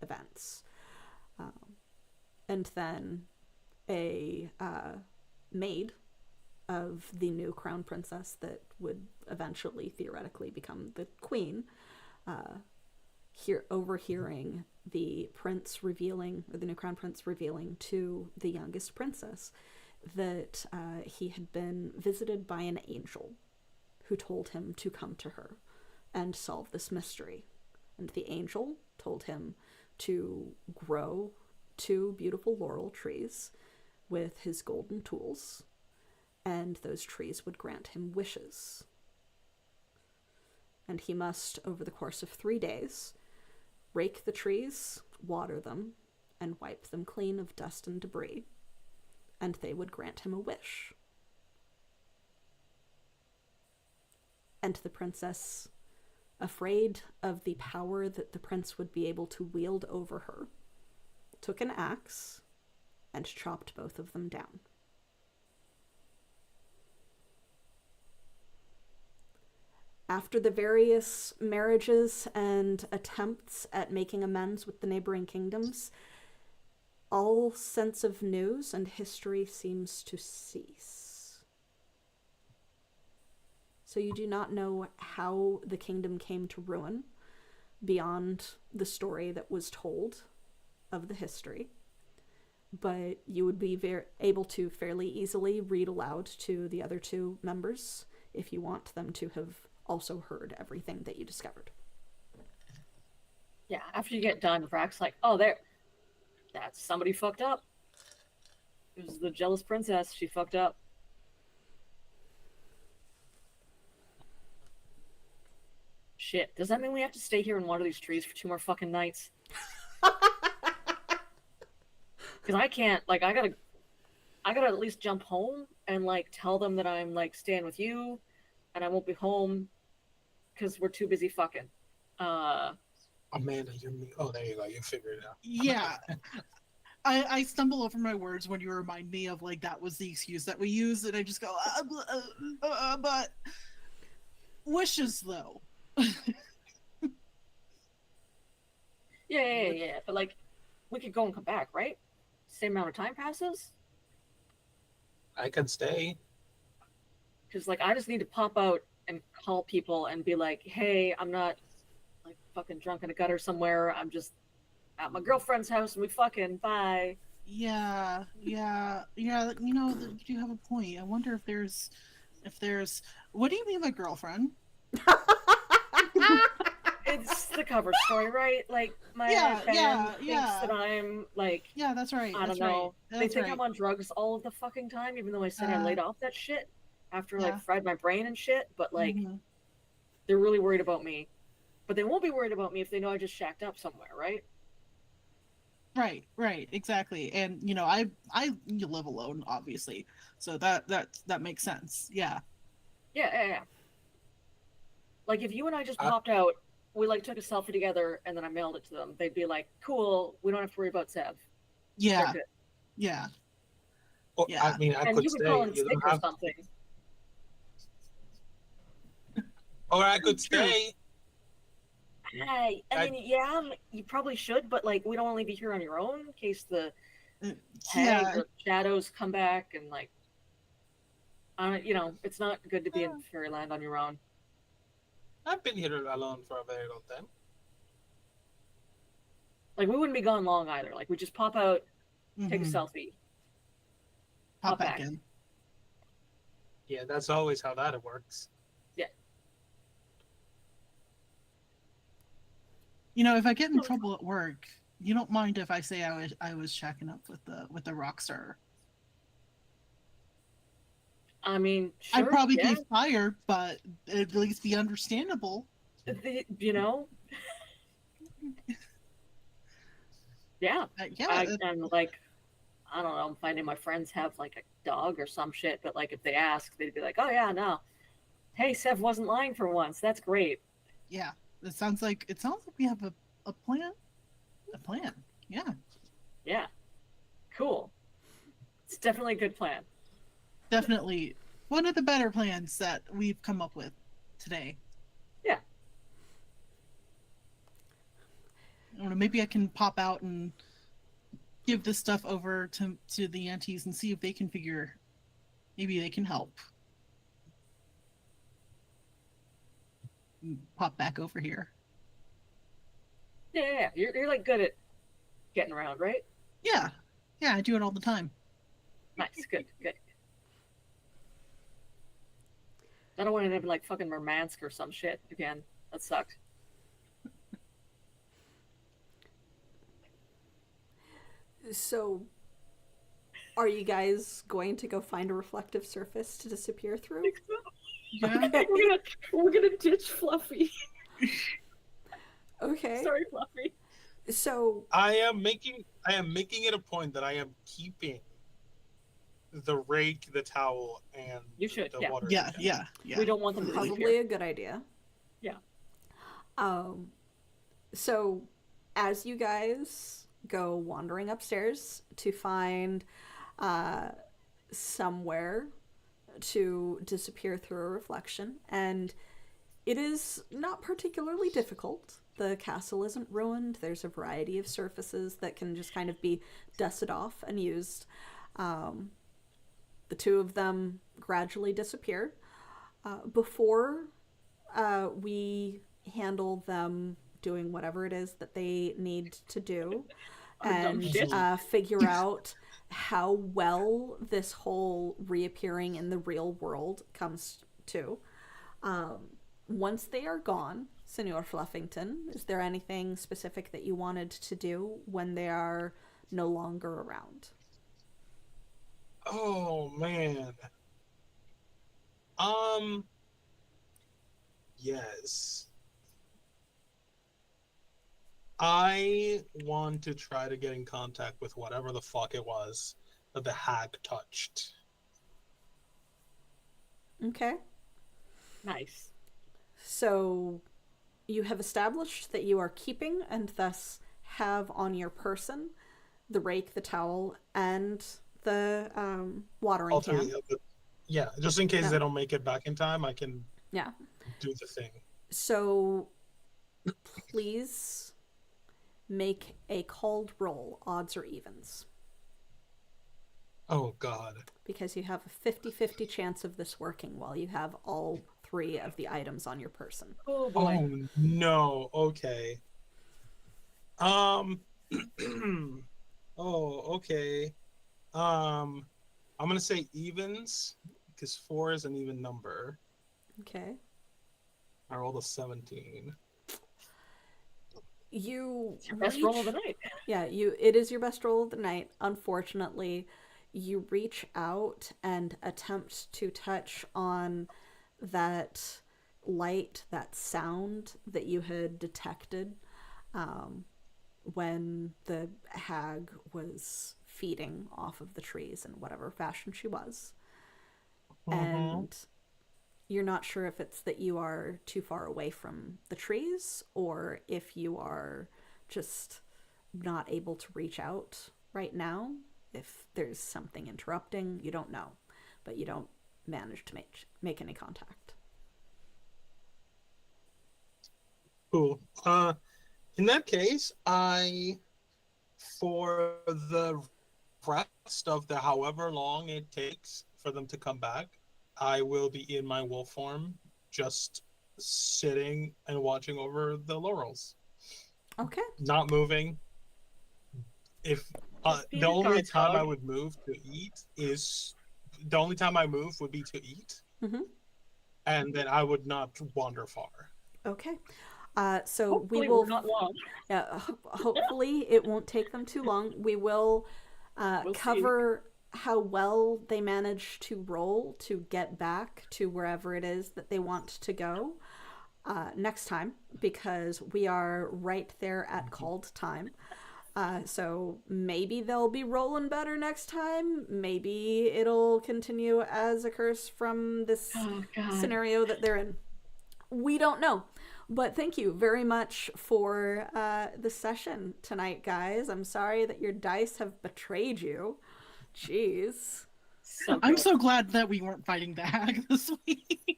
events. And then a maid of the new crown princess that would eventually theoretically become the queen, overhearing the prince revealing, or the new crown prince revealing to the youngest princess that he had been visited by an angel who told him to come to her and solve this mystery. And the angel told him to grow 2 beautiful laurel trees with his golden tools, and those trees would grant him wishes. And he must, over the course of 3 days, rake the trees, water them, and wipe them clean of dust and debris, and they would grant him a wish. And the princess, afraid of the power that the prince would be able to wield over her, took an axe and chopped both of them down. After the various marriages and attempts at making amends with the neighboring kingdoms, all sense of news and history seems to cease. So you do not know how the kingdom came to ruin beyond the story that was told of the history, but you would be able to fairly easily read aloud to the other 2 members if you want them to have also heard everything that you discovered. Yeah, after you get done, Vrack's like, oh, that's somebody fucked up. It was the jealous princess. She fucked up. Shit, does that mean we have to stay here and water these trees for 2 more fucking nights? Because I can't, like, I gotta at least jump home and, like, tell them that I'm, like, staying with you and I won't be home because we're too busy fucking. Amanda, you're me. Oh, there you go. You figured it out. Yeah. I stumble over my words when you remind me of, like, that was the excuse that we used, and I just go, but wishes, though. Yeah. But, like, we could go and come back, right? Same amount of time passes? I can stay. Because, like, I just need to pop out and call people and be like, hey, I'm not, like, fucking drunk in a gutter somewhere. I'm just at my girlfriend's house and we fucking, bye. Yeah. You know, you do have a point. I wonder if there's, what do you mean by girlfriend? It's the cover story, right? Like, my band thinks that I'm, like... Yeah, that's right. I don't know. They think I'm on drugs all of the fucking time, even though I said I laid off that shit after, like, fried my brain and shit. But, like, they're really worried about me. But they won't be worried about me if they know I just shacked up somewhere, right? Right, exactly. And, you know, I live alone, obviously. So that makes sense. Yeah. Yeah. Like, if you and I just popped out, we, like, took a selfie together, and then I mailed it to them, they'd be like, cool, we don't have to worry about Sev. Yeah. Yeah. Well, yeah. I mean, I could you stay. Call in sick or something. Or I could stay. Hey, I mean, yeah, you probably should, but, like, we don't want to leave you here on your own in case the shadows come back and, like, you know, it's not good to be in fairyland on your own. I've been here alone for a very long time. Like, we wouldn't be gone long either. Like, we just pop out, take a selfie, pop back in. Yeah, that's always how that works. You know, if I get in trouble at work, you don't mind if I say I was checking up with the rock star. I mean, I'd sure, probably yeah. be fired, but it'd at least be understandable. You know, yeah. Yeah, I'm like, I don't know. I'm finding my friends have like a dog or some shit, but like if they ask, they'd be like, "Oh yeah, no. Hey, Sev wasn't lying for once. That's great." yeah. It sounds like we have a plan. A plan. Yeah, Yeah, cool. It's definitely a good plan. definitely one of the better plans that we've come up with today. Yeah. I don't know, maybe I can pop out and give this stuff over to the aunties and see if they can figure. Maybe they can help. Pop back over here. Yeah. You're like good at getting around, right? Yeah, yeah. I do it all the time. Nice. Good. I don't want to have like fucking Murmansk or some shit again. That sucked. So, are you guys going to go find a reflective surface to disappear through? Yeah. Okay. We're gonna ditch Fluffy. Okay. Sorry, Fluffy. So, I am making it a point that I am keeping the rake, the towel, and You should, the yeah. water. Yeah, jet. yeah, yeah. We don't want them to leave probably here. a good idea. Yeah. So, as you guys go wandering upstairs to find somewhere to disappear through a reflection, and it is not particularly difficult. The castle isn't ruined. There's a variety of surfaces that can just kind of be dusted off and used. The two of them gradually disappear. Before we handle them doing whatever it is that they need to do dumb and shit. figure out how well this whole reappearing in the real world comes to. Once they are gone, Senor Fluffington, is there anything specific that you wanted to do when they are no longer around? Oh man. Yes. I want to try to get in contact with whatever the fuck it was that the hag touched. Okay. Nice. So you have established that you are keeping and thus have on your person the rake, the towel, and the watering All can. three of it. Yeah, just in case Yeah. they don't make it back in time, I can Yeah. do the thing. So please make a called roll, odds or evens, Oh god. because you have a 50-50 chance of this working while you have all three of the items on your person. Oh boy. Oh no. Okay. Um Oh, okay. I'm gonna say evens because 4 is an even number. Okay. I rolled a 17. You It's your best roll of the reach- night. Yeah, it is your best roll of the night. Unfortunately, you reach out and attempt to touch on that light, that sound that you had detected when the hag was feeding off of the trees in whatever fashion she was. And you're not sure if it's that you are too far away from the trees or if you are just not able to reach out right now. If there's something interrupting, you don't know, but you don't manage to make any contact. Cool. In that case, for the rest of the however long it takes for them to come back, I will be in my wolf form, just sitting and watching over the laurels, Okay. not moving. If Just be the a only guard time I dog. would move to eat is the only time I move would be to eat, Mm-hmm. and then I would not wander far. Okay. So we Hopefully will. we're not long. Yeah, hopefully it won't take them too long. We will We'll see. cover how well they manage to roll to get back to wherever it is that they want to go next time, because we are right there at called time. So maybe they'll be rolling better next time. Maybe it'll continue as a curse from this Oh God. scenario that they're in. We don't know. But thank you very much for the session tonight, guys. I'm sorry that your dice have betrayed you. Jeez. So I'm good. so glad that we weren't fighting the hag this week.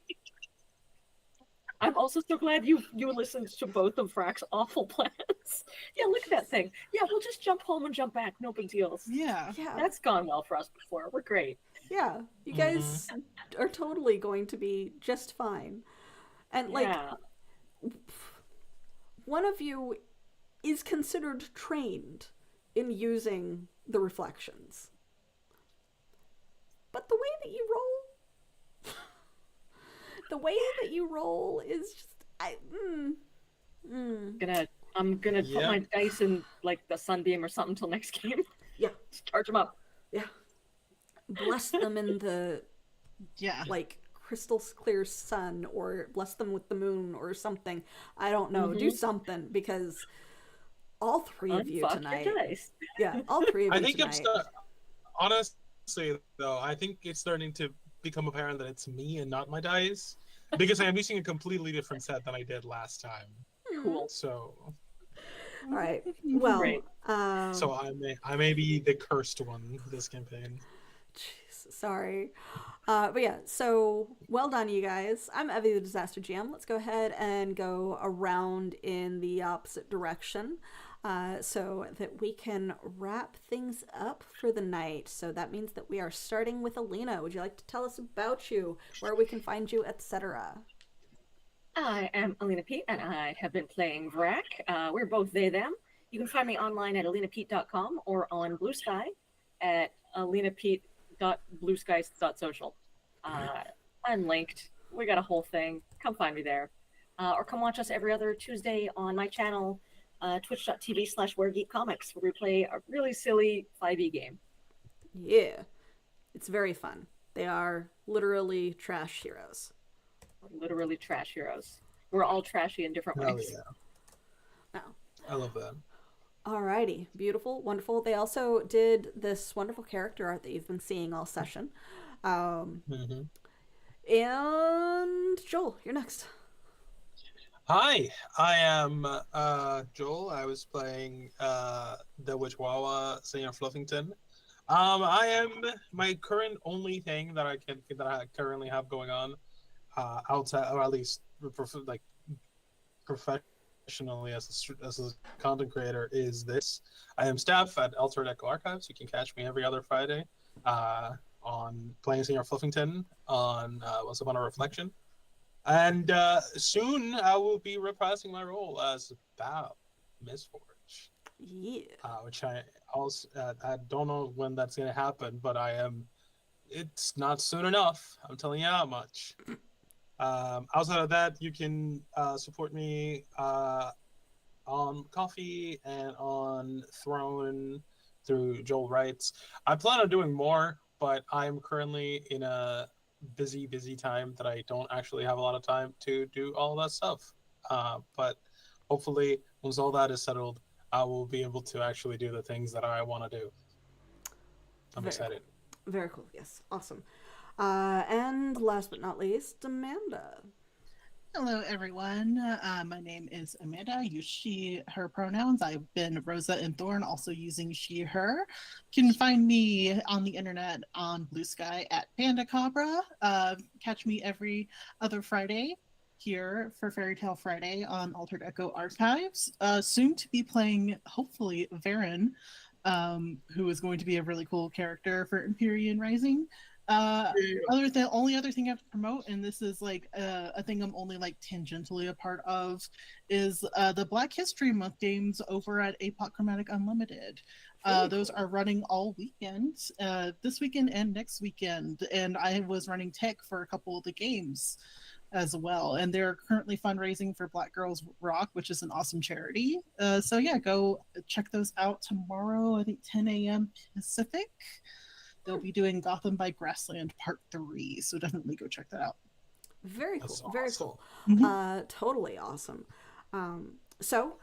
I'm also so glad you listened to both of Frack's awful plans. Yeah, look at that thing. Yeah, we'll just jump home and jump back. No big deals. Yeah. Yeah. That's gone well for us before. We're great. Yeah. You guys are totally going to be just fine. And like Yeah. one of you is considered trained in using the reflections. But the way that you roll is just I'm gonna put Yeah. my dice in like the sunbeam or something till next game. Yeah. Charge them up. Yeah. Bless them in the Yeah. like crystal clear sun, or bless them with the moon or something. I don't know. Do something, because all three of you Unfuck tonight. your dice. Yeah, all three of I you think tonight. honestly though, I think it's starting to become apparent that it's me and not my dice, because I am using a completely different set than I did last time. Cool. So All right. Well, Great. so I may be the cursed one this campaign. jeez, sorry. But yeah, so well done, you guys. I'm Evie, the Disaster GM. Let's go ahead and go around in the opposite direction so that we can wrap things up for the night. So that means that we are starting with Alina. Would you like to tell us about you, where we can find you, etc.? I am Alina Pete, and I have been playing Vrac. We're both they, them. You can find me online at alinapete.com or on Blue Sky at alinapete.bluesky.social. I'm linked. We got a whole thing. Come find me there. Or come watch us every other Tuesday on my channel, twitch.tv/WhereGeekComics, where we play a really silly 5e game. Yeah, it's very fun. They are literally trash heroes. Literally trash heroes. We're all trashy in different Hell ways. yeah. No. I love that. Alrighty, beautiful, wonderful. They also did this wonderful character art that you've been seeing all session. And Joel, you're next. Hi, I am Joel. I was playing the Witchwawa Singer Fluffington. I am my current only thing that I currently have going on outside, or at least professionally as a content creator, is this. I am staff at Altered Echo Archives. You can catch me every other Friday on playing Singer Fluffington on Once Upon a Reflection. And soon I will be reprising my role as Bow Mistforge. Yeah. Which I also I don't know when that's gonna happen, but it's not soon enough. I'm telling you how much. Outside of that, you can support me on Coffee and on Throne through Joel Wrights. I plan on doing more, but I'm currently in a busy time that I don't actually have a lot of time to do all of that stuff. But hopefully, once all that is settled, I will be able to actually do the things that I want to do. I'm excited. Cool. Very cool. Yes. Awesome. And last but not least, Amanda. Hello, everyone. My name is Amanda. I use she, her pronouns. I've been Rosa and Thorn, also using she, her. You can find me on the internet on Blue Sky at Panda Cabra. Catch me every other Friday here for Fairy Tale Friday on Altered Echo Archives. Soon to be playing, hopefully, Varen, who is going to be a really cool character for Empyrean Rising. Only other thing I have to promote, and this is like a thing I'm only like tangentially a part of, is the Black History Month games over at Apochromatic Unlimited. Very Those cool. are running all weekend, this weekend and next weekend. And I was running tech for a couple of the games as well. And they're currently fundraising for Black Girls Rock, which is an awesome charity. So yeah, go check those out tomorrow, I think 10 a.m. Pacific. They'll be doing Gotham by Grassland Part 3. So definitely go check that out. Very That's cool. Very awesome. cool. Mhm. Totally awesome. So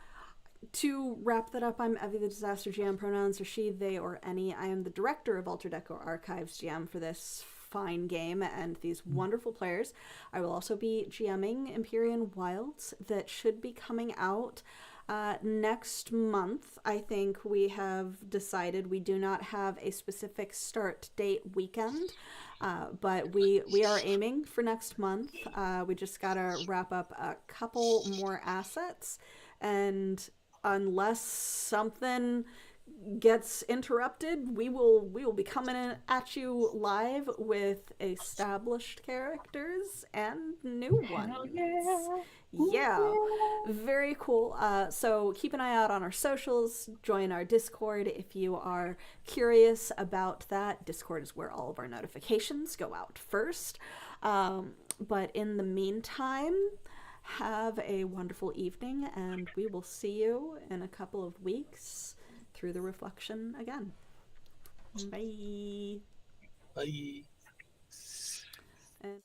to wrap that up, I'm Evie the Disaster GM. Pronouns are she, they, or any. I am the director of Alter Deco Archives GM for this fine game and these wonderful players. I will also be GMing Empyrean Wilds that should be coming out next month. I think we have decided we do not have a specific start date weekend, but we are aiming for next month. We just gotta wrap up a couple more assets, and unless something gets interrupted, we will be coming in at you live with established characters and new ones. Hell yeah. Yeah, very cool. So keep an eye out on our socials. Join our Discord if you are curious about that. Discord is where all of our notifications go out first. But in the meantime, have a wonderful evening, and we will see you in a couple of weeks through the reflection again. Bye. Bye. And